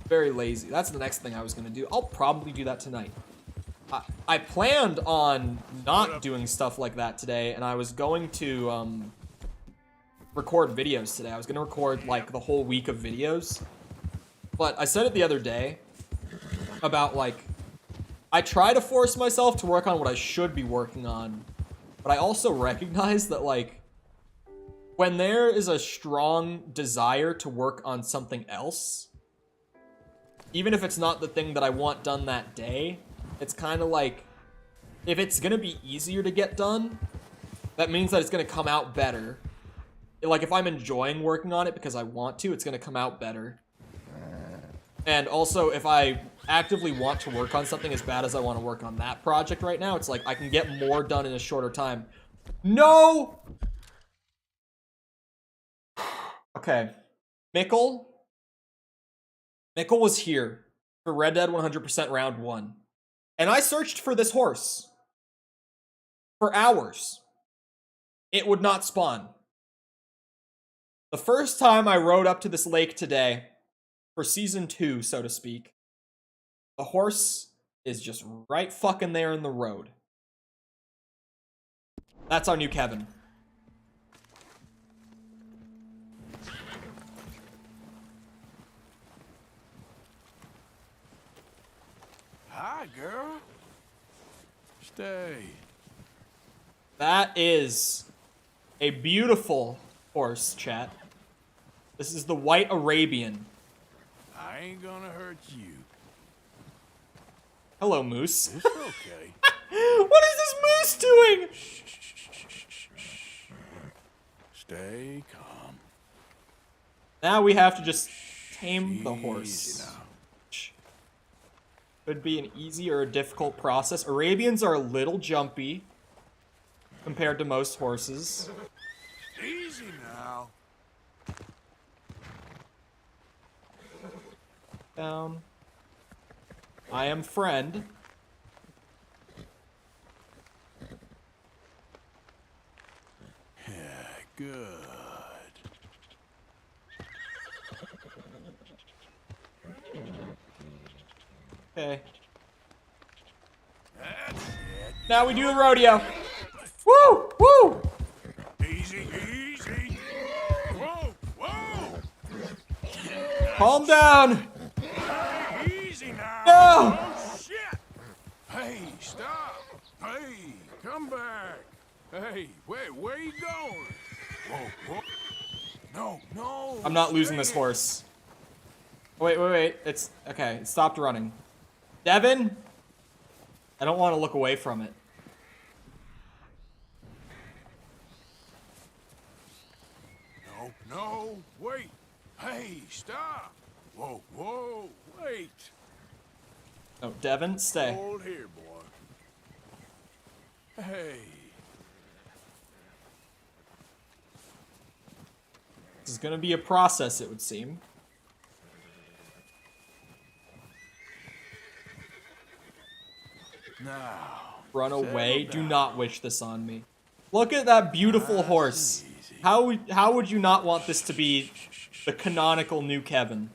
Very lazy. That's the next thing I was gonna do. I'll probably do that tonight. I planned on not doing stuff like that today, and I was going to record videos today. I was gonna record like the whole week of videos. But I said it the other day about, like, I try to force myself to work on what I should be working on, but I also recognize that, like, when there is a strong desire to work on something else, even if it's not the thing that I want done that day, it's kind of like, if it's gonna be easier to get done, that means that it's gonna come out better. Like, if I'm enjoying working on it because I want to, it's gonna come out better. And also, if I actively want to work on something as bad as I want to work on that project right now, it's like I can get more done in a shorter time. No! Okay. Mickle was here for Red Dead 100% round 1. And I searched for this horse for hours. It would not spawn. The first time I rode up to this lake today, for season 2, so to speak, the horse is just right fucking there in the road. That's our new Kevin. Hi, girl. Stay. That is a beautiful horse, chat. This is the White Arabian. I ain't gonna hurt you. Hello, Moose. It's okay. What is this Moose doing? Stay calm. Now we have to just tame the horse. Could be an easy or a difficult process. Arabians are a little jumpy compared to most horses. Easy now. Down. I am friend. Yeah, good. Okay. That's it. Now we do the rodeo. Woo! Woo! Easy, easy. Whoa, whoa. Calm down. Easy now. No! Oh, shit. Hey, stop. Hey, come back. Hey, wait, where you going? Whoa, whoa. No, no. I'm not losing this horse. Wait. It's okay. It stopped running. Devin? I don't want to look away from it. No, wait. Hey, stop. Whoa, wait. No, Devin, stay. Hold here, boy. Hey. This is gonna be a process, it would seem. Now. Run away. Do not wish this on me. Look at that beautiful horse. How would you not want this to be the canonical new Kevin?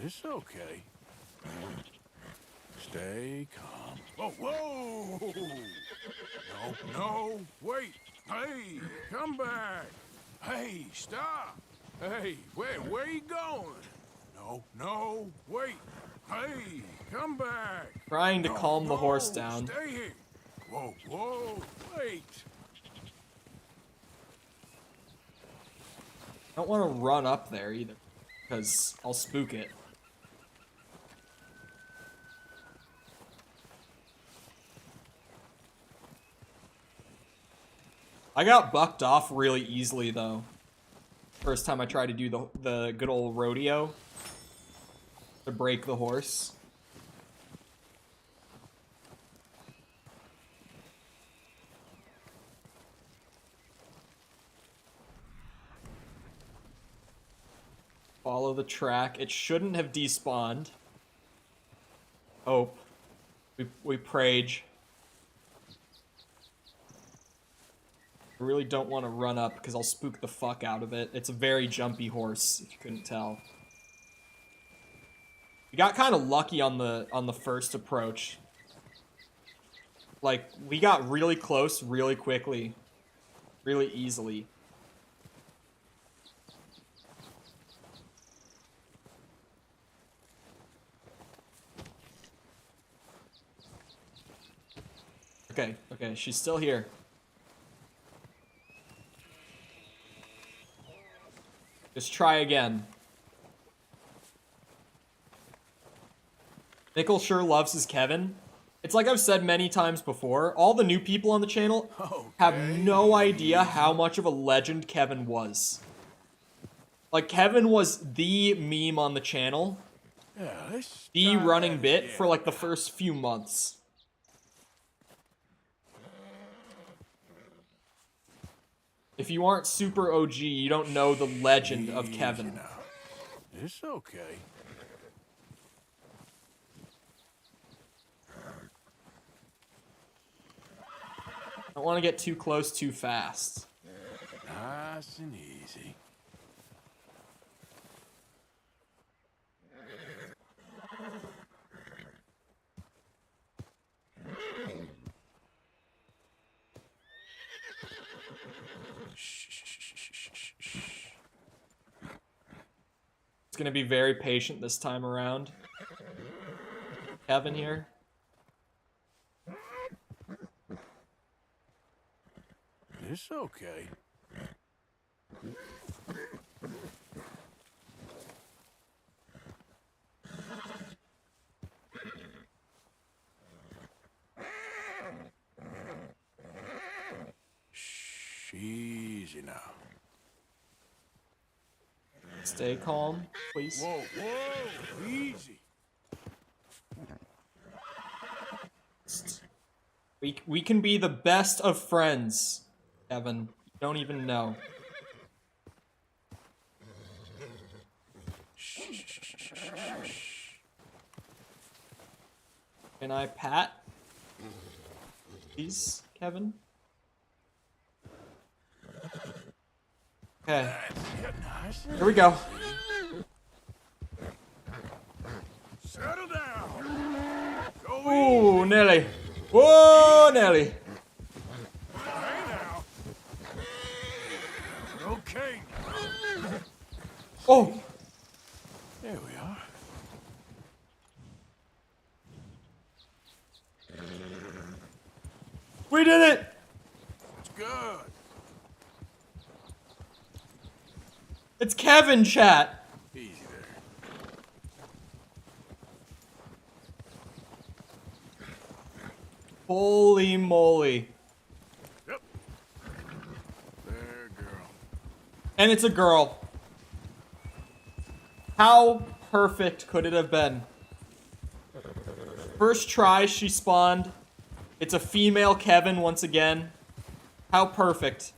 It's okay. Stay calm. Whoa, whoa! No, no, wait! Hey, come back! Hey, stop! Hey, where you going? No, no, wait! Hey, come back! Trying to No, calm the horse no, down. Stay here! Whoa, whoa, wait! I don't want to run up there either, because I'll spook it. I got bucked off really easily, though. First time I tried to do the good old rodeo to break the horse. Follow the track. It shouldn't have despawned. Hope. We prayed. I really don't want to run up because I'll spook the fuck out of it. It's a very jumpy horse, if you couldn't tell. We got kind of lucky on the first approach. Like, we got really close really quickly. Really easily. Okay, she's still here. Just try again. Nickel sure loves his Kevin. It's like I've said many times before, all the new people on the channel have no idea how much of a legend Kevin was. Like, Kevin was the meme on the channel. Yeah, The running bit for like the first few months. If you aren't super OG, you don't know the legend of Kevin. It's okay. I don't want to get too close too fast. Nice and easy. It's gonna be very patient this time around. Kevin here. It's okay. Easy now. Stay calm, please. Whoa, whoa, easy. We can be the best of friends, Kevin. You don't even know. Can I pat? Please, Kevin? Okay. Here we go. Settle down. Go Ooh, Nelly. Whoa, Nelly. Hey now. Okay. Oh. There we are. We did it. It's good. It's Kevin, chat. Easy there. Holy moly. Yep. There, girl. And it's a girl. How perfect could it have been? First try, she spawned. It's a female Kevin once again. How perfect.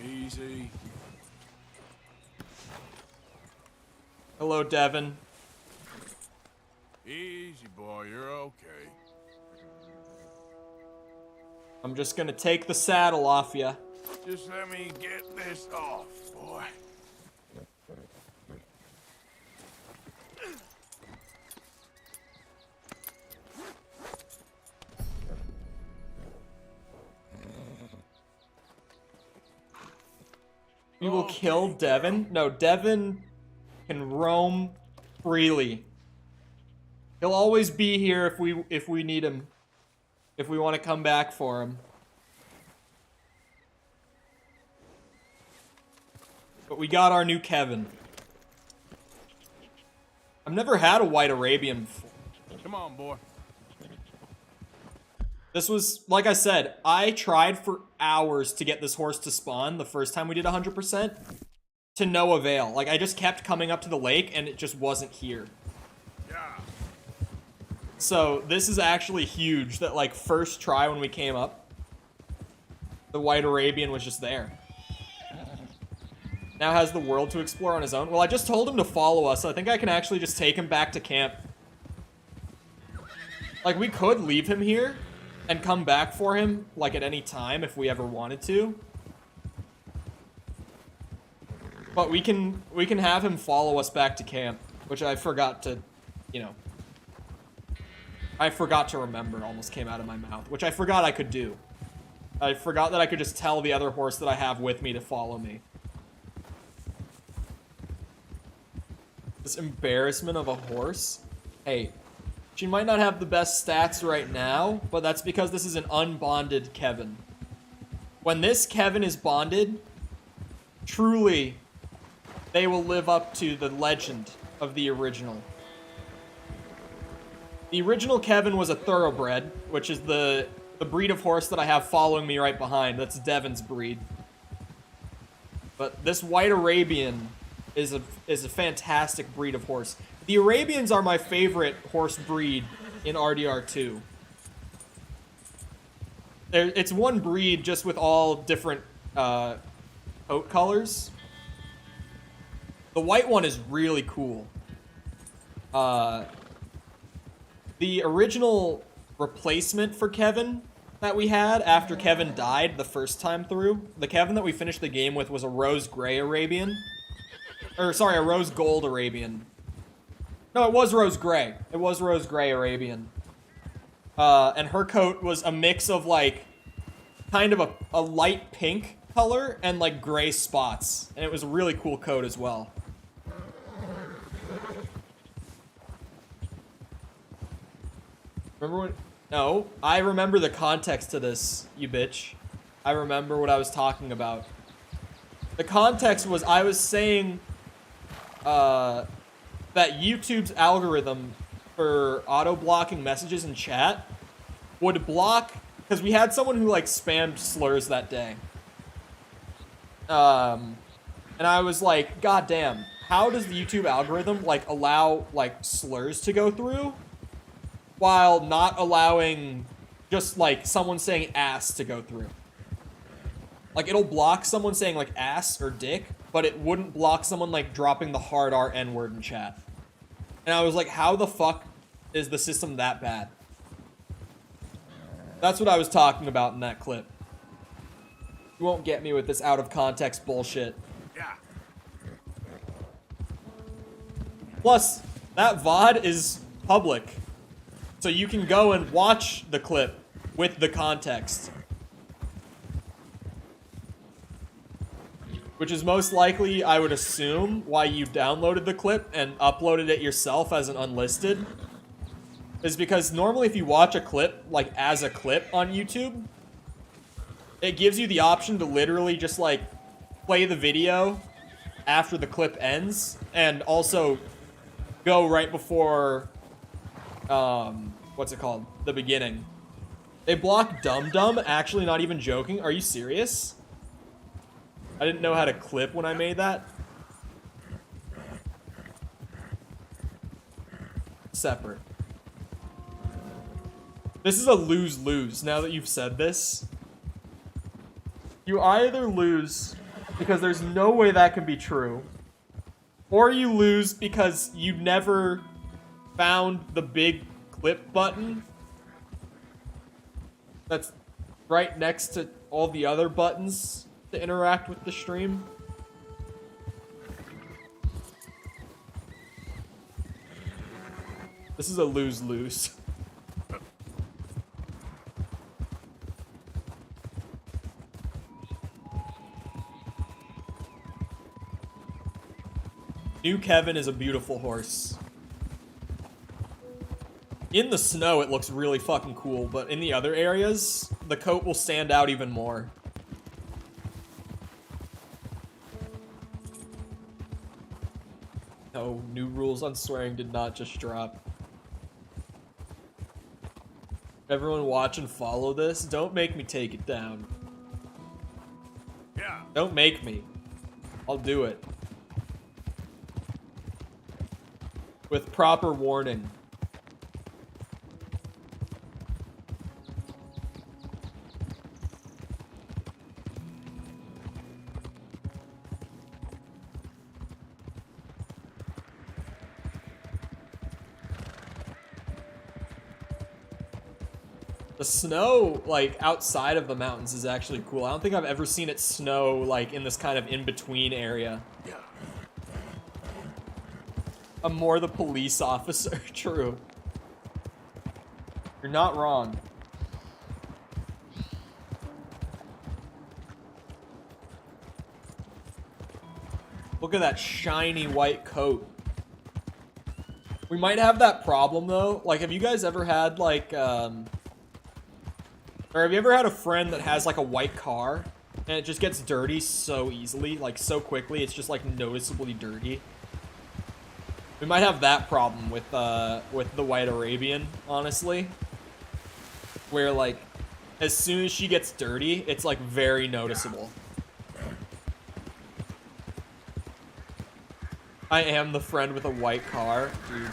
Easy. Hello, Devin. Easy, boy. You're okay. I'm just gonna take the saddle off ya. Just let me get this off, boy. We will kill Devin. No, Devin can roam freely. He'll always be here if we need him. If we want to come back for him. But we got our new Kevin. I've never had a white Arabian before. Come on, boy. This was, like I said, I tried for hours to get this horse to spawn the first time we did 100%. To no avail. Like, I just kept coming up to the lake and it just wasn't here. Yeah. So, this is actually huge that, like, first try when we came up, the white Arabian was just there. Now has the world to explore on his own. Well, I just told him to follow us, so I think I can actually just take him back to camp. Like, we could leave him here and come back for him, like, at any time if we ever wanted to. But we can have him follow us back to camp, which I forgot to, you know. I forgot to remember, almost came out of my mouth, which I forgot I could do. I forgot that I could just tell the other horse that I have with me to follow me. This embarrassment of a horse. Hey, she might not have the best stats right now, but that's because this is an unbonded Kevin. When this Kevin is bonded, truly, they will live up to the legend of the original. The original Kevin was a thoroughbred, which is the breed of horse that I have following me right behind. That's Devin's breed. But this white Arabian is a fantastic breed of horse. The Arabians are my favorite horse breed in RDR2. It's one breed just with all different coat colors. The white one is really cool. The original replacement for Kevin that we had after Kevin died the first time through, the Kevin that we finished the game with was a rose gray Arabian. Or, sorry, a rose gold Arabian. No, it was rose gray. It was rose gray Arabian. And her coat was a mix of, like, kind of a light pink color and, like, gray spots. And it was a really cool coat as well. Remember what? No, I remember the context to this, you bitch. I remember what I was talking about. The context was I was saying that YouTube's algorithm for auto-blocking messages in chat would block, because we had someone who, like, spammed slurs that day. And I was like, God damn, how does the YouTube algorithm, like, allow, like, slurs to go through while not allowing just, like, someone saying ass to go through? Like, it'll block someone saying, like, ass or dick, but it wouldn't block someone, like, dropping the hard R N-word in chat. And I was like, how the fuck is the system that bad? That's what I was talking about in that clip. You won't get me with this out-of-context bullshit. Yeah. Plus, that VOD is public. So you can go and watch the clip with the context. Which is most likely, I would assume, why you downloaded the clip and uploaded it yourself as an unlisted. Is because normally if you watch a clip, like as a clip on YouTube, it gives you the option to literally just like play the video after the clip ends and also go right before, what's it called? The beginning. They block Dum Dum, actually not even joking. Are you serious? I didn't know how to clip when I made that. Separate. This is a lose-lose now that you've said this. You either lose because there's no way that can be true, or you lose because you never found the big clip button that's right next to all the other buttons to to interact with the stream. This is a lose-lose. New Kevin is a beautiful horse. In the snow, it looks really fucking cool, but in the other areas, the coat will stand out even more. No, new rules on swearing did not just drop. Everyone watch and follow this. Don't make me take it down. Yeah. Don't make me. I'll do it. With proper warning. The snow, like, outside of the mountains is actually cool. I don't think I've ever seen it snow, like, in this kind of in-between area. I'm more the police officer. True. You're not wrong. Look at that shiny white coat. We might have that problem, though. Like, have you guys ever had, like, or have you ever had a friend that has, like, a white car, and it just gets dirty so easily, like, so quickly, it's just, like, noticeably dirty? We might have that problem with the White Arabian, honestly. Where, like, as soon as she gets dirty, it's, like, very noticeable. I am the friend with a white car, dude.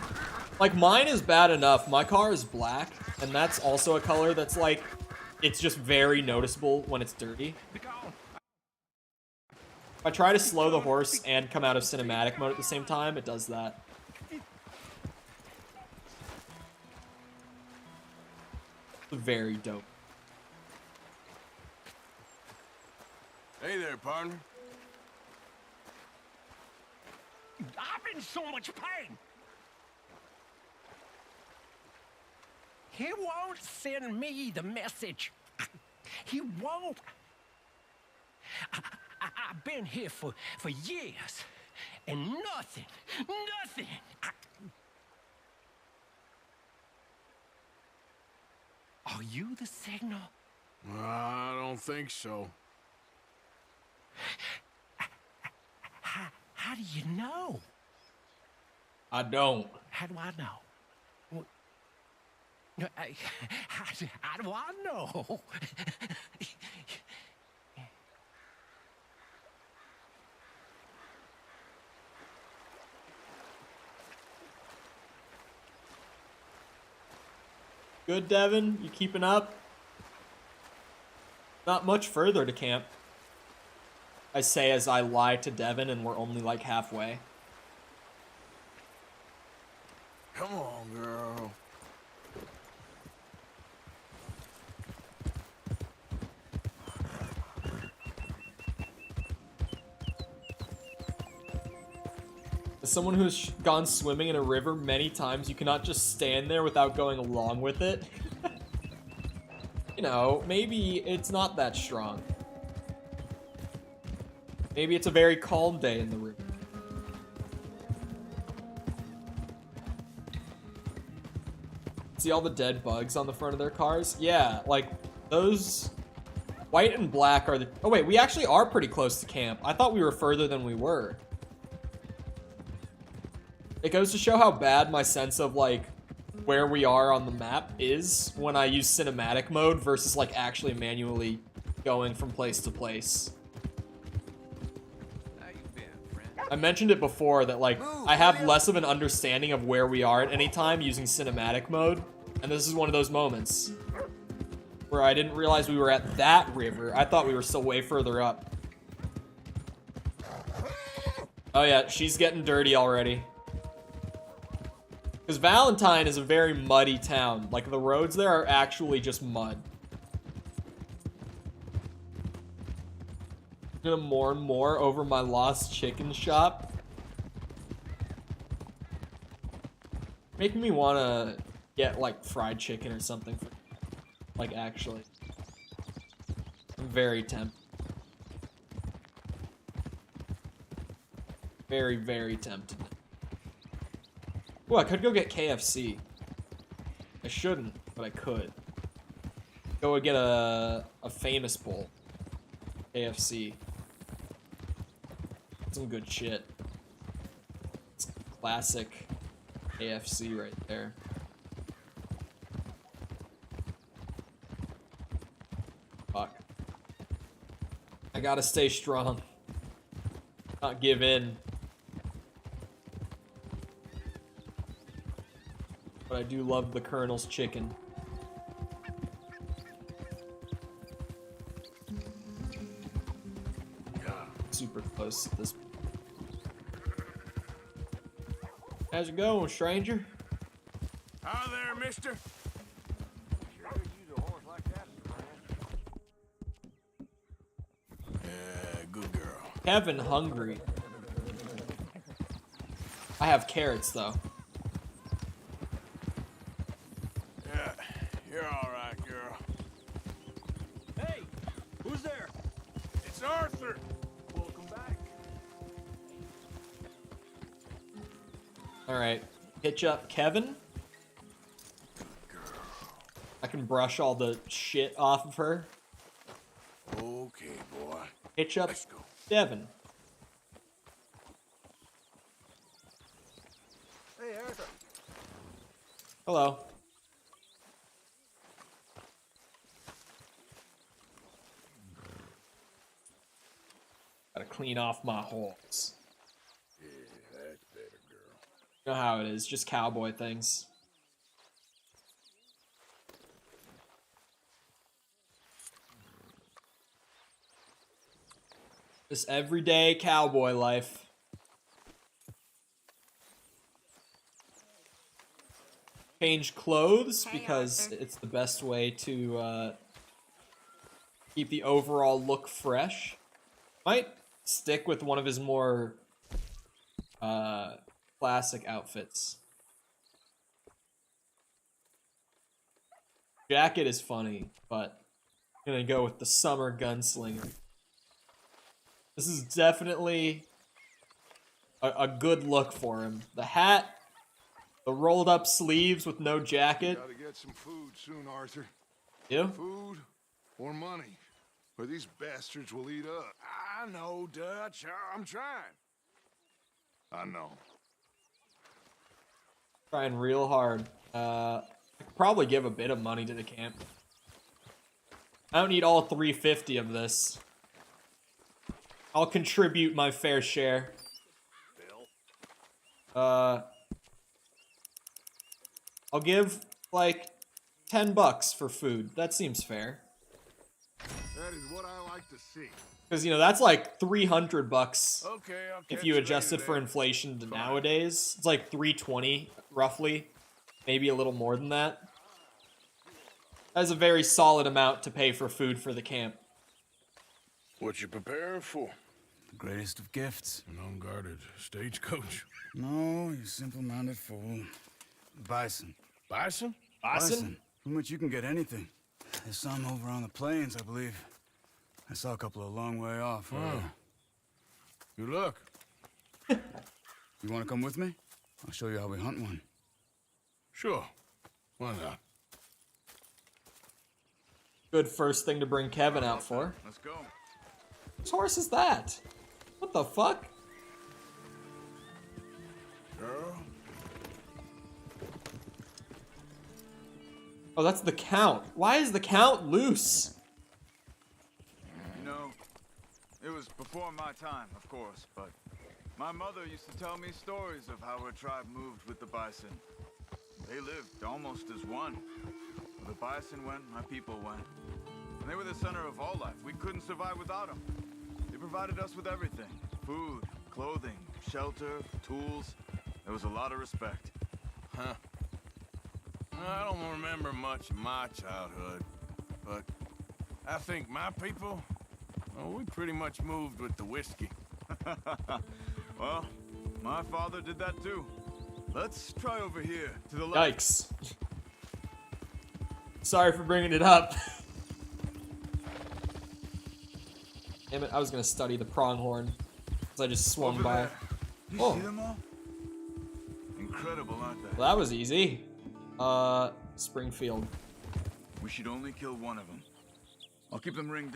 Like, mine is bad enough. My car is black, and that's also a color that's, like, it's just very noticeable when it's dirty. If I try to slow the horse and come out of cinematic mode at the same time, it does that. Very dope. Hey there, partner. I'm in so much pain. He won't send me the message. He won't. I've been here for years, and nothing. Are you the signal? I don't think so. How do you know? I don't. How do I know? How do I know? Good, Devin? You keeping up? Not much further to camp. I say as I lie to Devin and we're only like halfway. Come on, girl. As someone who's gone swimming in a river many times, you cannot just stand there without going along with it. You know, maybe it's not that strong. Maybe it's a very calm day in the river. See all the dead bugs on the front of their cars? Yeah, like, those white and black are the... Oh wait, we actually are pretty close to camp. I thought we were further than we were. It goes to show how bad my sense of, like, where we are on the map is when I use cinematic mode versus, like, actually manually going from place to place. I mentioned it before that, like, I have less of an understanding of where we are at any time using cinematic mode, and this is one of those moments where I didn't realize we were at that river. I thought we were still way further up. Oh yeah, she's getting dirty already. Because Valentine is a very muddy town. Like, the roads there are actually just mud. gonna mourn more over my lost chicken shop. Making me wanna get like fried chicken or something for, like, actually. I'm very tempted. Very, very tempted. Oh, I could go get KFC. I shouldn't, but I could. Go and get a famous bowl. KFC. Some good shit. It's classic KFC right there. Fuck. I gotta stay strong. Not give in. But I do love the Colonel's chicken. Super close at this point. How's it going, stranger? Hi there, mister. Yeah, good girl. Kevin hungry. I have carrots though. Yeah, you're all right, girl. Hey, who's there? It's Arthur. Welcome back. All right, hitch up Kevin. I can brush all the shit off of her. Okay, boy. Hitch up Let's go. Devin. Hey, Arthur. Hello. Gotta clean off my horse. Yeah, that's better, girl. You know how it is, just cowboy things. This everyday cowboy life. Change clothes because it's the best way to keep the overall look fresh. Might stick with one of his more classic outfits. Jacket is funny, but I'm gonna go with the summer gunslinger. This is definitely a good look for him. The hat, the rolled up sleeves with no jacket. Gotta get some food soon, Arthur. You? Food or money, or these bastards will eat up. I know, Dutch. I'm trying. I know. Trying real hard. I could probably give a bit of money to the camp. I don't need all 350 of this. I'll contribute my fair share. I'll give like $10 for food. That seems fair. That is what I like to see. Because, you know, that's like $300 Okay, I'll if catch you you adjust it later for then. inflation to nowadays. It's like $320 roughly, maybe a little more than that. That's a very solid amount to pay for food for the camp. What you preparing for? The greatest of gifts. An unguarded stagecoach. No, you simple-minded fool. Bison. Bison? Bison? From which you can get anything. There's some over on the plains, I believe. I saw a couple a long way off. Good luck. You want to come with me? I'll show you how we hunt one. Sure. Why not? Good first thing to bring Kevin out for. Let's go. Whose horse is that? What the fuck? Girl? Oh, that's the Count. Why is the Count loose? You know, it was before my time, of course, but my mother used to tell me stories of how her tribe moved with the Bison. They lived almost as one. Where the Bison went, my people went. And they were the center of all life. We couldn't survive without them. They provided us with everything. Food, clothing, shelter, tools. There was a lot of respect. Huh. I don't remember much of my childhood, but I think my people, Oh, we pretty much moved with the whiskey. Well, my father did that too. Let's try over here to the left. Yikes. Sorry for bringing it up. Damn it, I was gonna study the pronghorn. Because I just swung Over by. there. You Oh. see them all? Incredible, aren't they? Well, that was easy. Springfield. We should only kill one of them. I'll keep them ringed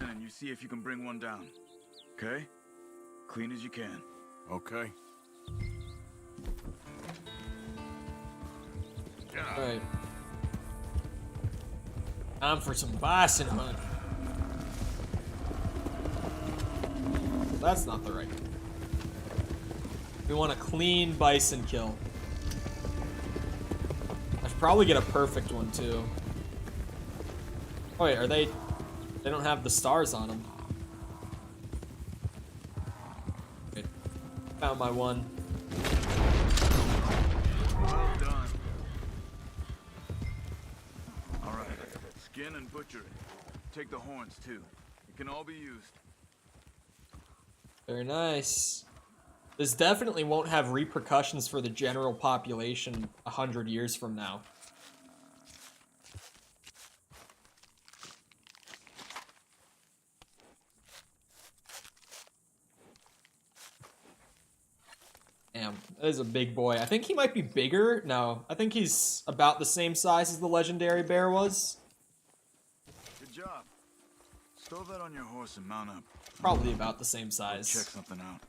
and you see if you can bring one down. Okay? Clean as you can. Okay. Alright. Time for some bison hunt. That's not the right. We want a clean bison kill. I should probably get a perfect one too. Oh wait, are they? They don't have the stars on them. Okay. Found my one. Well done. All right. Skin and butcher it. Take the horns too. It can all be used. Very nice. This definitely won't have repercussions for the general population 100 years from now. Damn, that is a big boy. I think he might be bigger. No, I think he's about the same size as the legendary bear was. Good job. Stow that on your horse and mount up. Probably about the same size. Check something out.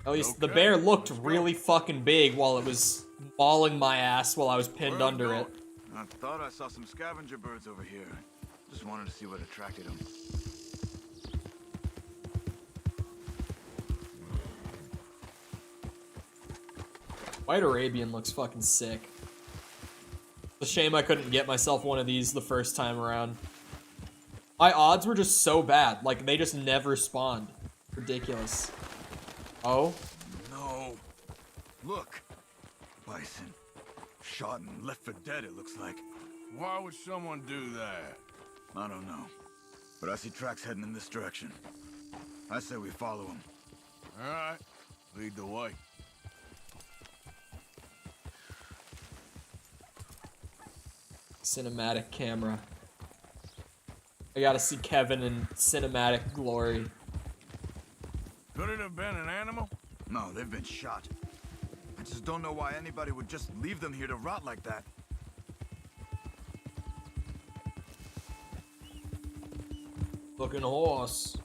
At least the bear looked really fucking big while it was mauling my ass while I was pinned under it. I thought I saw some scavenger birds over here. Just wanted to see what attracted them. White Arabian looks fucking sick. It's a shame I couldn't get myself one of these the first time around. My odds were just so bad. Like, they just never spawned. Ridiculous. Oh? No. Look. Bison. Shot and left for dead, it looks like. Why would someone do that? I don't know. But I see tracks heading in this direction. I say we follow them. All right. Lead the way. Cinematic camera. I gotta see Kevin in cinematic glory. Could it have been an animal? No, they've been shot. I just don't know why anybody would just leave them here to rot like that. Looking horse.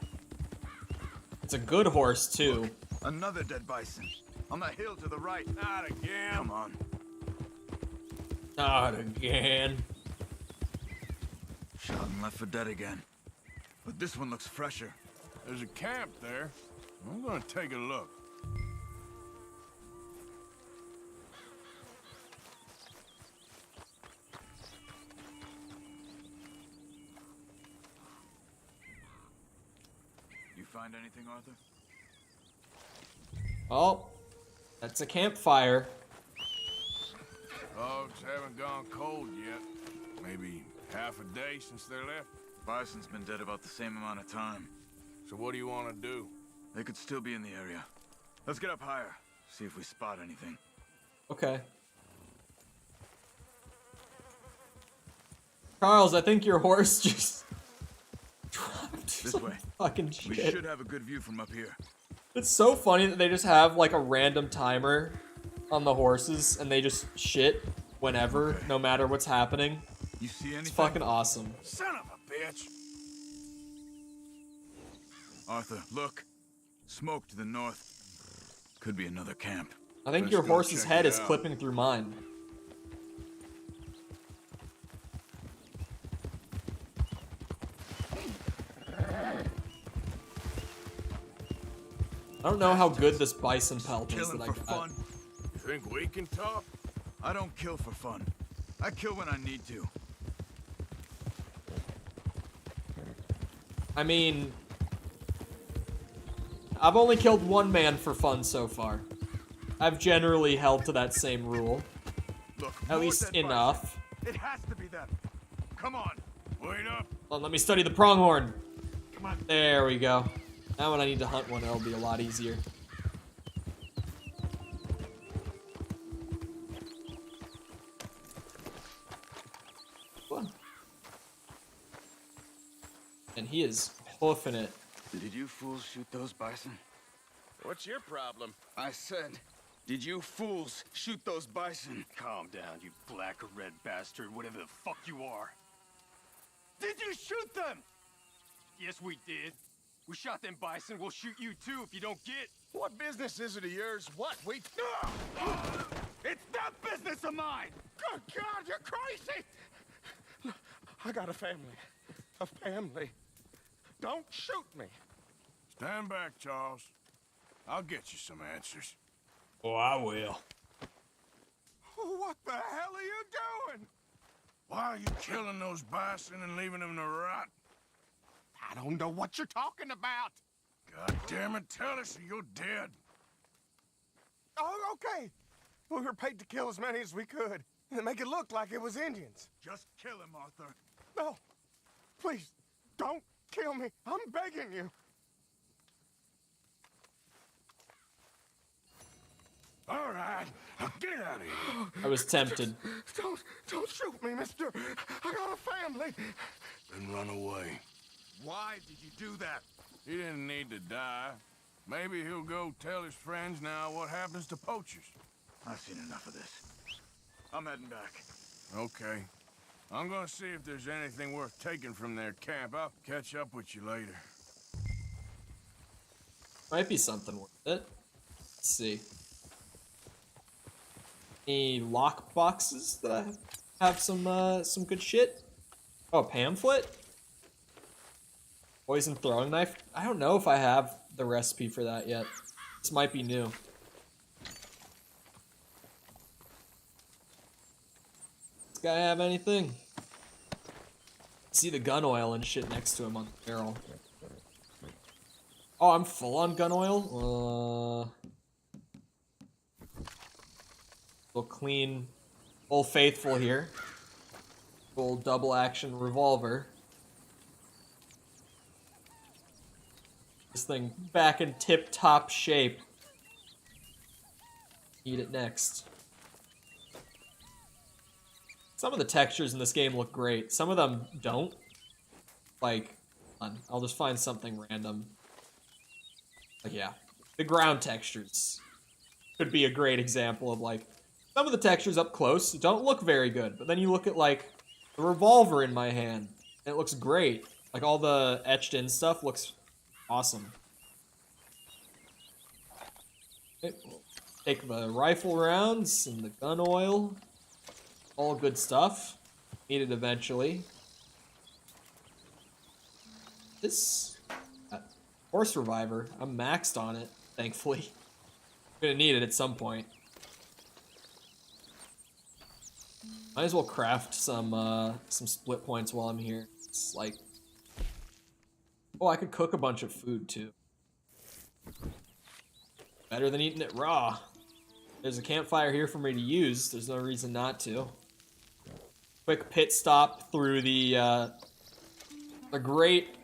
It's a good horse, too. Look, another dead bison. On that hill to the right. Not again. Come on. Not again. Shot and left for dead again. But this one looks fresher. There's a camp there. I'm gonna take a look. You find anything, Arthur? Oh. That's a campfire. Dogs haven't gone cold yet. Maybe half a day since they left. Bison's been dead about the same amount of time. So what do you want to do? They could still be in the area. Let's get up higher. See if we spot anything. Okay. Charles, I think your horse just dropped This some way. fucking shit. We should have a good view from up here. It's so funny that they just have like a random timer on the horses and they just shit whenever, no matter what's happening. You see anything? It's fucking awesome. Son of a bitch! Arthur, look. Smoke to the north. Could be another camp. I think Let's your go horse's check head it is out. clipping through mine. I don't know how good this bison pelt is Killing that I for got. fun. You think we can talk? I don't kill for fun. I kill when I need to. I mean, I've only killed one man for fun so far. I've generally held to that same rule. Look, At least enough. It has to be them. Come on. Wait up. Well, let me study the pronghorn. There we go. Now when I need to hunt one, it'll be a lot easier. One. And he is hoofing it. Did you fools shoot those bison? What's your problem? I said, did you fools shoot those bison? Calm down, you black or red bastard, whatever the fuck you are. Did you shoot them? Yes, we did. We shot them bison. We'll shoot you too if you don't get. What business is it of yours? What? We... It's not business of mine! Good God, you're crazy! I got a family. A family. Don't shoot me. Stand back, Charles. I'll get you some answers. Oh, I will. What the hell are you doing? Why are you killing those bison and leaving them to rot? I don't know what you're talking about. God damn it, tell us or you're dead. Oh, okay. We were paid to kill as many as we could and make it look like it was Indians. Just kill him, Arthur. No, please, don't kill me. I'm begging you. All right, now get out of here. I was tempted. Don't shoot me, mister. I got a family. Then run away. Why did you do that? He didn't need to die. Maybe he'll go tell his friends now what happens to poachers. I've seen enough of this. I'm heading back. Okay. I'm gonna see if there's anything worth taking from their camp. I'll catch up with you later. Might be something worth it. Let's see. Any lock boxes that have some good shit? Oh, pamphlet? Poison throwing knife? I don't know if I have the recipe for that yet. This might be new. This guy have anything? See the gun oil and shit next to him on the barrel. Oh, I'm full on gun oil? Little clean, Old Faithful here. Full double action revolver. This thing back in tip-top shape. Eat it next. Some of the textures in this game look great. Some of them don't. Like, I'll just find something random. Like, yeah. The ground textures could be a great example of, like, some of the textures up close don't look very good. But then you look at, like, the revolver in my hand, and it looks great. Like, all the etched-in stuff looks awesome. Okay, we'll take the rifle rounds and the gun oil. All good stuff. Need it eventually. This horse reviver, I'm maxed on it, thankfully. I'm gonna need it at some point. Might as well craft some split points while I'm here. It's like, oh, I could cook a bunch of food too. Better than eating it raw. There's a campfire here for me to use. There's no reason not to. Quick pit stop through the great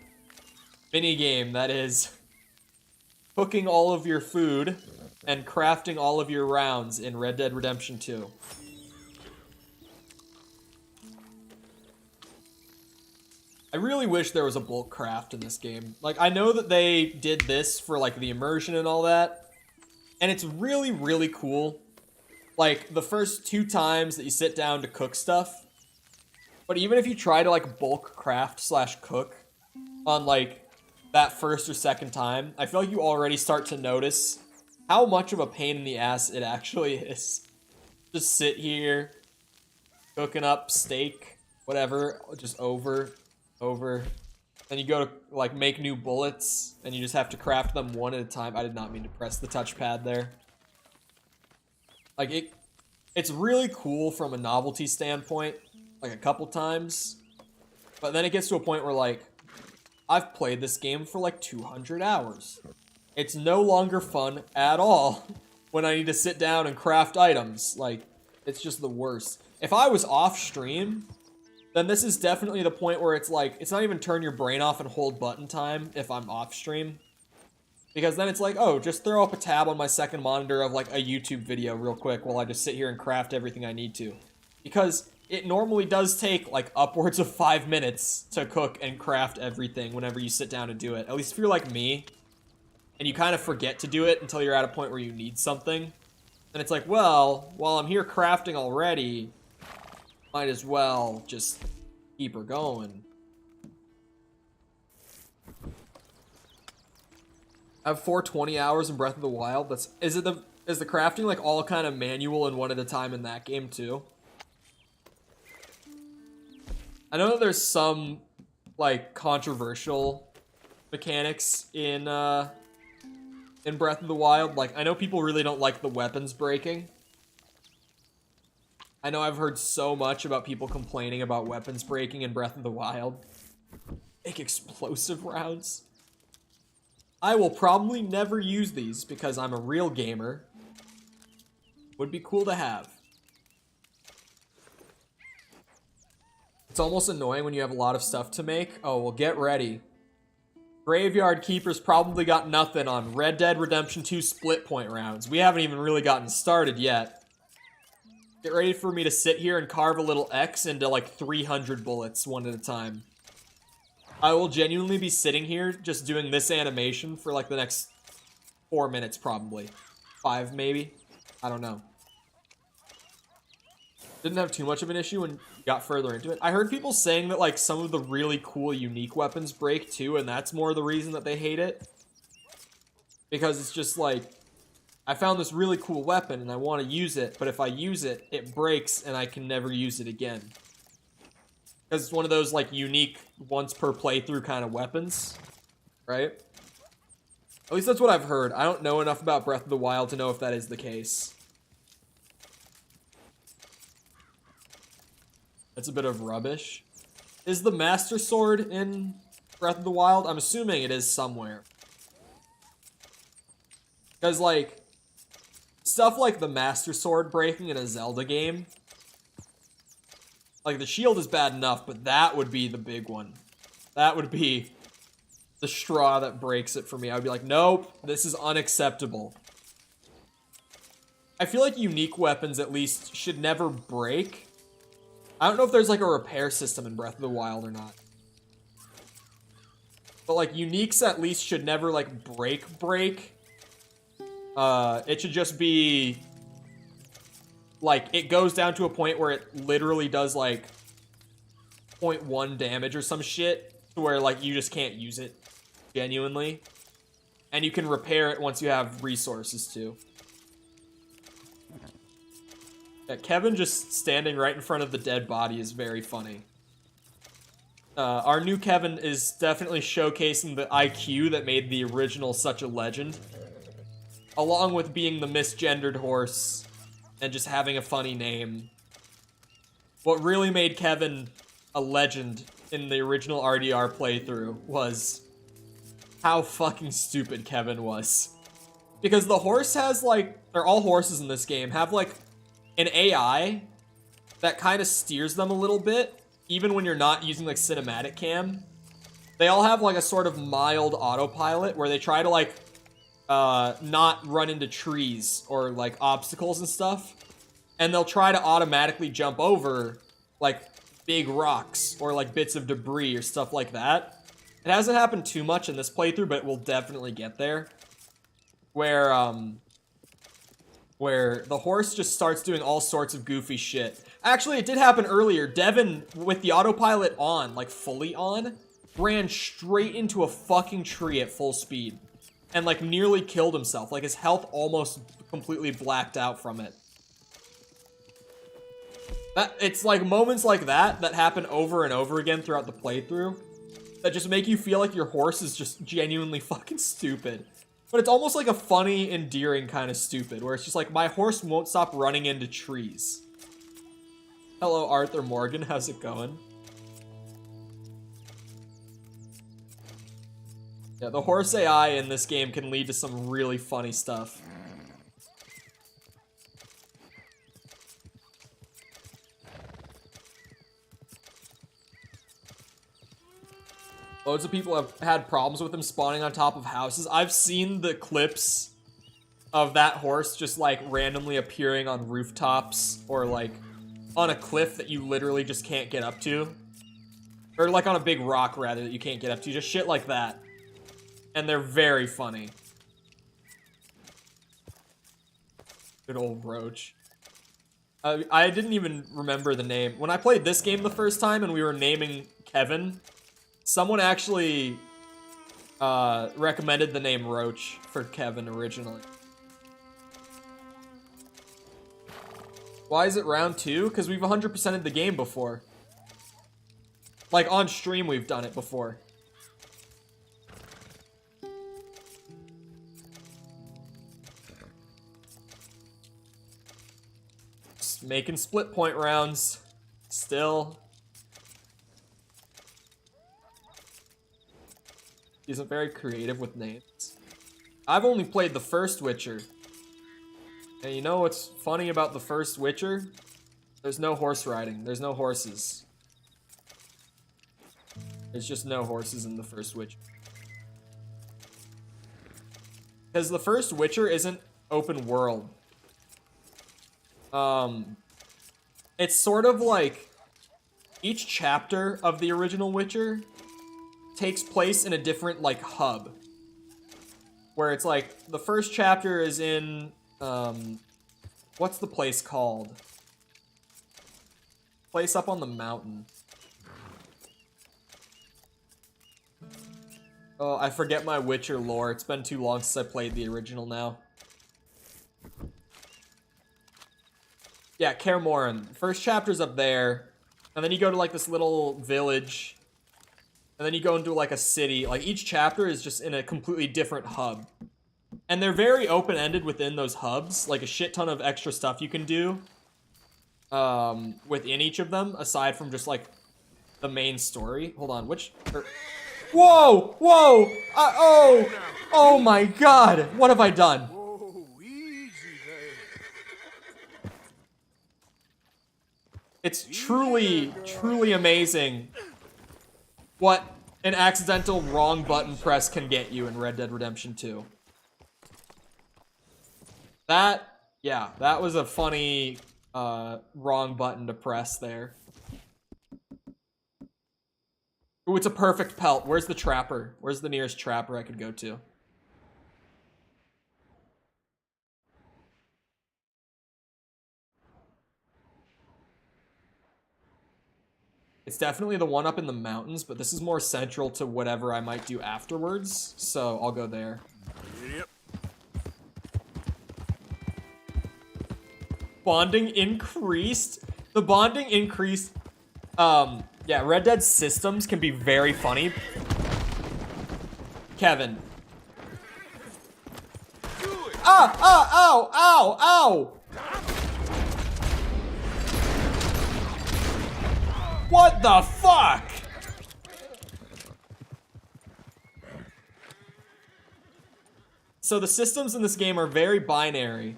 mini game that is cooking all of your food and crafting all of your rounds in Red Dead Redemption 2. I really wish there was a bulk craft in this game. Like, I know that they did this for, like, the immersion and all that, and it's really, really cool. Like, the first 2 times that you sit down to cook stuff, but even if you try to, like, bulk craft / cook on, like, that first or second time, I feel like you already start to notice how much of a pain in the ass it actually is. Just sit here, cooking up steak, whatever, just over. Then you go to, like, make new bullets, and you just have to craft them one at a time. I did not mean to press the touchpad there. Like, it's really cool from a novelty standpoint, like, a couple times. But then it gets to a point where, like, I've played this game for, like, 200 hours. It's no longer fun at all when I need to sit down and craft items. Like, it's just the worst. If I was off stream, then this is definitely the point where it's like, it's not even turn your brain off and hold button time if I'm off stream. Because then it's like, oh, just throw up a tab on my second monitor of like a YouTube video real quick while I just sit here and craft everything I need to. Because it normally does take like upwards of 5 minutes to cook and craft everything whenever you sit down to do it. At least if you're like me, and you kind of forget to do it until you're at a point where you need something. And it's like, well, while I'm here crafting already, might as well just keep her going. I have 420 hours in Breath of the Wild. Is the crafting like all kind of manual and one at a time in that game too? I know that there's some like controversial mechanics in Breath of the Wild. Like, I know people really don't like the weapons breaking. I know I've heard so much about people complaining about weapons breaking in Breath of the Wild. Make explosive rounds. I will probably never use these because I'm a real gamer. Would be cool to have. It's almost annoying when you have a lot of stuff to make. Oh, well, get ready. Graveyard Keeper's probably got nothing on Red Dead Redemption 2 split point rounds. We haven't even really gotten started yet. Get ready for me to sit here and carve a little X into like 300 bullets one at a time. I will genuinely be sitting here just doing this animation for like the next 4 minutes probably. 5 maybe? I don't know. Didn't have too much of an issue when you got further into it. I heard people saying that like some of the really cool unique weapons break too, and that's more the reason that they hate it. Because it's just like, I found this really cool weapon and I want to use it, but if I use it, it breaks and I can never use it again. Because it's one of those like unique once per playthrough kind of weapons, right? At least that's what I've heard. I don't know enough about Breath of the Wild to know if that is the case. That's a bit of rubbish. Is the Master Sword in Breath of the Wild? I'm assuming it is somewhere. Because, like, stuff like the Master Sword breaking in a Zelda game, like, the shield is bad enough, but that would be the big one. That would be the straw that breaks it for me. I would be like, nope, this is unacceptable. I feel like unique weapons, at least, should never break. I don't know if there's, like, a repair system in Breath of the Wild or not. But, like, uniques at least should never, like, break. It should just be, like, it goes down to a point where it literally does, like, 0.1 damage or some shit, to where, like, you just can't use it, genuinely. And you can repair it once you have resources, too. Yeah, Kevin just standing right in front of the dead body is very funny. Our new Kevin is definitely showcasing the IQ that made the original such a legend. Along with being the misgendered horse and just having a funny name. What really made Kevin a legend in the original RDR playthrough was how fucking stupid Kevin was. Because the horse has, like, or all horses in this game have, like, an AI that kind of steers them a little bit, even when you're not using, like, cinematic cam. They all have, like, a sort of mild autopilot where they try to, like, not run into trees or, like, obstacles and stuff. And they'll try to automatically jump over, like, big rocks or, like, bits of debris or stuff like that. It hasn't happened too much in this playthrough, but it will definitely get there. Where the horse just starts doing all sorts of goofy shit. Actually, it did happen earlier. Devin, with the autopilot on, like, fully on, ran straight into a fucking tree at full speed. And, like, nearly killed himself. Like, his health almost completely blacked out from it. It's, like, moments like that that happen over and over again throughout the playthrough that just make you feel like your horse is just genuinely fucking stupid. But it's almost like a funny, endearing kind of stupid, where it's just like, my horse won't stop running into trees. Hello, Arthur Morgan, how's it going? Yeah, the horse AI in this game can lead to some really funny stuff. Loads of people have had problems with him spawning on top of houses. I've seen the clips of that horse just like randomly appearing on rooftops or like on a cliff that you literally just can't get up to. Or like on a big rock rather that you can't get up to. Just shit like that. And they're very funny. Good old Roach. I didn't even remember the name. When I played this game the first time and we were naming Kevin, someone actually recommended the name Roach for Kevin originally. Why is it round 2? Because we've 100%ed the game before. Like, on stream we've done it before. Just making split point rounds. Still. Isn't very creative with names. I've only played the first Witcher. And you know what's funny about the first Witcher? There's no horse riding. There's no horses. There's just no horses in the first Witcher. Because the first Witcher isn't open world. It's sort of like each chapter of the original Witcher takes place in a different like hub. Where it's like the first chapter is in what's the place called? Place up on the mountain. Oh, I forget my Witcher lore. It's been too long since I played the original now. Yeah, Kaer Morhen. First chapter's up there. And then you go to like this little village. And then you go into like a city. Like each chapter is just in a completely different hub. And they're very open-ended within those hubs. Like a shit ton of extra stuff you can do within each of them, aside from just like the main story. Hold on, whoa! Whoa! Oh my god! What have I done? Whoa, easy there. It's truly amazing what an accidental wrong button press can get you in Red Dead Redemption 2. That was a funny wrong button to press there. Ooh, it's a perfect pelt. Where's the trapper? Where's the nearest trapper I could go to? It's definitely the one up in the mountains, but this is more central to whatever I might do afterwards, so I'll go there. Yep. Bonding increased? The bonding increased. Yeah, Red Dead systems can be very funny. Kevin. Ow! What the fuck? So the systems in this game are very binary.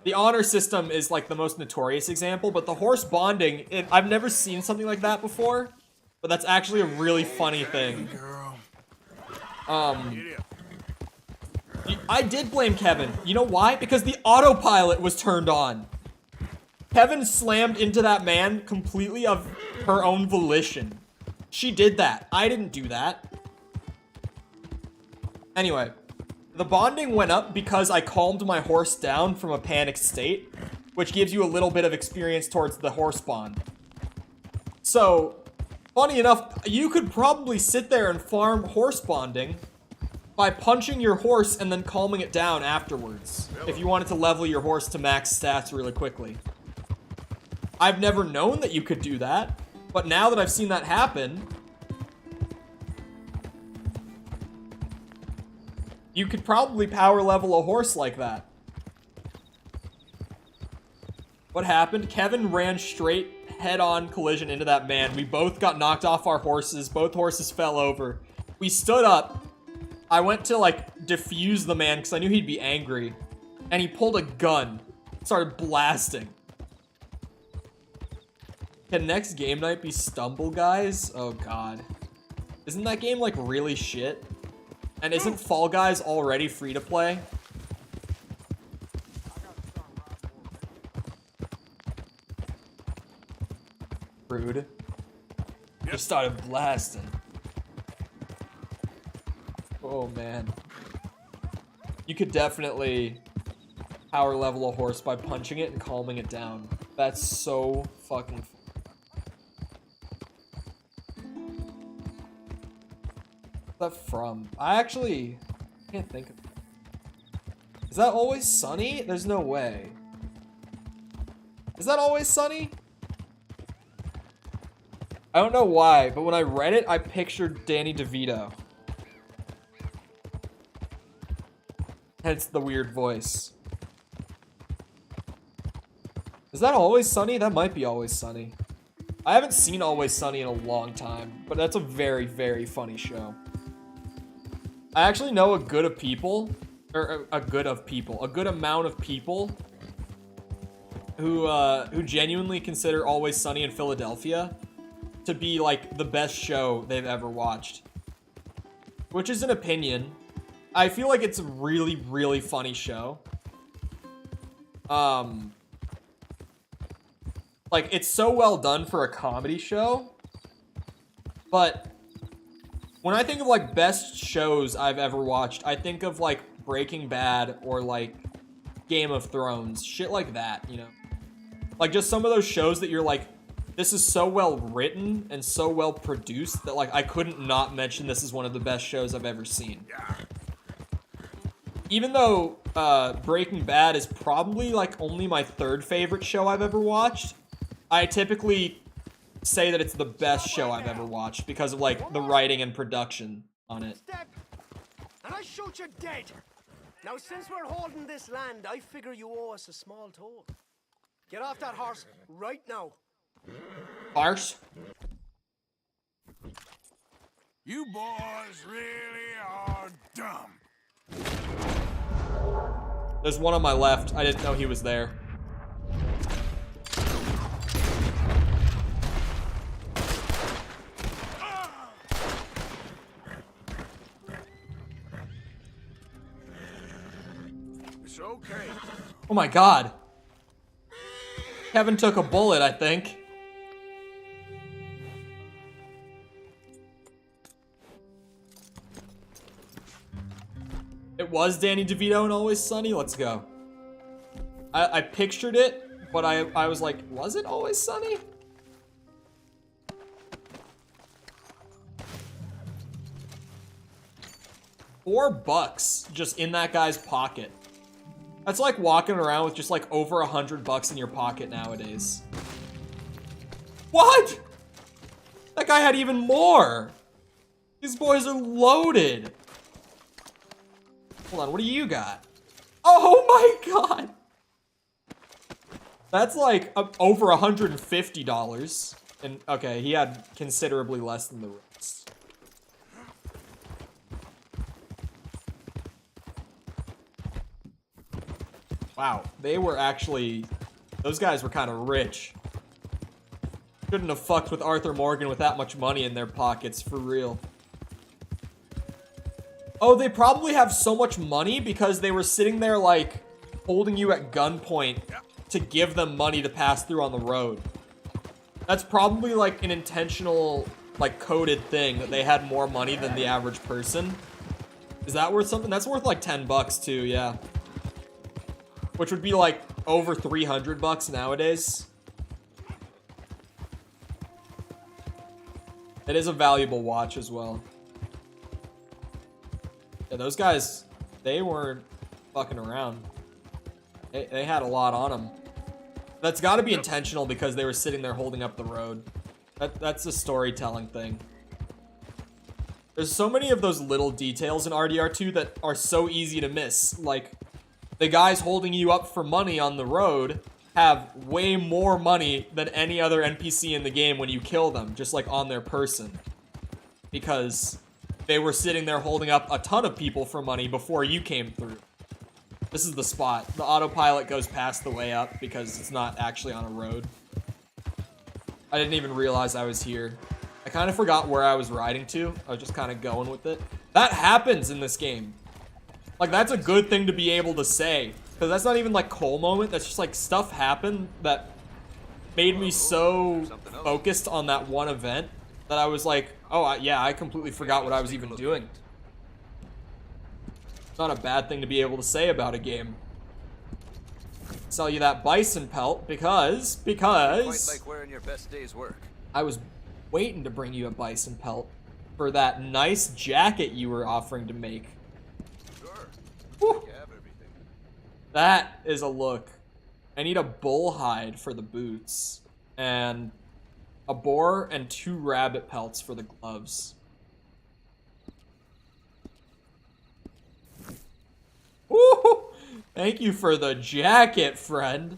The honor system is like the most notorious example, but the horse bonding, I've never seen something like that before, but that's actually a really funny thing. I did blame Kevin. You know why? Because the autopilot was turned on. Kevin slammed into that man completely of her own volition. She did that. I didn't do that. Anyway. The bonding went up because I calmed my horse down from a panicked state, which gives you a little bit of experience towards the horse bond. So, funny enough, you could probably sit there and farm horse bonding by punching your horse and then calming it down afterwards, if you wanted to level your horse to max stats really quickly. I've never known that you could do that, but now that I've seen that happen, you could probably power level a horse like that. What happened? Kevin ran straight head-on collision into that man. We both got knocked off our horses. Both horses fell over. We stood up. I went to, like, defuse the man because I knew he'd be angry. And he pulled a gun. Started blasting. Can next game night be Stumble Guys? Oh god. Isn't that game like really shit? And isn't Fall Guys already free to play? Rude. Just started blasting. Oh man. You could definitely power level a horse by punching it and calming it down. That's so fucking fun. What's that from? I actually can't think of it. Is that Always Sunny? There's no way. Is that Always Sunny? I don't know why, but when I read it, I pictured Danny DeVito. Hence the weird voice. Is that Always Sunny? That might be Always Sunny. I haven't seen Always Sunny in a long time, but that's a very, very funny show. I actually know a good amount of people who genuinely consider Always Sunny in Philadelphia to be like the best show they've ever watched. Which is an opinion. I feel like it's a really, really funny show. Like, it's so well done for a comedy show. But when I think of, like, best shows I've ever watched, I think of, like, Breaking Bad or, like, Game of Thrones. Shit like that, you know? Like, just some of those shows that you're like, this is so well written and so well produced that, like, I couldn't not mention this is one of the best shows I've ever seen. Even though Breaking Bad is probably, like, only my third favorite show I've ever watched, I typically say that it's the best show I've ever watched because of, like, the writing and production on it. And I shoot you dead. Now, since we're holding this land, I figure you owe us a small toll. Get off that horse right now. Horse? You boys really are dumb. There's one on my left. I didn't know he was there. It's okay. Oh my god. Kevin took a bullet, I think. It was Danny DeVito and Always Sunny? Let's go. I pictured it, but I was like, was it Always Sunny? $4 just in that guy's pocket. That's like walking around with just like over $100 in your pocket nowadays. What? That guy had even more. These boys are loaded. Hold on, what do you got? Oh my god. That's like over $150. And okay, he had considerably less than the rest. Wow, they were actually, those guys were kind of rich. Couldn't have fucked with Arthur Morgan with that much money in their pockets, for real. Oh, they probably have so much money because they were sitting there, like, holding you at gunpoint to give them money to pass through on the road. That's probably, like, an intentional, like, coded thing that they had more money than the average person. Is that worth something? That's worth, like, $10 too, yeah. Which would be, like, over $300 nowadays. It is a valuable watch as well. Yeah, those guys, they weren't fucking around. They had a lot on them. That's got to be intentional because they were sitting there holding up the road. That's a storytelling thing. There's so many of those little details in RDR2 that are so easy to miss. Like, the guys holding you up for money on the road have way more money than any other NPC in the game when you kill them, just like on their person. Because they were sitting there holding up a ton of people for money before you came through. This is the spot. The autopilot goes past the way up because it's not actually on a road. I didn't even realize I was here. I kind of forgot where I was riding to. I was just kind of going with it. That happens in this game. Like, that's a good thing to be able to say. Because that's not even, like, Cole moment. That's just, like, stuff happened that made me so focused on that one event that I was like, oh, yeah, I completely forgot what I was even doing. It's not a bad thing to be able to say about a game. Sell you that bison pelt because Quite like wearing your best day's work. I was waiting to bring you a bison pelt for that nice jacket you were offering to make. Sure. Woo. That is a look. I need a bull hide for the boots and a boar and 2 rabbit pelts for the gloves. Woo! Thank you for the jacket, friend.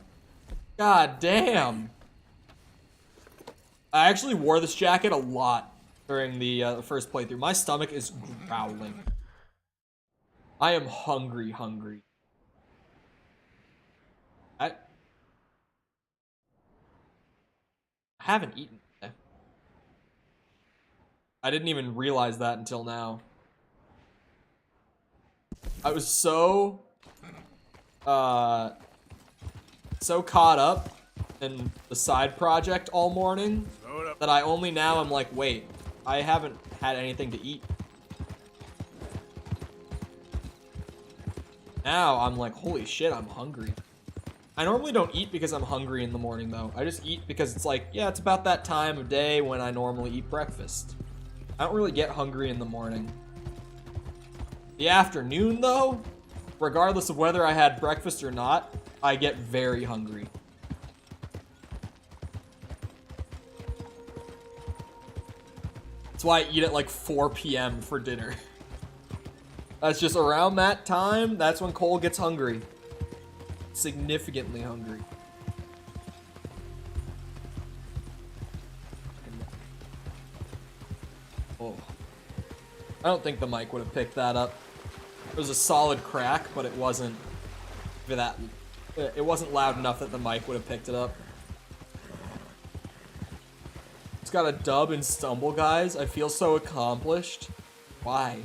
God damn. I actually wore this jacket a lot during the first playthrough. My stomach is growling. I am hungry. I haven't eaten today. I didn't even realize that until now. I was so caught up in the side project all morning that I only now am like, wait, I haven't had anything to eat. Now I'm like, holy shit, I'm hungry. I normally don't eat because I'm hungry in the morning though. I just eat because it's like, yeah, it's about that time of day when I normally eat breakfast. I don't really get hungry in the morning. The afternoon though, regardless of whether I had breakfast or not, I get very hungry. That's why I eat at like 4 p.m. for dinner. That's just around that time, that's when Cole gets hungry. Significantly hungry. Oh. I don't think the mic would have picked that up. It was a solid crack, but it wasn't it wasn't loud enough that the mic would have picked it up. It's got a dub in Stumble Guys. I feel so accomplished. Why?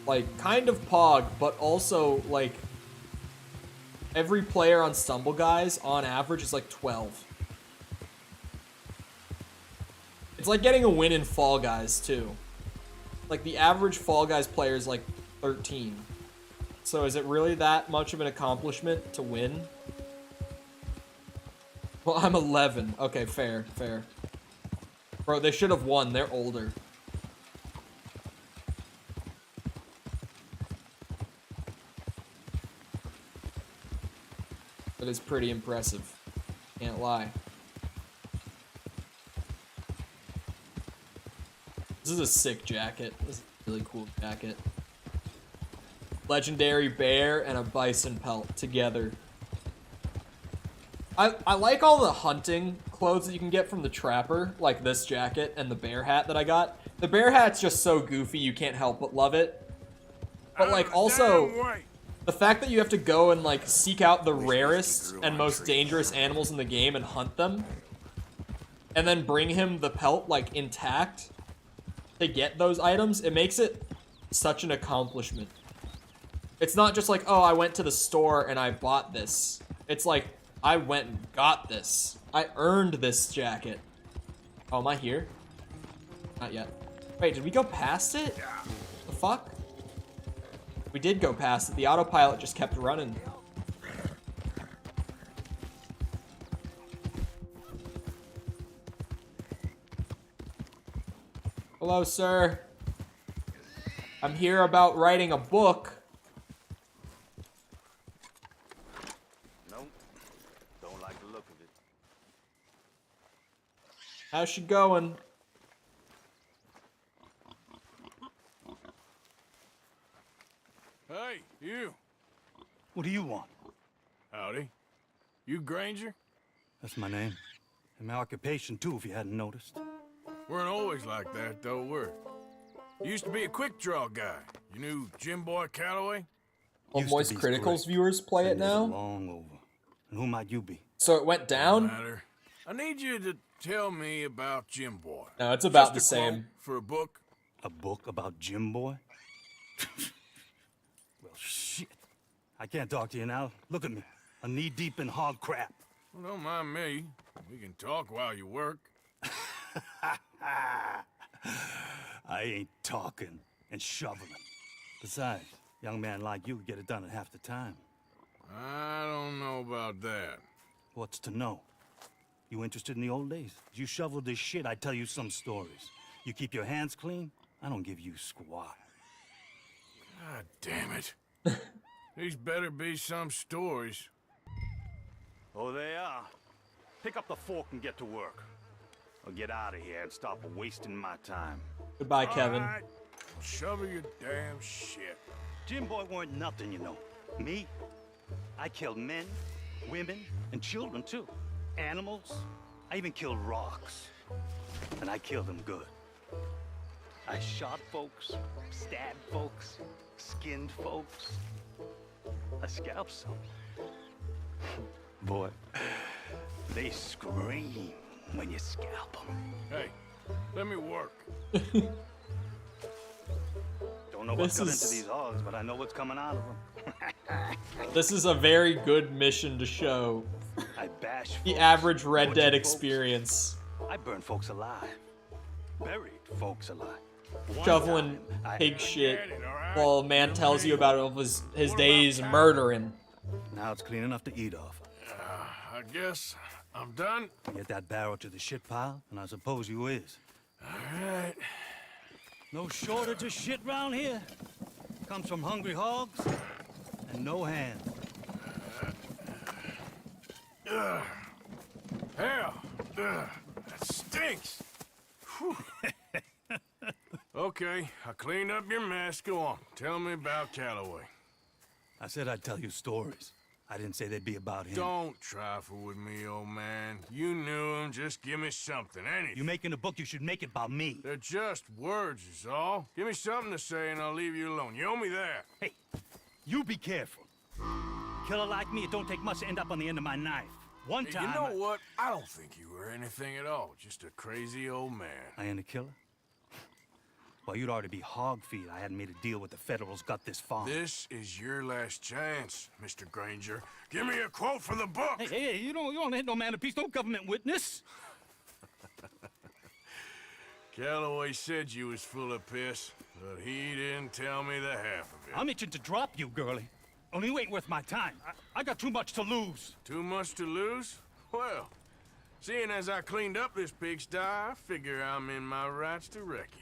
Like, kind of pog, but also, like, every player on Stumble Guys, on average, is like 12. It's like getting a win in Fall Guys, too. Like, the average Fall Guys player is like 13. So is it really that much of an accomplishment to win? Well, I'm 11. Okay, fair. Bro, they should have won. They're older. That is pretty impressive. Can't lie. This is a sick jacket. This is a really cool jacket. Legendary bear and a bison pelt together. I like all the hunting clothes that you can get from the trapper, like this jacket and the bear hat that I got. The bear hat's just so goofy, you can't help but love it. But like also, the fact that you have to go and like seek out the rarest and most dangerous animals in the game and hunt them, and then bring him the pelt like intact to get those items, it makes it such an accomplishment. It's not just like, oh, I went to the store and I bought this. It's like, I went and got this. I earned this jacket. Oh, am I here? Not yet. Wait, did we go past it? The fuck? We did go past it. The autopilot just kept running. Hello, sir. I'm here about writing a book. Nope. Don't like the look of it. How's she going? Hey, you. What do you want? Howdy. You Granger? That's my name. And my occupation, too, if you hadn't noticed. Weren't always like that, though, were we? Used to be a quick draw guy. You knew Jim Boy Calloway? Well, Moist Critical's viewers play it now. Long over. And who might you be? So it went down? Matter. I need you to tell me about Jim Boy. No, it's about Just the a quote same. for a book. A book about Jim Boy? Well, shit. I can't talk to you now. Look at me. I'm knee-deep in hog crap. Well, don't mind me. We can talk while you work. I ain't talking and shoveling. Besides, young man like you get it done in half the time. I don't know about that. What's to know? You interested in the old days? You shoveled this shit, I tell you some stories. You keep your hands clean, I don't give you squat. God damn it. These better be some stories. Oh, they are. Pick up the fork and get to work. Or get out of here and stop wasting my time. Goodbye, Kevin. All right. Shovel your damn shit. Jim Boy weren't nothing, you know. Me? I killed men, women, and children, too. Animals. I even killed rocks. And I killed them good. I shot folks, stabbed folks, skinned folks. I scalped some. Boy, they scream when you scalp them. Hey, let me work. Don't know what's got into these hogs, but I know what's coming out of them. This is a very good mission to show I bash the folks, average Red torture Dead folks. experience. I burn folks alive. Buried folks alive. One Shoveling time, I- pig shit while a man tells you about his days murdering. Now it's clean enough to eat off. I guess I'm done. Get that barrel to the shit pile, and I suppose you is. All right. No shortage of shit round here. Comes from hungry hogs and no hands. Hell, that stinks. Whew. Okay, I cleaned up your mess. Go on. Tell me about Calloway. I said I'd tell you stories. I didn't say they'd be about him. Don't trifle with me, old man. You knew him. Just give me something, anything. You making a book, you should make it about me. They're just words, is all. Give me something to say and I'll leave you alone. You owe me that. Hey, you be careful. Killer like me, it don't take much to end up on the end of my knife. One time... You know what? I don't think you were anything at all. Just a crazy old man. I ain't a killer? Well, you'd already be hog feed. I hadn't made a deal with the Federals, got this far. This is your last chance, Mr. Granger. Give me a quote for the book. Hey, you don't hit no man of peace, no government witness. Calloway said you was full of piss, but he didn't tell me the half of it. I'm itching to drop you, girlie. Only you ain't worth my time. I got too much to lose. Too much to lose? Well, seeing as I cleaned up this pigsty, I figure I'm in my rights to wreck it.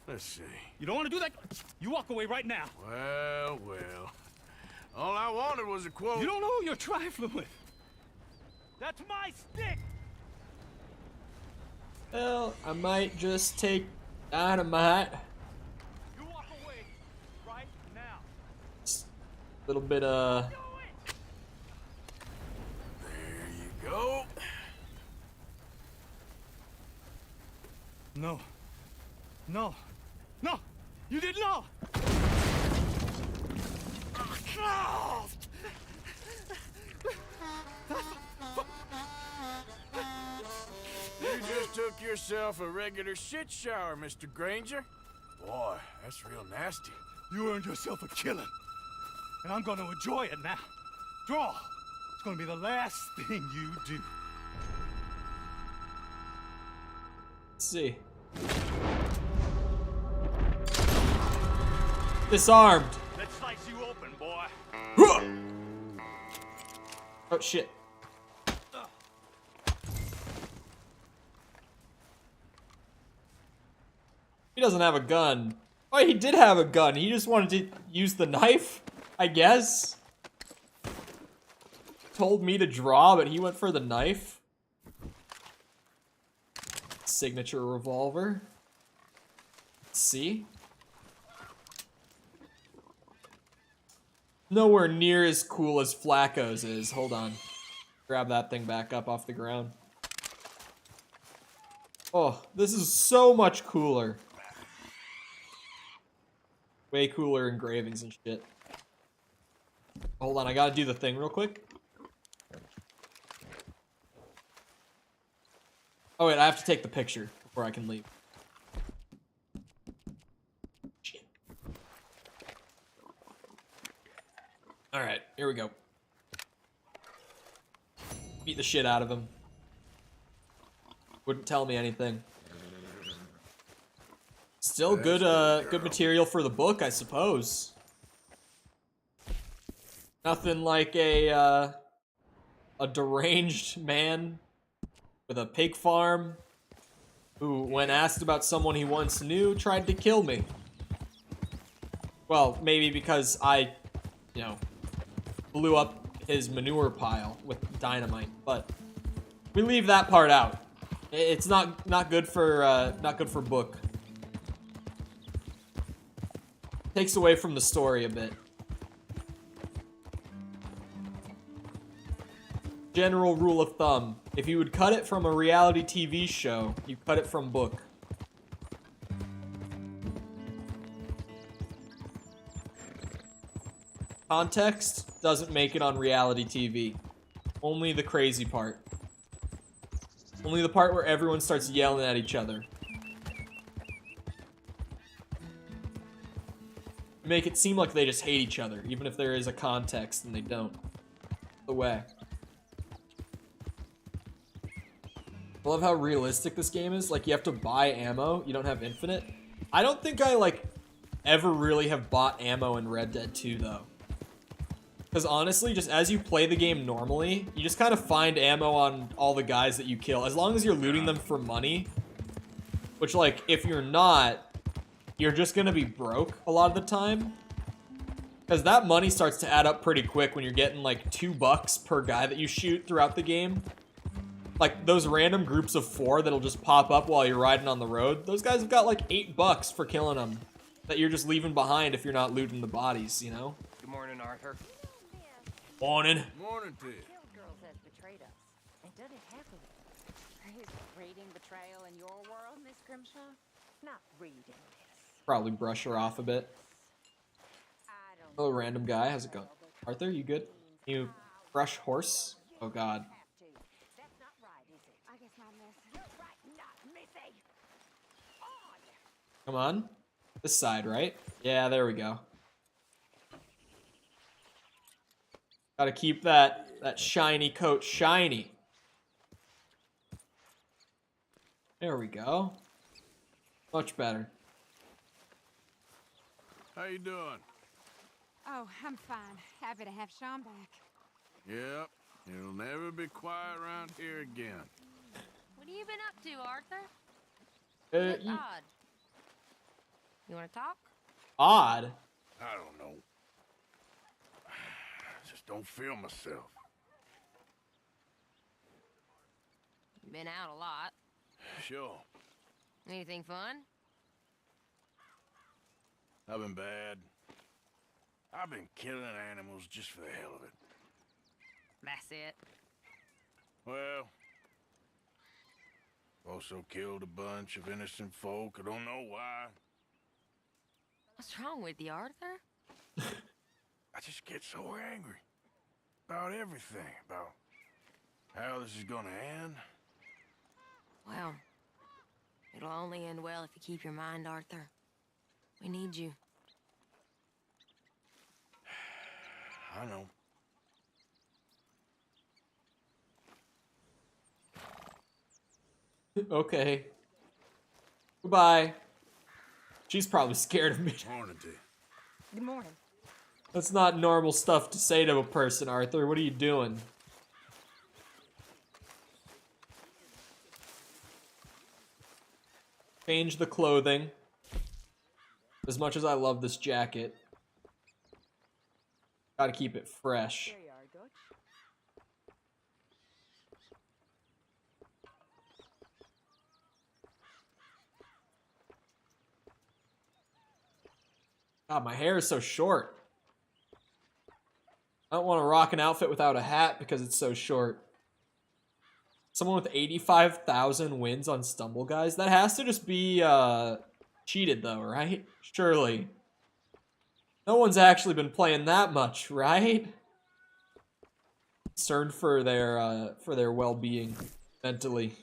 Let's see. You don't want to do that? You walk away right now. Well. All I wanted was a quote. You don't know who you're trifling with. That's my stick! Well, I might just take dynamite. You walk away right now. Little bit There you go. No. No. No! You did not! You just took yourself a regular shit shower, Mr. Granger. Boy, that's real nasty. You earned yourself a killing. And I'm gonna enjoy it now. Draw! It's gonna be the last thing you do. Let's see. Disarmed. Let's slice you open, boy. Oh shit. He doesn't have a gun. Oh, he did have a gun. He just wanted to use the knife, I guess. Told me to draw, but he went for the knife. Signature revolver. Let's see. Nowhere near as cool as Flacco's is. Hold on. Grab that thing back up off the ground. Oh, this is so much cooler. Way cooler engravings and shit. Hold on, I gotta do the thing real quick. Oh wait, I have to take the picture before I can leave. Shit. Alright, here we go. Beat the shit out of him. Wouldn't tell me anything. Still good, good material for the book, I suppose. Nothing like a deranged man with a pig farm who, when asked about someone he once knew, tried to kill me. Well, maybe because I, you know, blew up his manure pile with dynamite, but we leave that part out. It's not good for book. Takes away from the story a bit. General rule of thumb: if you would cut it from a reality TV show, you cut it from book. Context doesn't make it on reality TV. Only the crazy part. Only the part where everyone starts yelling at each other. Make it seem like they just hate each other, even if there is a context and they don't. The way. I love how realistic this game is. Like, you have to buy ammo. You don't have infinite. I don't think I, like, ever really have bought ammo in Red Dead 2, though. Because honestly, just as you play the game normally, you just kind of find ammo on all the guys that you kill. As long as you're looting them for money. Which, like, if you're not, you're just gonna be broke a lot of the time. Because that money starts to add up pretty quick when you're getting, like, $2 per guy that you shoot throughout the game. Like, those random groups of 4 that'll just pop up while you're riding on the road. Those guys have got, like, $8 for killing them. That you're just leaving behind if you're not looting the bodies, you know? Good morning, Arthur. Morning. Morning to you. Killed girls has betrayed us and done it happily. Is reading betrayal in your world, Miss Grimshaw? Not reading this. Probably brush her off a bit. Hello, random guy. How's it going? Arthur, you good? You fresh horse? Oh, God. Come on. This side, right? Yeah, there we go. Gotta keep that shiny coat shiny. There we go. Much better. How you doing? Oh, I'm fine. Happy to have Sean back. Yep. It'll never be quiet around here again. What have you been up to, Arthur? Odd. You want to talk? Odd? I don't know. Just don't feel myself. Been out a lot. Sure. Anything fun? I've been bad. I've been killing animals just for the hell of it. That's it. Well, also killed a bunch of innocent folk. I don't know why. What's wrong with you, Arthur? I just get so angry. About everything. About how this is gonna end. Well, it'll only end well if you keep your mind, Arthur. We need you. I know. Okay. Goodbye. She's probably scared of me. Morning to you. Good morning. That's not normal stuff to say to a person, Arthur. What are you doing? Change the clothing. As much as I love this jacket, gotta keep it fresh. There you are, Dutch. God, my hair is so short. I don't want to rock an outfit without a hat because it's so short. Someone with 85,000 wins on Stumble Guys? That has to just be cheated though, right? Surely. No one's actually been playing that much, right? Concerned for their well-being mentally.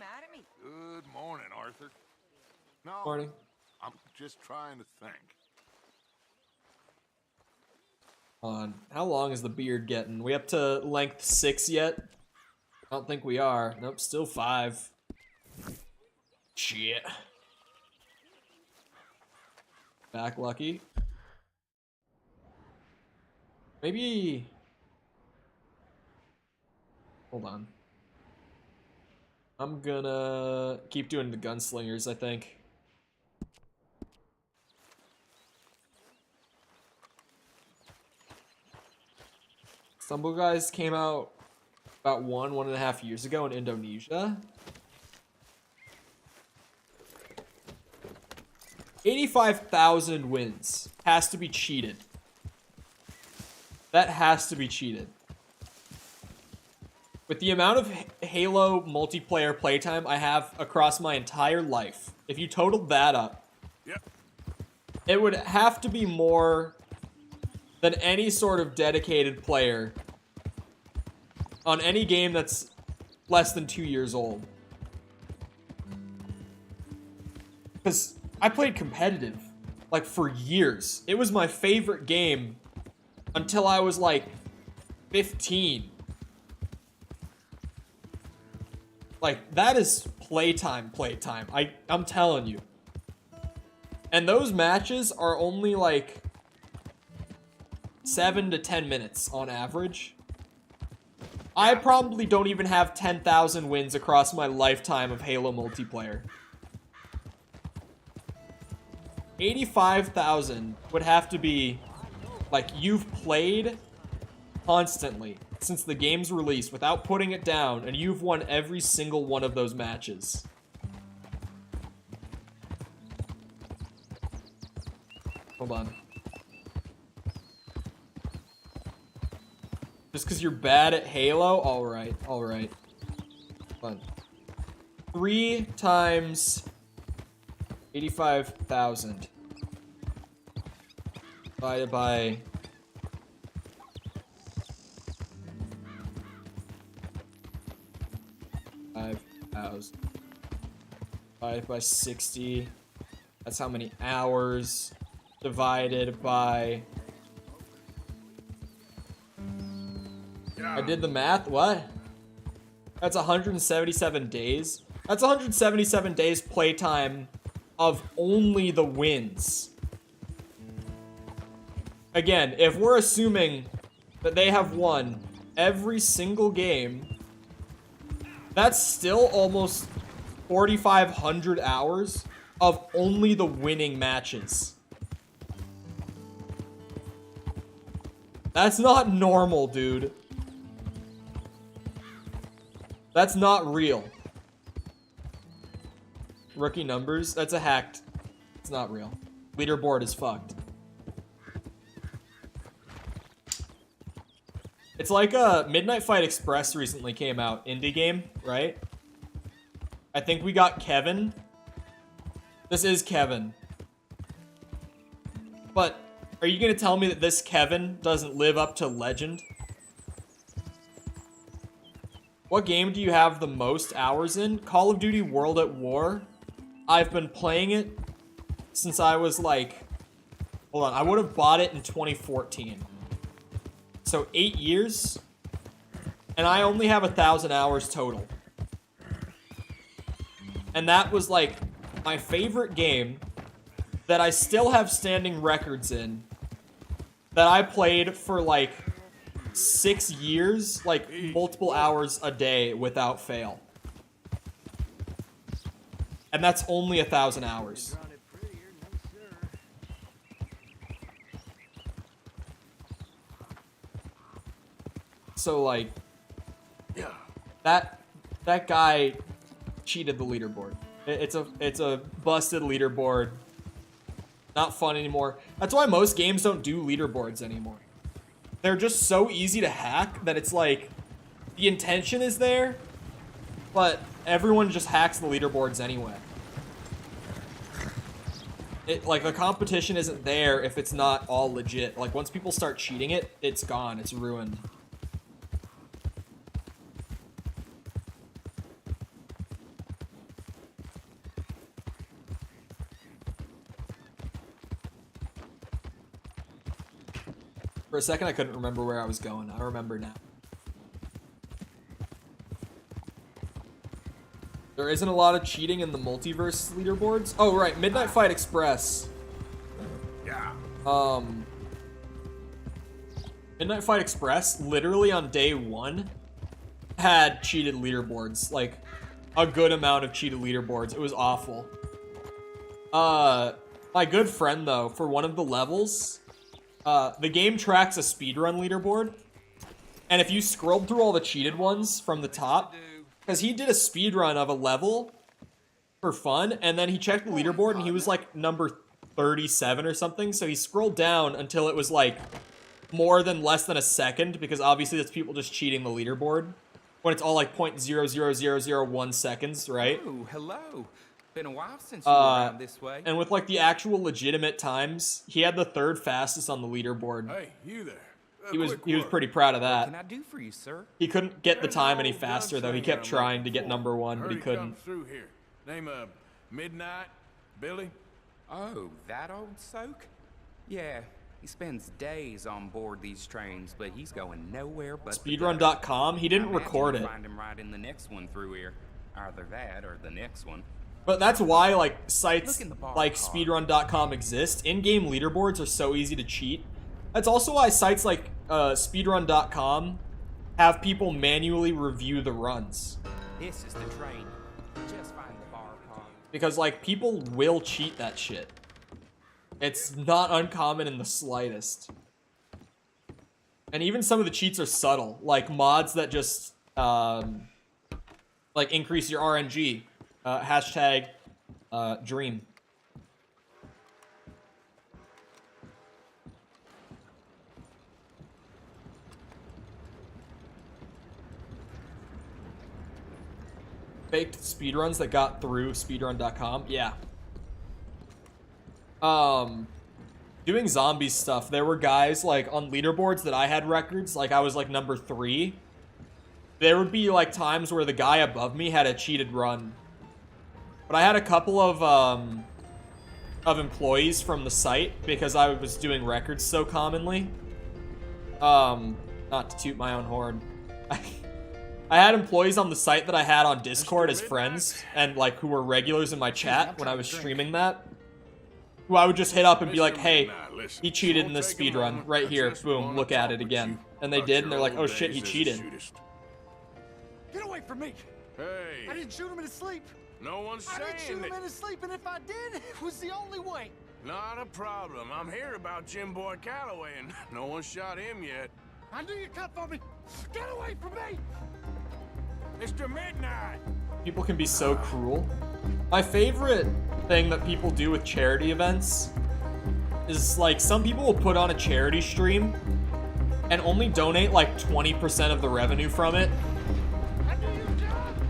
mad at me? Good morning, Arthur. No, Morning. I'm just trying to think. Hold on. How long is the beard getting? We up to length 6 yet? I don't think we are. Nope, still 5. Shit. Back lucky. Maybe... Hold on. I'm gonna keep doing the gunslingers, I think. Stumble Guys came out about 1.5 years ago in Indonesia. 85,000 wins. Has to be cheated. That has to be cheated. With the amount of Halo multiplayer playtime I have across my entire life, if you totaled that up, it would have to be more than any sort of dedicated player on any game that's less than 2 years old. Because I played competitive, like, for years. It was my favorite game until I was, like, 15. Like, that is playtime. I'm telling you. And those matches are only, like, 7 to 10 minutes on average. I probably don't even have 10,000 wins across my lifetime of Halo multiplayer. 85,000 would have to be, like, you've played constantly since the game's release without putting it down, and you've won every single one of those matches. Hold on. Just because you're bad at Halo? Alright, alright. Fun. 3 times 85,000 divided by 5,000 divided by 60. That's how many hours divided by... I did the math. What? That's 177 days. That's 177 days playtime of only the wins. Again, if we're assuming that they have won every single game, that's still almost 4,500 hours of only the winning matches. That's not normal, dude. That's not real. Rookie numbers? That's a hacked. It's not real. Leaderboard is fucked. It's like Midnight Fight Express recently came out. Indie game, right? I think we got Kevin. This is Kevin. But are you gonna tell me that this Kevin doesn't live up to legend? What game do you have the most hours in? Call of Duty World at War. I've been playing it since I was like... Hold on, I would have bought it in 2014. So 8 years. And I only have 1,000 hours total. And that was like my favorite game that I still have standing records in. That I played for like 6 years, like multiple hours a day without fail. And that's only 1,000 hours. So like, that guy cheated the leaderboard. It's a busted leaderboard. Not fun anymore. That's why most games don't do leaderboards anymore. They're just so easy to hack that it's like, the intention is there, but everyone just hacks the leaderboards anyway. Like, the competition isn't there if it's not all legit. Like, once people start cheating it, it's gone. It's ruined. For a second, I couldn't remember where I was going. I remember now. There isn't a lot of cheating in the multiverse leaderboards. Oh, right. Midnight Fight Express. Yeah. Midnight Fight Express, literally on day 1, had cheated leaderboards. Like, a good amount of cheated leaderboards. It was awful. My good friend, though, for one of the levels, the game tracks a speedrun leaderboard. And if you scrolled through all the cheated ones from the top, because he did a speedrun of a level for fun, and then he checked the leaderboard, and he was, like, number 37 or something. So he scrolled down until it was, like, more than less than a second, because obviously that's people just cheating the leaderboard. When it's all, like, 0.00001 seconds, right? Oh, hello. Been a while since you were around this way. And with, like, the actual legitimate times, he had the 3rd fastest on the leaderboard. Hey, you there. He was pretty proud of that. What can I do for you, sir? He couldn't get the time any faster, though. He kept trying to get number 1, but he couldn't. Through here. Name of Midnight Billy. Oh, that old soak? Yeah, he spends days on board these trains, but he's going nowhere but Speedrun.com? He didn't record it. Find him right in the next one through here. Either that or the next one. But that's why, like, sites like Speedrun.com exist. In-game leaderboards are so easy to cheat. That's also why sites like Speedrun.com have people manually review the runs. This is the train. Just find the bar car. Because, like, people will cheat that shit. It's not uncommon in the slightest. And even some of the cheats are subtle. Like, mods that just, like, increase your RNG. Hashtag dream. Faked speedruns that got through speedrun.com. Yeah. Doing zombie stuff, there were guys, like, on leaderboards that I had records, like, I was, like, number 3. There would be, like, times where the guy above me had a cheated run. But I had a couple of employees from the site, because I was doing records so commonly. Not to toot my own horn. I had employees on the site that I had on Discord as friends, and, like, who were regulars in my chat when I was streaming that. Who I would just hit up and be like, hey, he cheated in this speedrun, right here, boom, look at it again. And they did, and they're like, oh shit, he cheated. Get away from me! Hey! I didn't shoot him in his sleep! No one's I didn't saying shoot him that. in his sleep, and if I did, it was the only way! Not a problem. I'm here about Jim Boy Calloway, and no one shot him yet. I knew you'd come for me! Get away from me! Mr. Midnight! People can be so cruel. My favorite thing that people do with charity events is, like, some people will put on a charity stream and only donate, like, 20% of the revenue from it.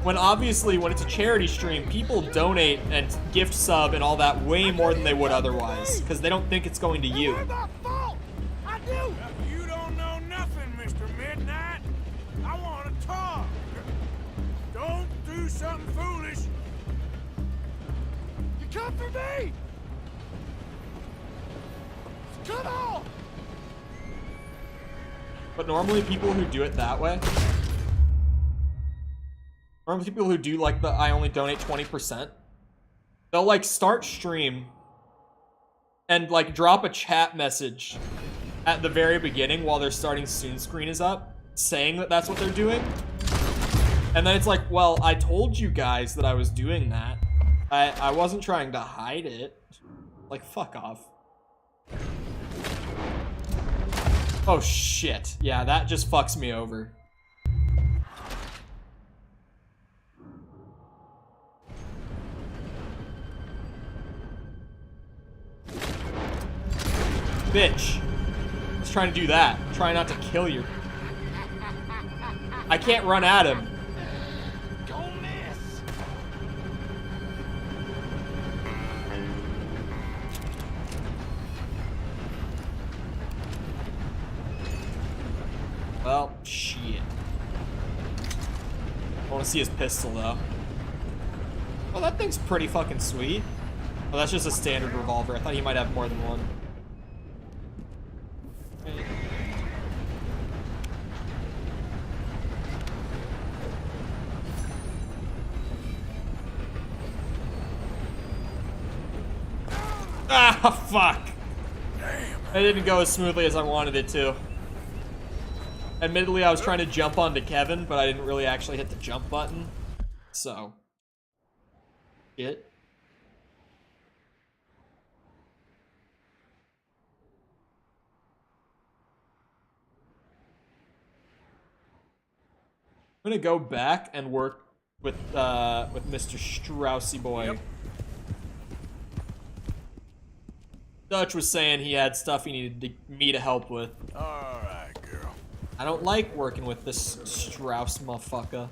When obviously, when it's a charity stream, people donate and gift sub and all that way more than they would otherwise, because they don't think it's going to you. I do! You don't know nothing, Mr. Midnight. I want to talk. Don't do something foolish. You come for me! Come on! But normally people who do it that way, normally people who do, like, the I only donate 20%, they'll, like, start stream and, like, drop a chat message at the very beginning while their starting soon screen is up, saying that that's what they're doing. And then it's like, well, I told you guys that I was doing that. I wasn't trying to hide it. Like, fuck off. Oh, shit. Yeah, that just fucks me over. Bitch. He's trying to do that. Try not to kill you. I can't run at him. Don't miss! Well, shit. I want to see his pistol, though. Oh, that thing's pretty fucking sweet. Oh, that's just a standard revolver. I thought he might have more than one. Okay. Ah, fuck. It didn't go as smoothly as I wanted it to. Admittedly, I was trying to jump onto Kevin, but I didn't really actually hit the jump button. So. Shit. I'm gonna go back and work with Mr. Straussy boy. Yep. Dutch was saying he had stuff he needed me to help with. Alright, girl. I don't like working with this Strauss motherfucker.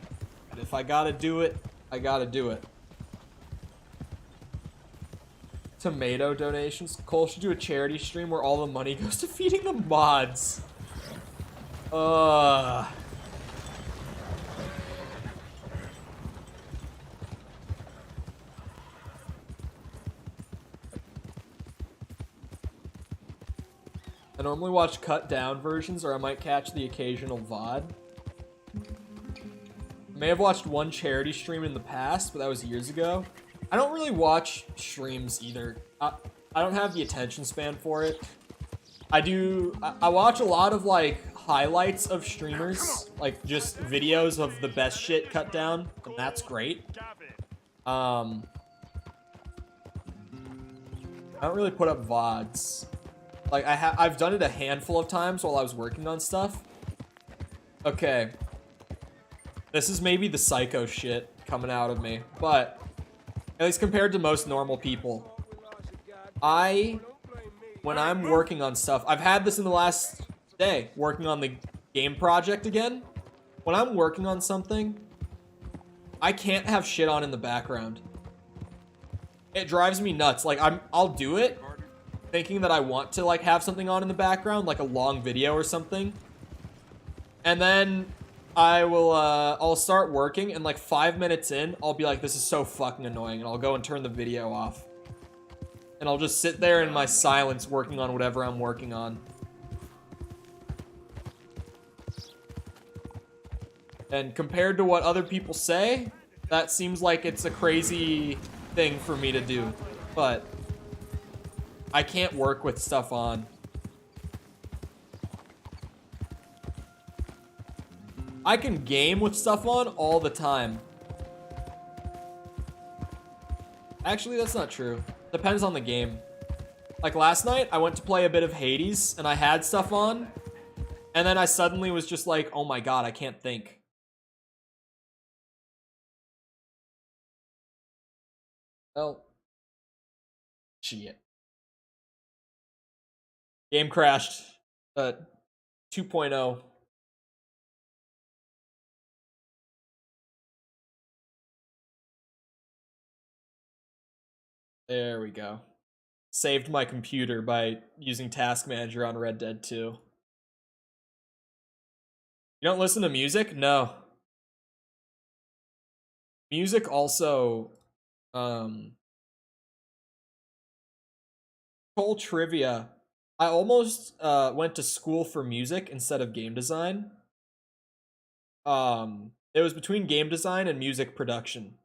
But if I gotta do it, I gotta do it. Tomato donations. Cole should do a charity stream where all the money goes to feeding the mods. I normally watch cut down versions, or I might catch the occasional VOD. I may have watched one charity stream in the past, but that was years ago. I don't really watch streams either. I don't have the attention span for it. I watch a lot of like highlights of streamers, like just videos of the best shit cut down, and that's great. I don't really put up VODs. Like, I've done it a handful of times while I was working on stuff. Okay. This is maybe the psycho shit coming out of me, but at least compared to most normal people, when I'm working on stuff, I've had this in the last day, working on the game project again. When I'm working on something, I can't have shit on in the background. It drives me nuts. Like, I'll do it thinking that I want to like have something on in the background, like a long video or something. And then I'll start working, and like 5 minutes in, I'll be like, this is so fucking annoying, and I'll go and turn the video off. And I'll just sit there in my silence working on whatever I'm working on. And compared to what other people say, that seems like it's a crazy thing for me to do. But I can't work with stuff on. I can game with stuff on all the time. Actually, that's not true. Depends on the game. Like last night, I went to play a bit of Hades, and I had stuff on, and then I suddenly was just like, oh my god, I can't think. Well, shit. Game crashed. 2.0. There we go. Saved my computer by using Task Manager on Red Dead 2. You don't listen to music? No. Music also, Cole trivia. I almost went to school for music instead of game design. It was between game design and music production.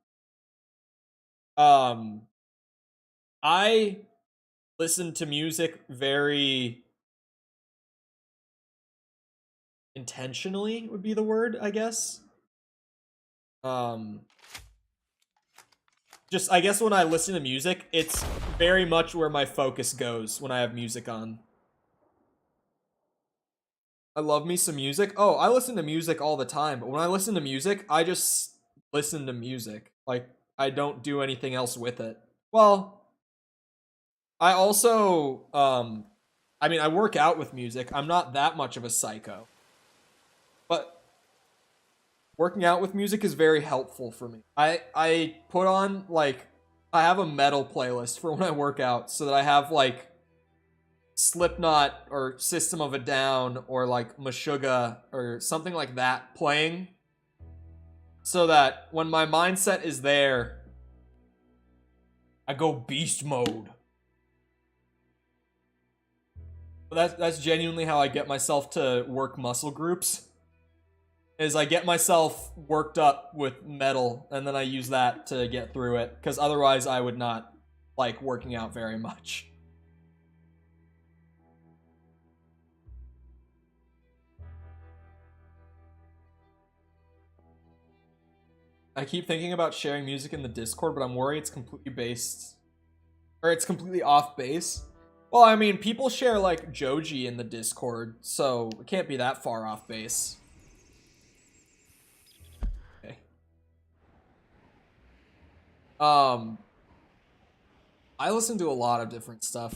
I listen to music very intentionally, would be the word, I guess. Just, I guess when I listen to music, it's very much where my focus goes when I have music on. I love me some music. Oh, I listen to music all the time, but when I listen to music, I just listen to music. Like, I don't do anything else with it. Well, I also, I mean, I work out with music. I'm not that much of a psycho. But working out with music is very helpful for me. I put on, like, I have a metal playlist for when I work out, so that I have, like, Slipknot or System of a Down or, like, Meshuggah or something like that playing, so that when my mindset is there, I go beast mode. That's genuinely how I get myself to work muscle groups. Is I get myself worked up with metal, and then I use that to get through it, because otherwise I would not like working out very much. I keep thinking about sharing music in the Discord, but I'm worried it's completely based, or it's completely off base. Well, I mean, people share like Joji in the Discord, so it can't be that far off base. Okay. I listen to a lot of different stuff.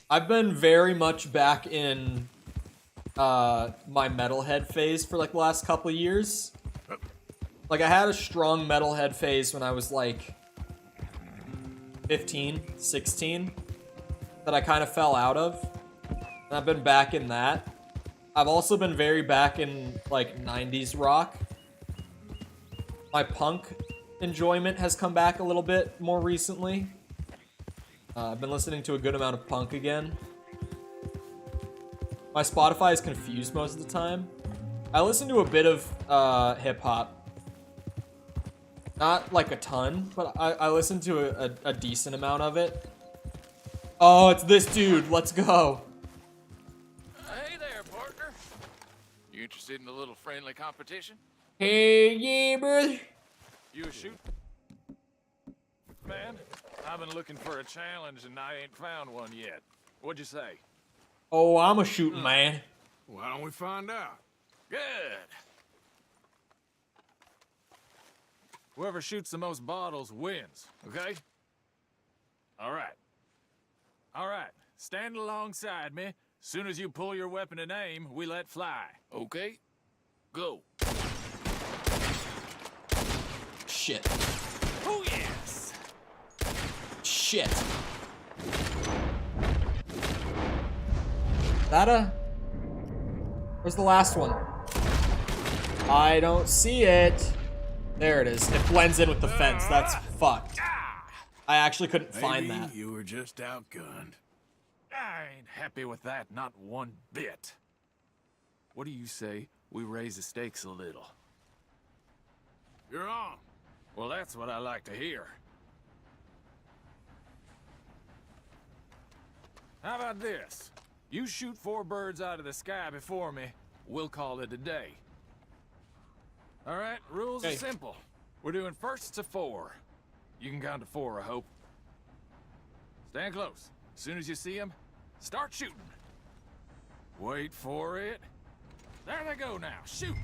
I've been very much back in my metalhead phase for like the last couple of years. Like I had a strong metalhead phase when I was like 15, 16 that I kind of fell out of. And I've been back in that. I've also been very back in like 90s rock. My punk enjoyment has come back a little bit more recently. I've been listening to a good amount of punk again. My Spotify is confused most of the time. I listen to a bit of hip-hop. Not like a ton, but I listen to a decent amount of it. Oh, it's this dude. Let's go. Hey there, partner. You interested in a little friendly competition? Hey, yeah, brother. You a shoot? Man, I've been looking for a challenge and I ain't found one yet. What'd you say? Oh, I'm a shooting man. Why don't we find out? Good. Whoever shoots the most bottles wins, okay? All right. All right, stand alongside me. Soon as you pull your weapon and aim, we let fly. Okay? Go. Shit. Oh, yes! Shit. That where's the last one? I don't see it. There it is. It blends in with the fence. That's fucked. I actually couldn't find Maybe that. you were just outgunned. I ain't happy with that, not one bit. What do you say we raise the stakes a little? You're on. Well, that's what I like to hear. How about this? You shoot 4 birds out of the sky before me, we'll call it a day. All right, rules are simple. We're doing firsts to 4. You can count to 4, I hope. Stand close. As soon as you see them, start shooting. Wait for it. There they go now. Shoot.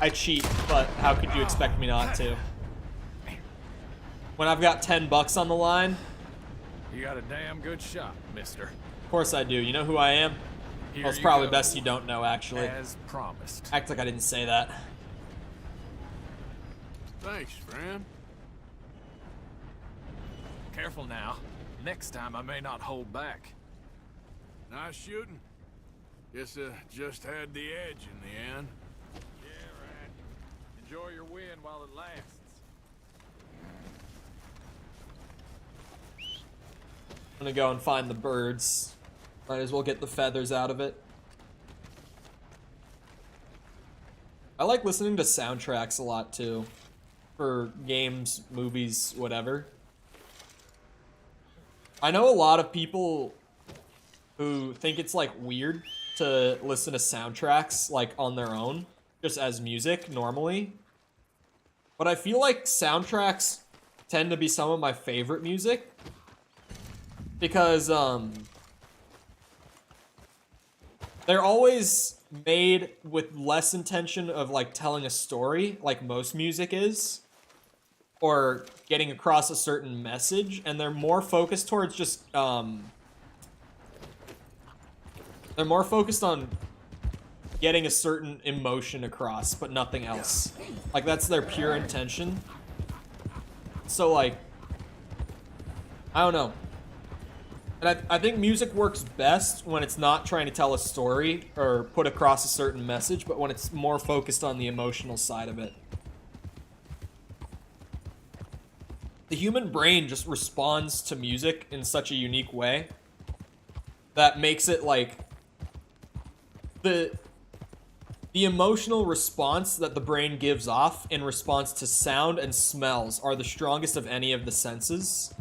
I cheat, but how could you expect me not to? When I've got $10 on the line. You got a damn good shot, mister. Of course I do. You know who I am? Well, it's probably best you don't know, actually. As promised. Act like I didn't say that. Thanks, friend. Careful now. Next time I may not hold back. Nice shooting. Guess just had the edge in the end. Yeah, right. Enjoy your win while it lasts. I'm gonna go and find the birds. Might as well get the feathers out of it. I like listening to soundtracks a lot too. For games, movies, whatever. I know a lot of people who think it's like weird to listen to soundtracks like on their own, just as music normally. But I feel like soundtracks tend to be some of my favorite music. Because, they're always made with less intention of, like, telling a story, like most music is. Or getting across a certain message, and they're more focused towards just, they're more focused on getting a certain emotion across, but nothing else. Like, that's their pure intention. So, like, I don't know. And I think music works best when it's not trying to tell a story or put across a certain message, but when it's more focused on the emotional side of it. The human brain just responds to music in such a unique way that makes it like the emotional response that the brain gives off in response to sound and smells are the strongest of any of the senses.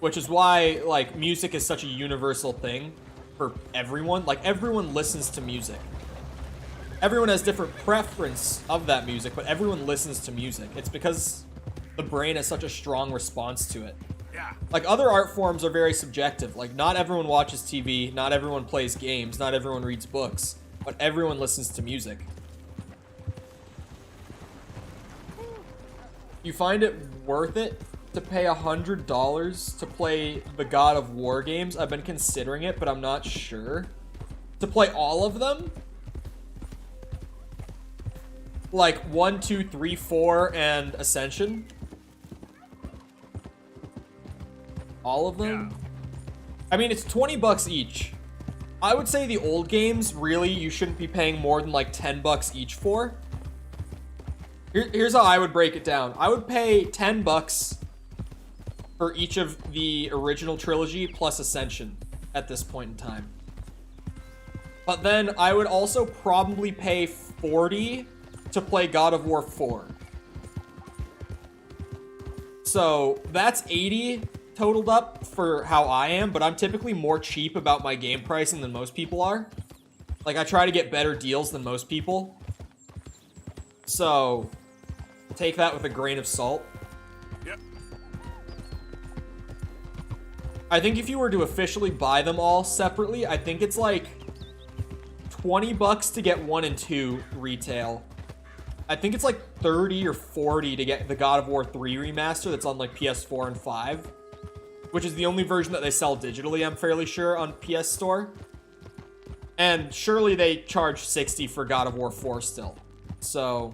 which is why, like, music is such a universal thing for everyone. Like, everyone listens to music. Everyone has different preference of that music, but everyone listens to music. It's because the brain has such a strong response to it. Yeah. Like, other art forms are very subjective. Like, not everyone watches TV, not everyone plays games, not everyone reads books, but everyone listens to music. You find it worth it to pay $100 to play the God of War games? I've been considering it, but I'm not sure. To play all of them? Like 1, 2, 3, 4, and Ascension? All of them? Yeah. I mean, it's 20 bucks each. I would say the old games, really, you shouldn't be paying more than like 10 bucks each for. Here's how I would break it down. I would pay 10 bucks for each of the original trilogy plus Ascension at this point in time. But then I would also probably pay 40 to play God of War 4. So that's 80 totaled up for how I am, but I'm typically more cheap about my game pricing than most people are. Like, I try to get better deals than most people. So take that with a grain of salt. Yep. I think if you were to officially buy them all separately, I think it's like 20 bucks to get 1 and 2 retail. I think it's like 30 or 40 to get the God of War 3 remaster that's on like PS4 and 5, which is the only version that they sell digitally, I'm fairly sure, on PS Store. And surely they charge 60 for God of War 4 still. So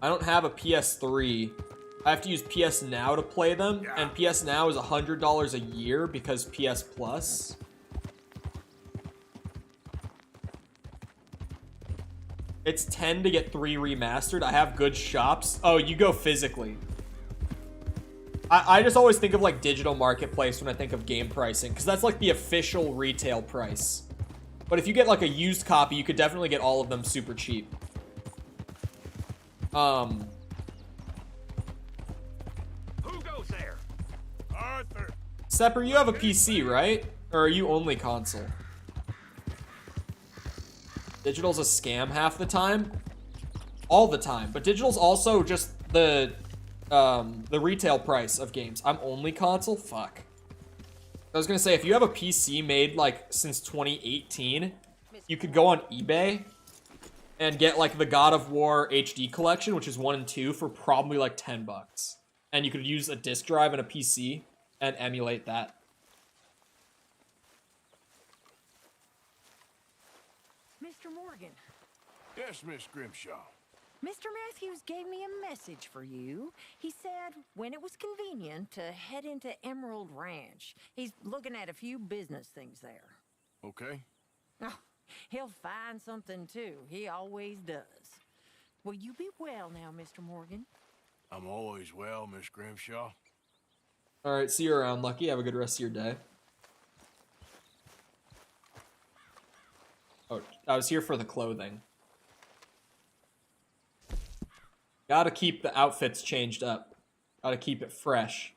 I don't have a PS3. I have to use PS Now to play them, and PS Now is $100 a year because PS Plus. It's 10 to get 3 remastered. I have good shops. Oh, you go physically. I just always think of like digital marketplace when I think of game pricing, because that's like the official retail price. But if you get like a used copy, you could definitely get all of them super cheap. Who goes there? Arthur. Sepper, you have a PC, right? Or are you only console? Digital's a scam half the time. All the time. But digital's also just the retail price of games. I'm only console? Fuck. I was gonna say, if you have a PC made like since 2018, you could go on eBay and get like the God of War HD collection, which is 1 and 2, for probably like 10 bucks. And you could use a disc drive and a PC and emulate that. Mr. Morgan. Yes, Miss Grimshaw. Mr. Matthews gave me a message for you. He said when it was convenient to head into Emerald Ranch. He's looking at a few business things there. Okay. Oh, he'll find something too. He always does. Will you be well now, Mr. Morgan? I'm always well, Miss Grimshaw. All right, see you around, Lucky. Have a good rest of your day. Oh, I was here for the clothing. Gotta keep the outfits changed up. Gotta keep it fresh.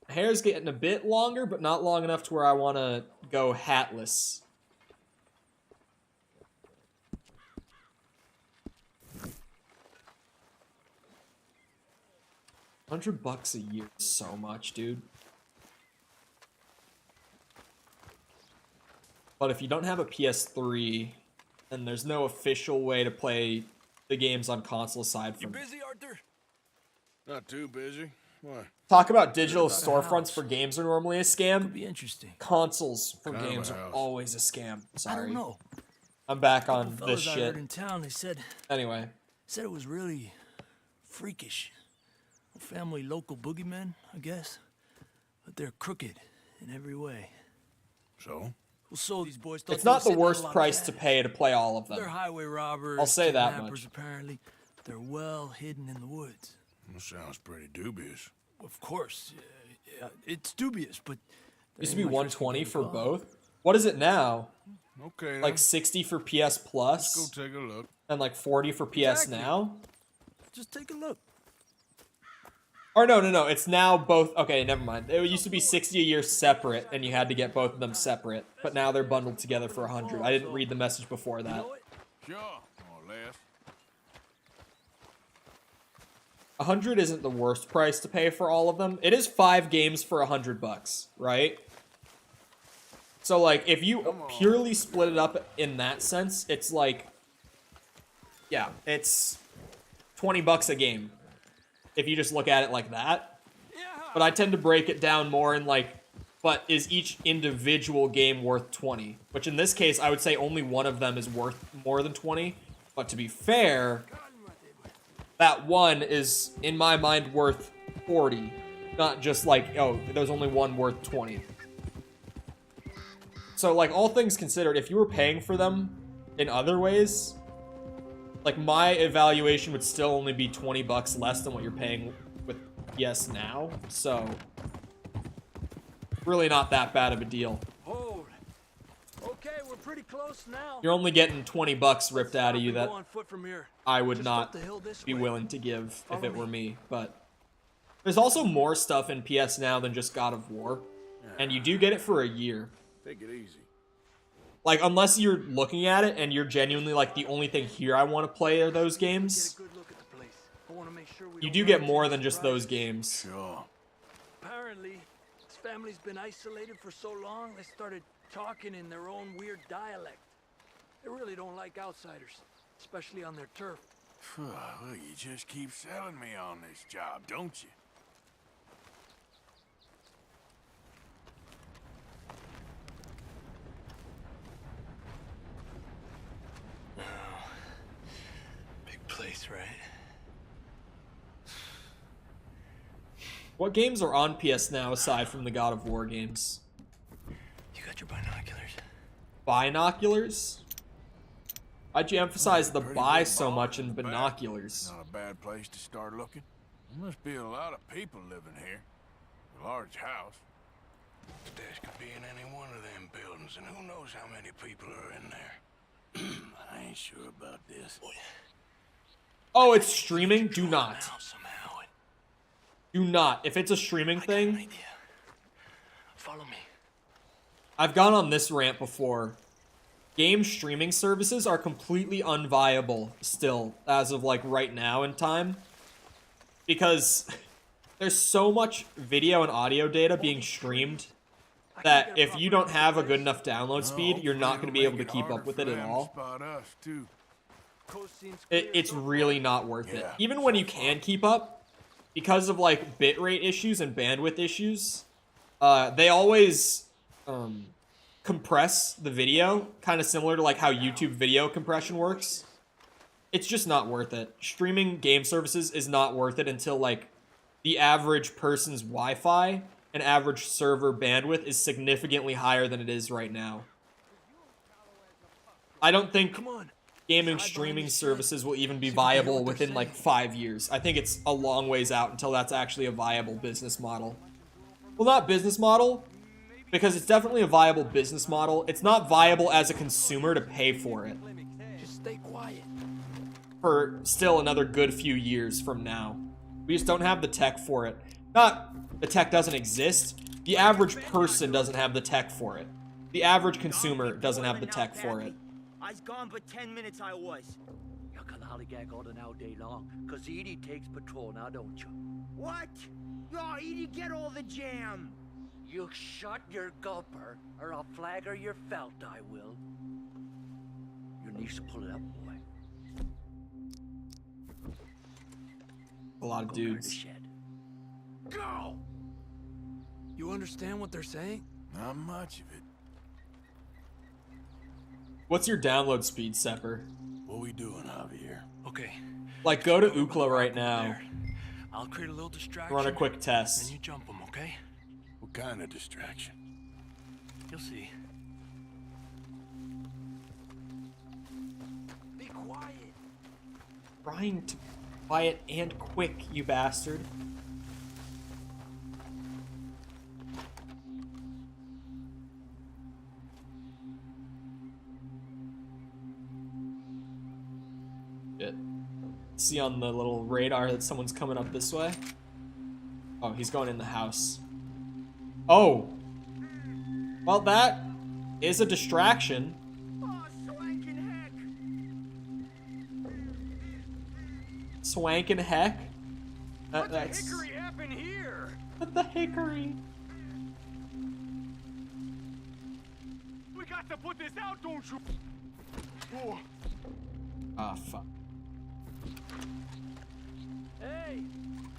Hair's getting a bit longer, but not long enough to where I want to go hatless. $100 a year is so much, dude. But if you don't have a PS3, and there's no official way to play the games on console aside from... You busy, Arthur? Not too busy. Why? Talk about digital storefronts for games are normally a scam. Could be interesting. Consoles for games are always a scam. Sorry. I don't know. I'm back on Fellas this I shit. heard in town, they said. Anyway. Said it was really freakish. Family local boogeymen, I guess. But they're crooked in every way. So? Well, so these boys thought It's not the worst price to pay to play all of them. They're highway robbers. I'll say that kidnappers, much. Apparently, they're well hidden in the woods. That sounds pretty dubious. Of course, yeah, it's dubious, but Used to be 120 for both. What is it now? Okay. Like 60 for PS Plus. Let's go take a look. And like 40 for PS Exactly. Now. Just take a look. Or no. It's now both. Okay, never mind. It used to be 60 a year separate, and you had to get both of them separate. But now they're bundled together for 100. I didn't read the message before that. Sure, more or less. 100 isn't the worst price to pay for all of them. It is 5 games for $100, right? So like, if you purely split it up in that sense, it's like, yeah, it's $20 a game. If you just look at it like that. But I tend to break it down more in like, but is each individual game worth 20? Which in this case, I would say only one of them is worth more than 20. But to be fair, that one is, in my mind, worth 40. Not just like, oh, there's only one worth 20. So like, all things considered, if you were paying for them in other ways, like, my evaluation would still only be $20 less than what you're paying with PS Now, so really not that bad of a deal. Hold. Okay, we're pretty close now. You're only getting $20 ripped out of you that on foot from here. I would not be willing to give if it were me, but there's also more stuff in PS Now than just God of War, and you do get it for a year. Take it easy. Like, unless you're looking at it and you're genuinely like, the only thing here I want to play are those games, you do get more than just those games. Sure. Apparently, this family's been isolated for so long, they started talking in their own weird dialect. They really don't like outsiders, especially on their turf. Well, you just keep selling me on this job, don't you? Place, right? What games are on PS Now aside from the God of War games? You got your binoculars. Binoculars? Why'd you emphasize the buy so much in binoculars? Not a bad place to start looking. There must be a lot of people living here. A large house. This could be in any one of them buildings, and who knows how many people are in there. I ain't sure about this. Oh, it's streaming? Do not. Do not. If it's a streaming thing, follow me. I've gone on this rant before. Game streaming services are completely unviable still, as of like right now in time. Because there's so much video and audio data being streamed that if you don't have a good enough download speed, you're not going to be able to keep up with it at all. It's really not worth it. Even when you can keep up, because of like bitrate issues and bandwidth issues, they always compress the video, kind of similar to like how YouTube video compression works. It's just not worth it. Streaming game services is not worth it until like the average person's Wi-Fi and average server bandwidth is significantly higher than it is right now. I don't think gaming streaming services will even be viable within like 5 years. I think it's a long ways out until that's actually a viable business model. Well, not business model, because it's definitely a viable business model. It's not viable as a consumer to pay for it. Just stay quiet. For still another good few years from now. We just don't have the tech for it. Not the tech doesn't exist. The average person doesn't have the tech for it. The average consumer doesn't have the tech for it. I's gone but 10 minutes I was. You can hollygag all the now day long, cause Edie takes patrol now, don't you? What? Yo, Edie, get all the jam. You shut your gulper, or I'll flagger your felt, I will. Your niece will pull it up, boy. A lot of dudes. Go! You understand what they're saying? Not much of it. What's your download speed, Sepper? What we doing, Javier? Okay. Like, go to Ookla right now. I'll create a little distraction. Run a quick test. And you jump them, okay? What kind of distraction? You'll see. Be quiet. Trying to quiet and quick, you bastard. Shit. See on the little radar that someone's coming up this way. Oh, he's going in the house. Oh. Well, that is a distraction. Swankin' heck. What the hickory happened here? What the hickory? We got to put this out, don't you? Oh. Ah, fuck. Hey!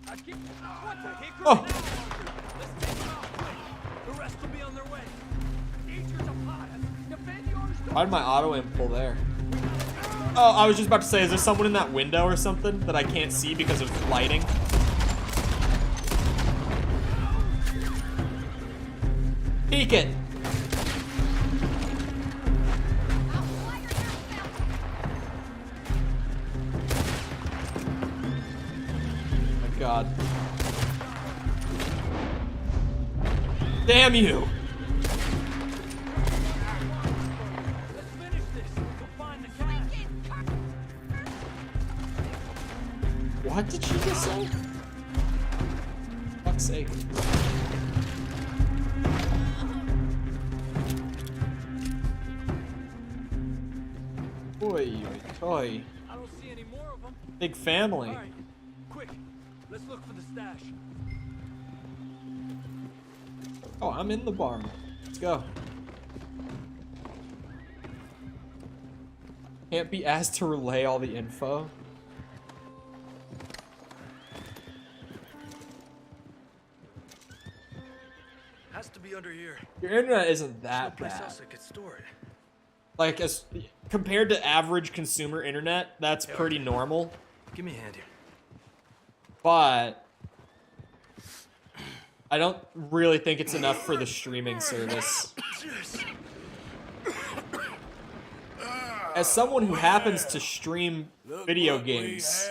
I keep. What the hickory Oh. now? Let's take them out quick. The rest will be on their way. Nature's upon us. Defend yours. Why did my auto aim pull there? Oh, I was just about to say, is there someone in that window or something that I can't see because of lighting? Peek it! Oh my god. Damn you! What did she just say? Fuck's sake. Boy, toy. I don't see any more of them. Big family. All right, quick. Let's look for the stash. Oh, I'm in the barn. Let's go. Can't be asked to relay all the info. Has to be under here. Your internet isn't that Someplace bad. else I could store it. Like, as compared to average consumer internet, that's pretty normal. Give me a hand here. But I don't really think it's enough for the streaming service. As someone who happens to stream video games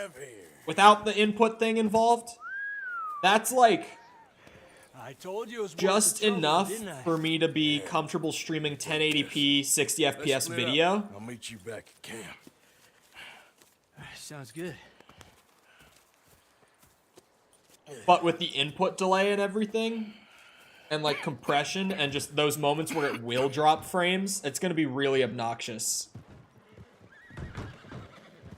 without the input thing involved, that's like I told you it was just enough for me to be comfortable streaming 1080p 60 FPS video. I'll meet you back at camp. Sounds good. But with the input delay and everything, and like compression and just those moments where it will drop frames, it's gonna be really obnoxious.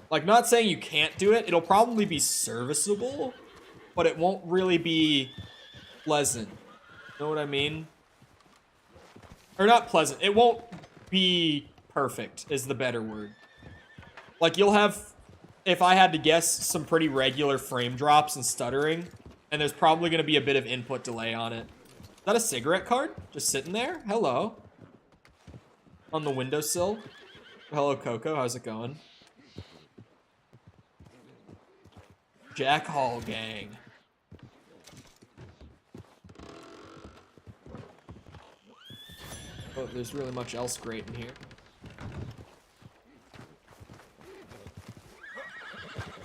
Like, not saying you can't do it, it'll probably be serviceable, but it won't really be pleasant. Know what I mean? Or not pleasant, it won't be perfect is the better word. Like, you'll have, if I had to guess, some pretty regular frame drops and stuttering, and there's probably going to be a bit of input delay on it. Is that a cigarette card? Just sitting there? Hello. On the windowsill. Hello, Coco. How's it going? Jack Hall gang. Oh, there's really much else great in here.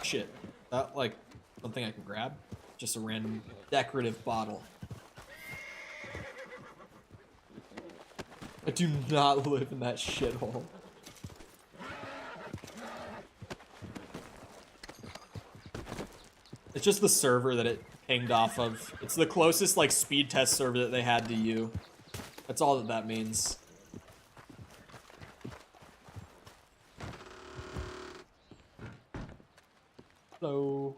Shit. That, like, something I can grab? Just a random decorative bottle. I do not live in that shithole. It's just the server that it pinged off of. It's the closest, like, speed test server that they had to you. That's all that that means. Hello.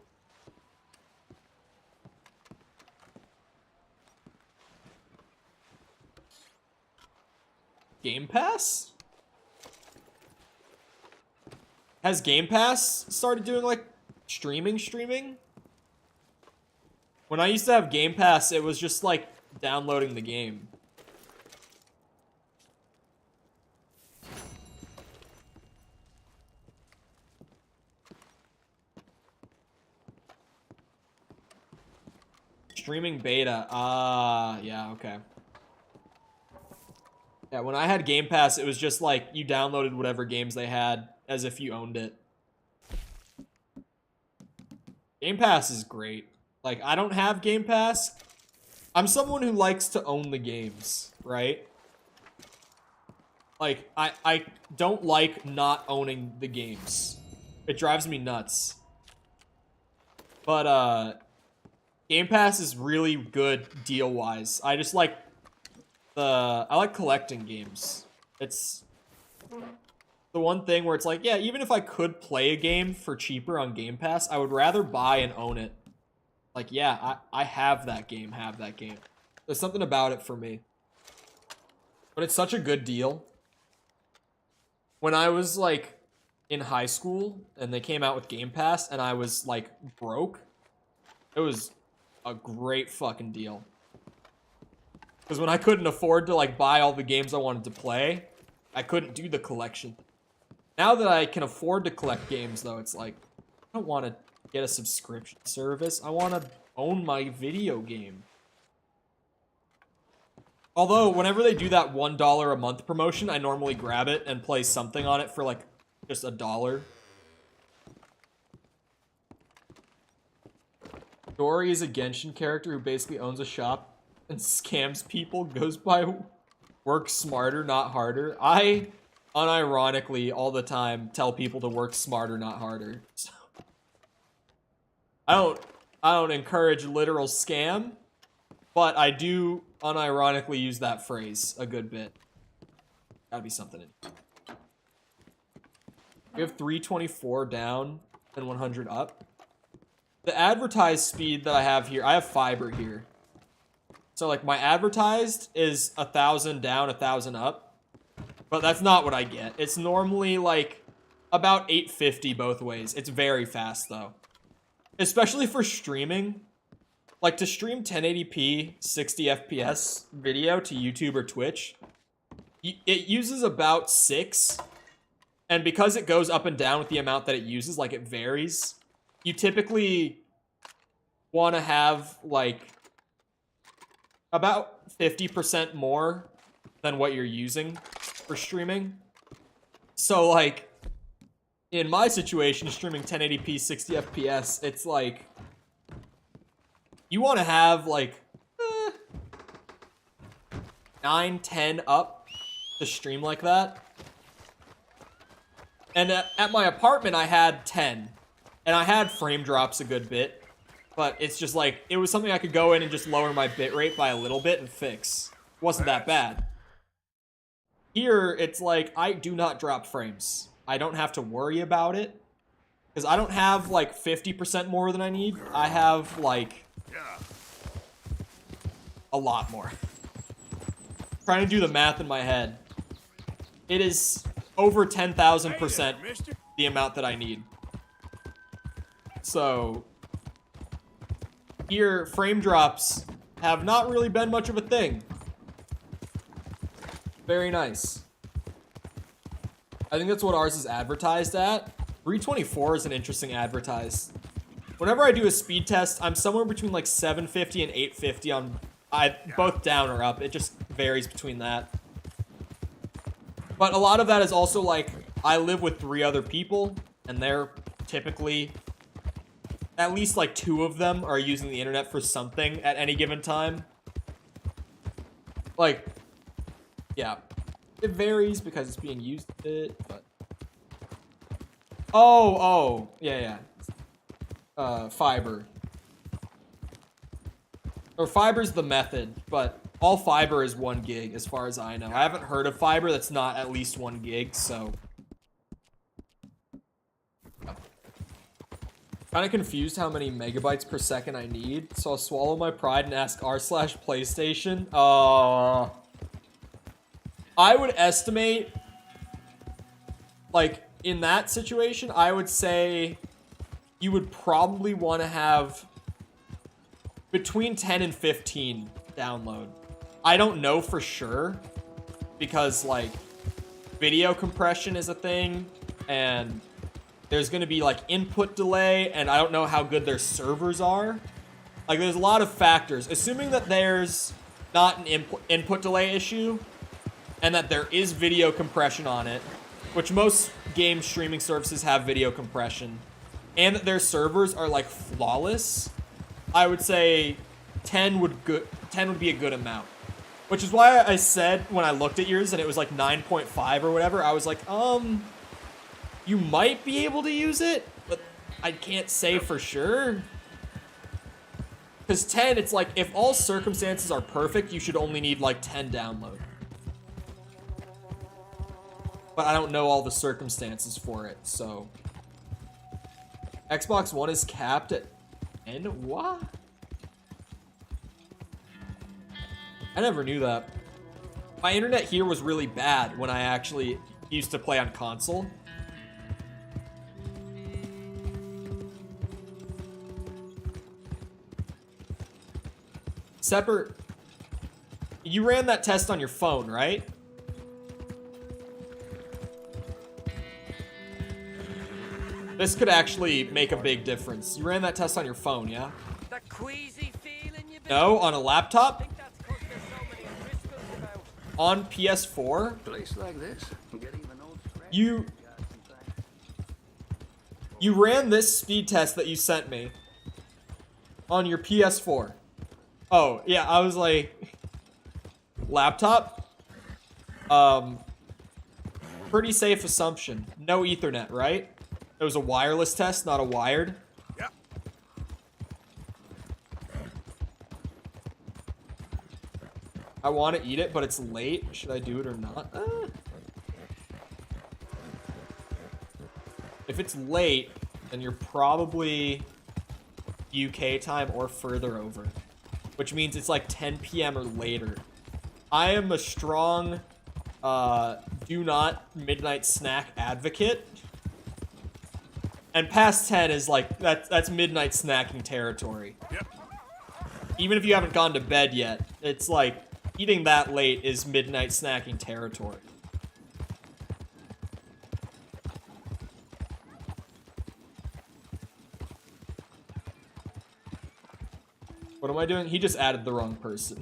Game Pass? Has Game Pass started doing, like, streaming? When I used to have Game Pass, it was just, like, downloading the game. Streaming beta. Yeah, okay. Yeah, when I had Game Pass, it was just like you downloaded whatever games they had as if you owned it. Game Pass is great. Like, I don't have Game Pass. I'm someone who likes to own the games, right? Like, I don't like not owning the games. It drives me nuts. But, Game Pass is really good deal-wise. I just like I like collecting games. It's the one thing where it's like, yeah, even if I could play a game for cheaper on Game Pass, I would rather buy and own it. Like, yeah, I have that game, There's something about it for me. But it's such a good deal. When I was, like, in high school, and they came out with Game Pass, and I was, like, broke, it was a great fucking deal. Because when I couldn't afford to, like, buy all the games I wanted to play, I couldn't do the collection. Now that I can afford to collect games, though, it's like, I don't want to get a subscription service. I want to own my video game. Although, whenever they do that $1 a month promotion, I normally grab it and play something on it for, like, just $1. Dory is a Genshin character who basically owns a shop and scams people, goes by work smarter, not harder. I, unironically, all the time, tell people to work smarter, not harder. So, I don't encourage literal scam, but I do unironically use that phrase a good bit. Gotta be something in it. We have 324 down and 100 up. The advertised speed that I have here, I have fiber here. So, like, my advertised is 1,000 down, 1,000 up. But that's not what I get. It's normally, like, about 850 both ways. It's very fast, though. Especially for streaming. Like, to stream 1080p, 60 FPS video to YouTube or Twitch, it uses about 6. And because it goes up and down with the amount that it uses, like, it varies, you typically want to have, like, about 50% more than what you're using for streaming. So, like, in my situation, streaming 1080p 60 FPS, it's like, you want to have, like, 9, 10 up to stream like that. And at my apartment, I had 10. And I had frame drops a good bit. But it's just like, it was something I could go in and just lower my bitrate by a little bit and fix. It wasn't that bad. Here, it's like, I do not drop frames. I don't have to worry about it. Because I don't have, like, 50% more than I need. I have, like, a lot more. Trying to do the math in my head. It is over 10,000% the amount that I need. So, here, frame drops have not really been much of a thing. Very nice. I think that's what ours is advertised at. 324 is an interesting advertise. Whenever I do a speed test, I'm somewhere between like 750 and 850 on both down or up. It just varies between that. But a lot of that is also like, I live with 3 other people, and they're typically, at least like 2 of them are using the internet for something at any given time. Like, yeah. It varies because it's being used a bit, but... Oh, yeah. Fiber. Or fiber's the method, but all fiber is 1 gig as far as I know. I haven't heard of fiber that's not at least 1 gig, so... Kind of confused how many megabytes per second I need, so I'll swallow my pride and ask r/PlayStation. I would estimate, like, in that situation, I would say you would probably want to have between 10 and 15 download. I don't know for sure, because, like, video compression is a thing, and there's going to be, like, input delay, and I don't know how good their servers are. Like, there's a lot of factors. Assuming that there's not an input delay issue, and that there is video compression on it, which most game streaming services have video compression, and that their servers are, like, flawless, I would say 10 would be a good amount. Which is why I said when I looked at yours and it was like 9.5 or whatever, I was like, you might be able to use it, but I can't say for sure. Because 10, it's like, if all circumstances are perfect, you should only need like 10 download. But I don't know all the circumstances for it, so. Xbox One is capped at 10? What? I never knew that. My internet here was really bad when I actually used to play on console. Separate. You ran that test on your phone, right? This could actually make a big difference. You ran that test on your phone, yeah? That queasy feeling you No, on a laptop? On PS4? Place like this, get even old. You ran this speed test that you sent me on your PS4. Oh, yeah, I was like, laptop? Pretty safe assumption. No Ethernet, right? It was a wireless test, not a wired. Yeah. I want to eat it, but it's late. Should I do it or not? If it's late, then you're probably UK time or further over, which means it's like 10 p.m. or later. I am a strong do not midnight snack advocate. And past 10 is like, that's midnight snacking territory. Yep. Even if you haven't gone to bed yet, it's like, eating that late is midnight snacking territory. What am I doing? He just added the wrong person.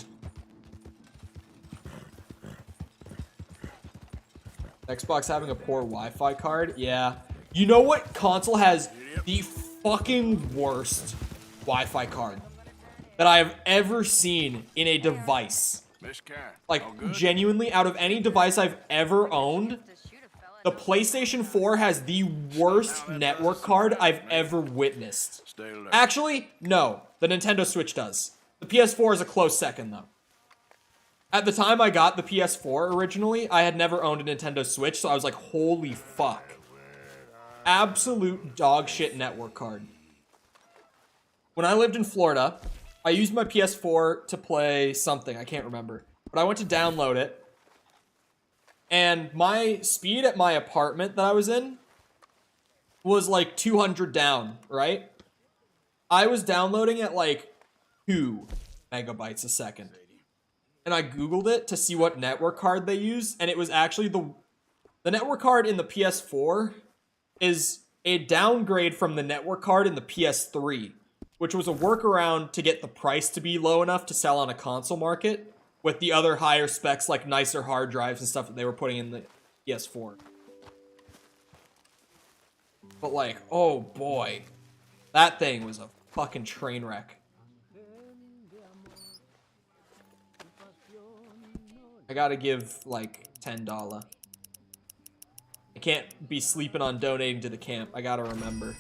Xbox having a poor Wi-Fi card? Yeah. You know what console has the fucking worst Wi-Fi card that I have ever seen in a device? Like, genuinely, out of any device I've ever owned, the PlayStation 4 has the worst network card I've ever witnessed. Actually, no. The Nintendo Switch does. The PS4 is a close second, though. At the time I got the PS4 originally, I had never owned a Nintendo Switch, so I was like, holy fuck. Absolute dog shit network card. When I lived in Florida, I used my PS4 to play something, I can't remember. But I went to download it. And my speed at my apartment that I was in was like 200 down, right? I was downloading at like 2 megabytes a second. And I Googled it to see what network card they use, and it was actually the network card in the PS4 is a downgrade from the network card in the PS3, which was a workaround to get the price to be low enough to sell on a console market with the other higher specs like nicer hard drives and stuff that they were putting in the PS4. But like, oh boy, that thing was a fucking train wreck. I gotta give like $10. I can't be sleeping on donating to the camp. I gotta remember.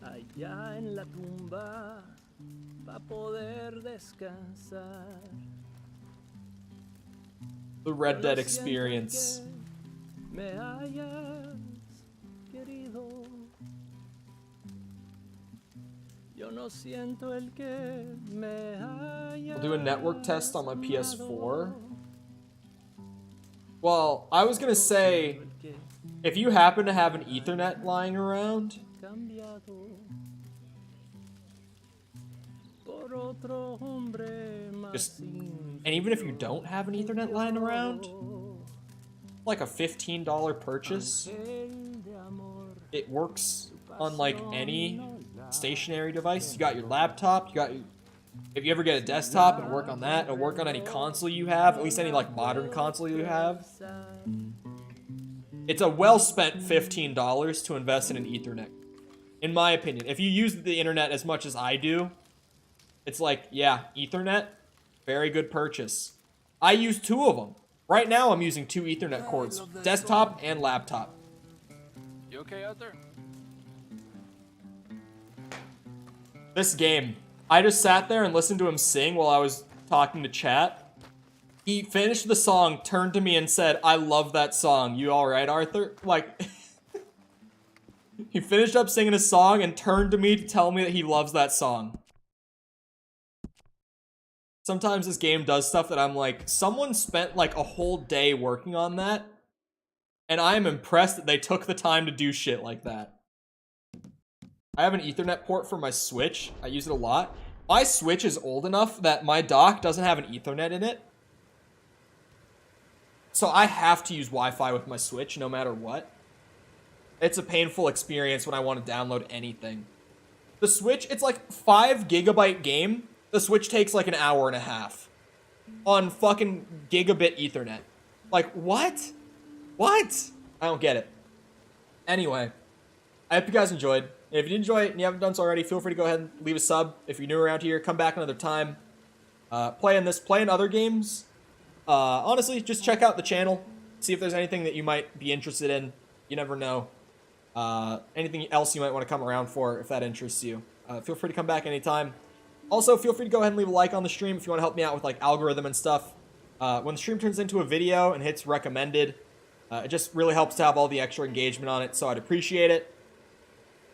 Allá en la tumba va poder descansar. The Red Dead experience. Me hayas querido. Yo no siento el que me hayas. I'll do a network test on my PS4. Well, I was gonna say, if you happen to have an Ethernet lying around, and even if you don't have an Ethernet lying around, like a $15 purchase, it works on like any stationary device. You got your laptop, if you ever get a desktop, it'll work on that. It'll work on any console you have, at least any like modern console you have. It's a well-spent $15 to invest in an Ethernet, in my opinion. If you use the internet as much as I do, it's like, yeah, Ethernet, Very good purchase. I use 2 of them. Right now, I'm using 2 Ethernet cords, desktop and laptop. You okay out there? This game, I just sat there and listened to him sing while I was talking to chat. He finished the song, turned to me and said, "I love that song. You all right, Arthur?" Like, he finished up singing a song and turned to me to tell me that he loves that song. Sometimes this game does stuff that I'm like, someone spent like a whole day working on that, and I am impressed that they took the time to do shit like that. I have an Ethernet port for my Switch. I use it a lot. My Switch is old enough that my dock doesn't have an Ethernet in it. So I have to use Wi-Fi with my Switch no matter what. It's a painful experience when I want to download anything. The Switch, it's like 5 gigabyte game. The Switch takes like an hour and a half on fucking gigabit Ethernet. Like, what? What? I don't get it. Anyway, I hope you guys enjoyed. If you did enjoy it and you haven't done so already, feel free to go ahead and leave a sub. If you're new around here, come back another time. Play in other games. Honestly, just check out the channel. See if there's anything that you might be interested in. You never know. Anything else you might want to come around for if that interests you. Feel free to come back anytime. Also, feel free to go ahead and leave a like on the stream if you want to help me out with like algorithm and stuff. When the stream turns into a video and hits recommended, it just really helps to have all the extra engagement on it, so I'd appreciate it.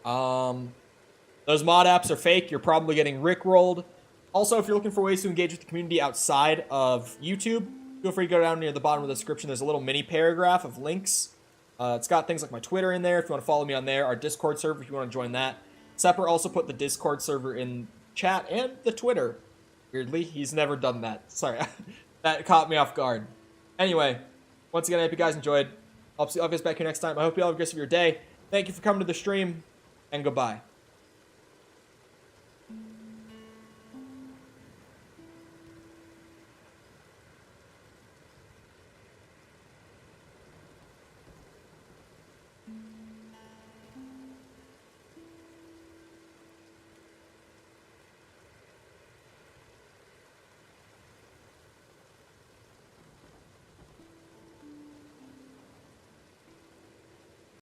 Those mod apps are fake. You're probably getting rickrolled. Also, if you're looking for ways to engage with the community outside of YouTube, feel free to go down near the bottom of the description. There's a little mini paragraph of links. It's got things like my Twitter in there if you want to follow me on there. Our Discord server if you want to join that. Sepper also put the Discord server in chat and the Twitter. Weirdly, he's never done that. Sorry, that caught me off guard. Anyway, once again, I hope you guys enjoyed. I'll see you guys back here next time. I hope you all have a good rest of your day. Thank you for coming to the stream, and goodbye.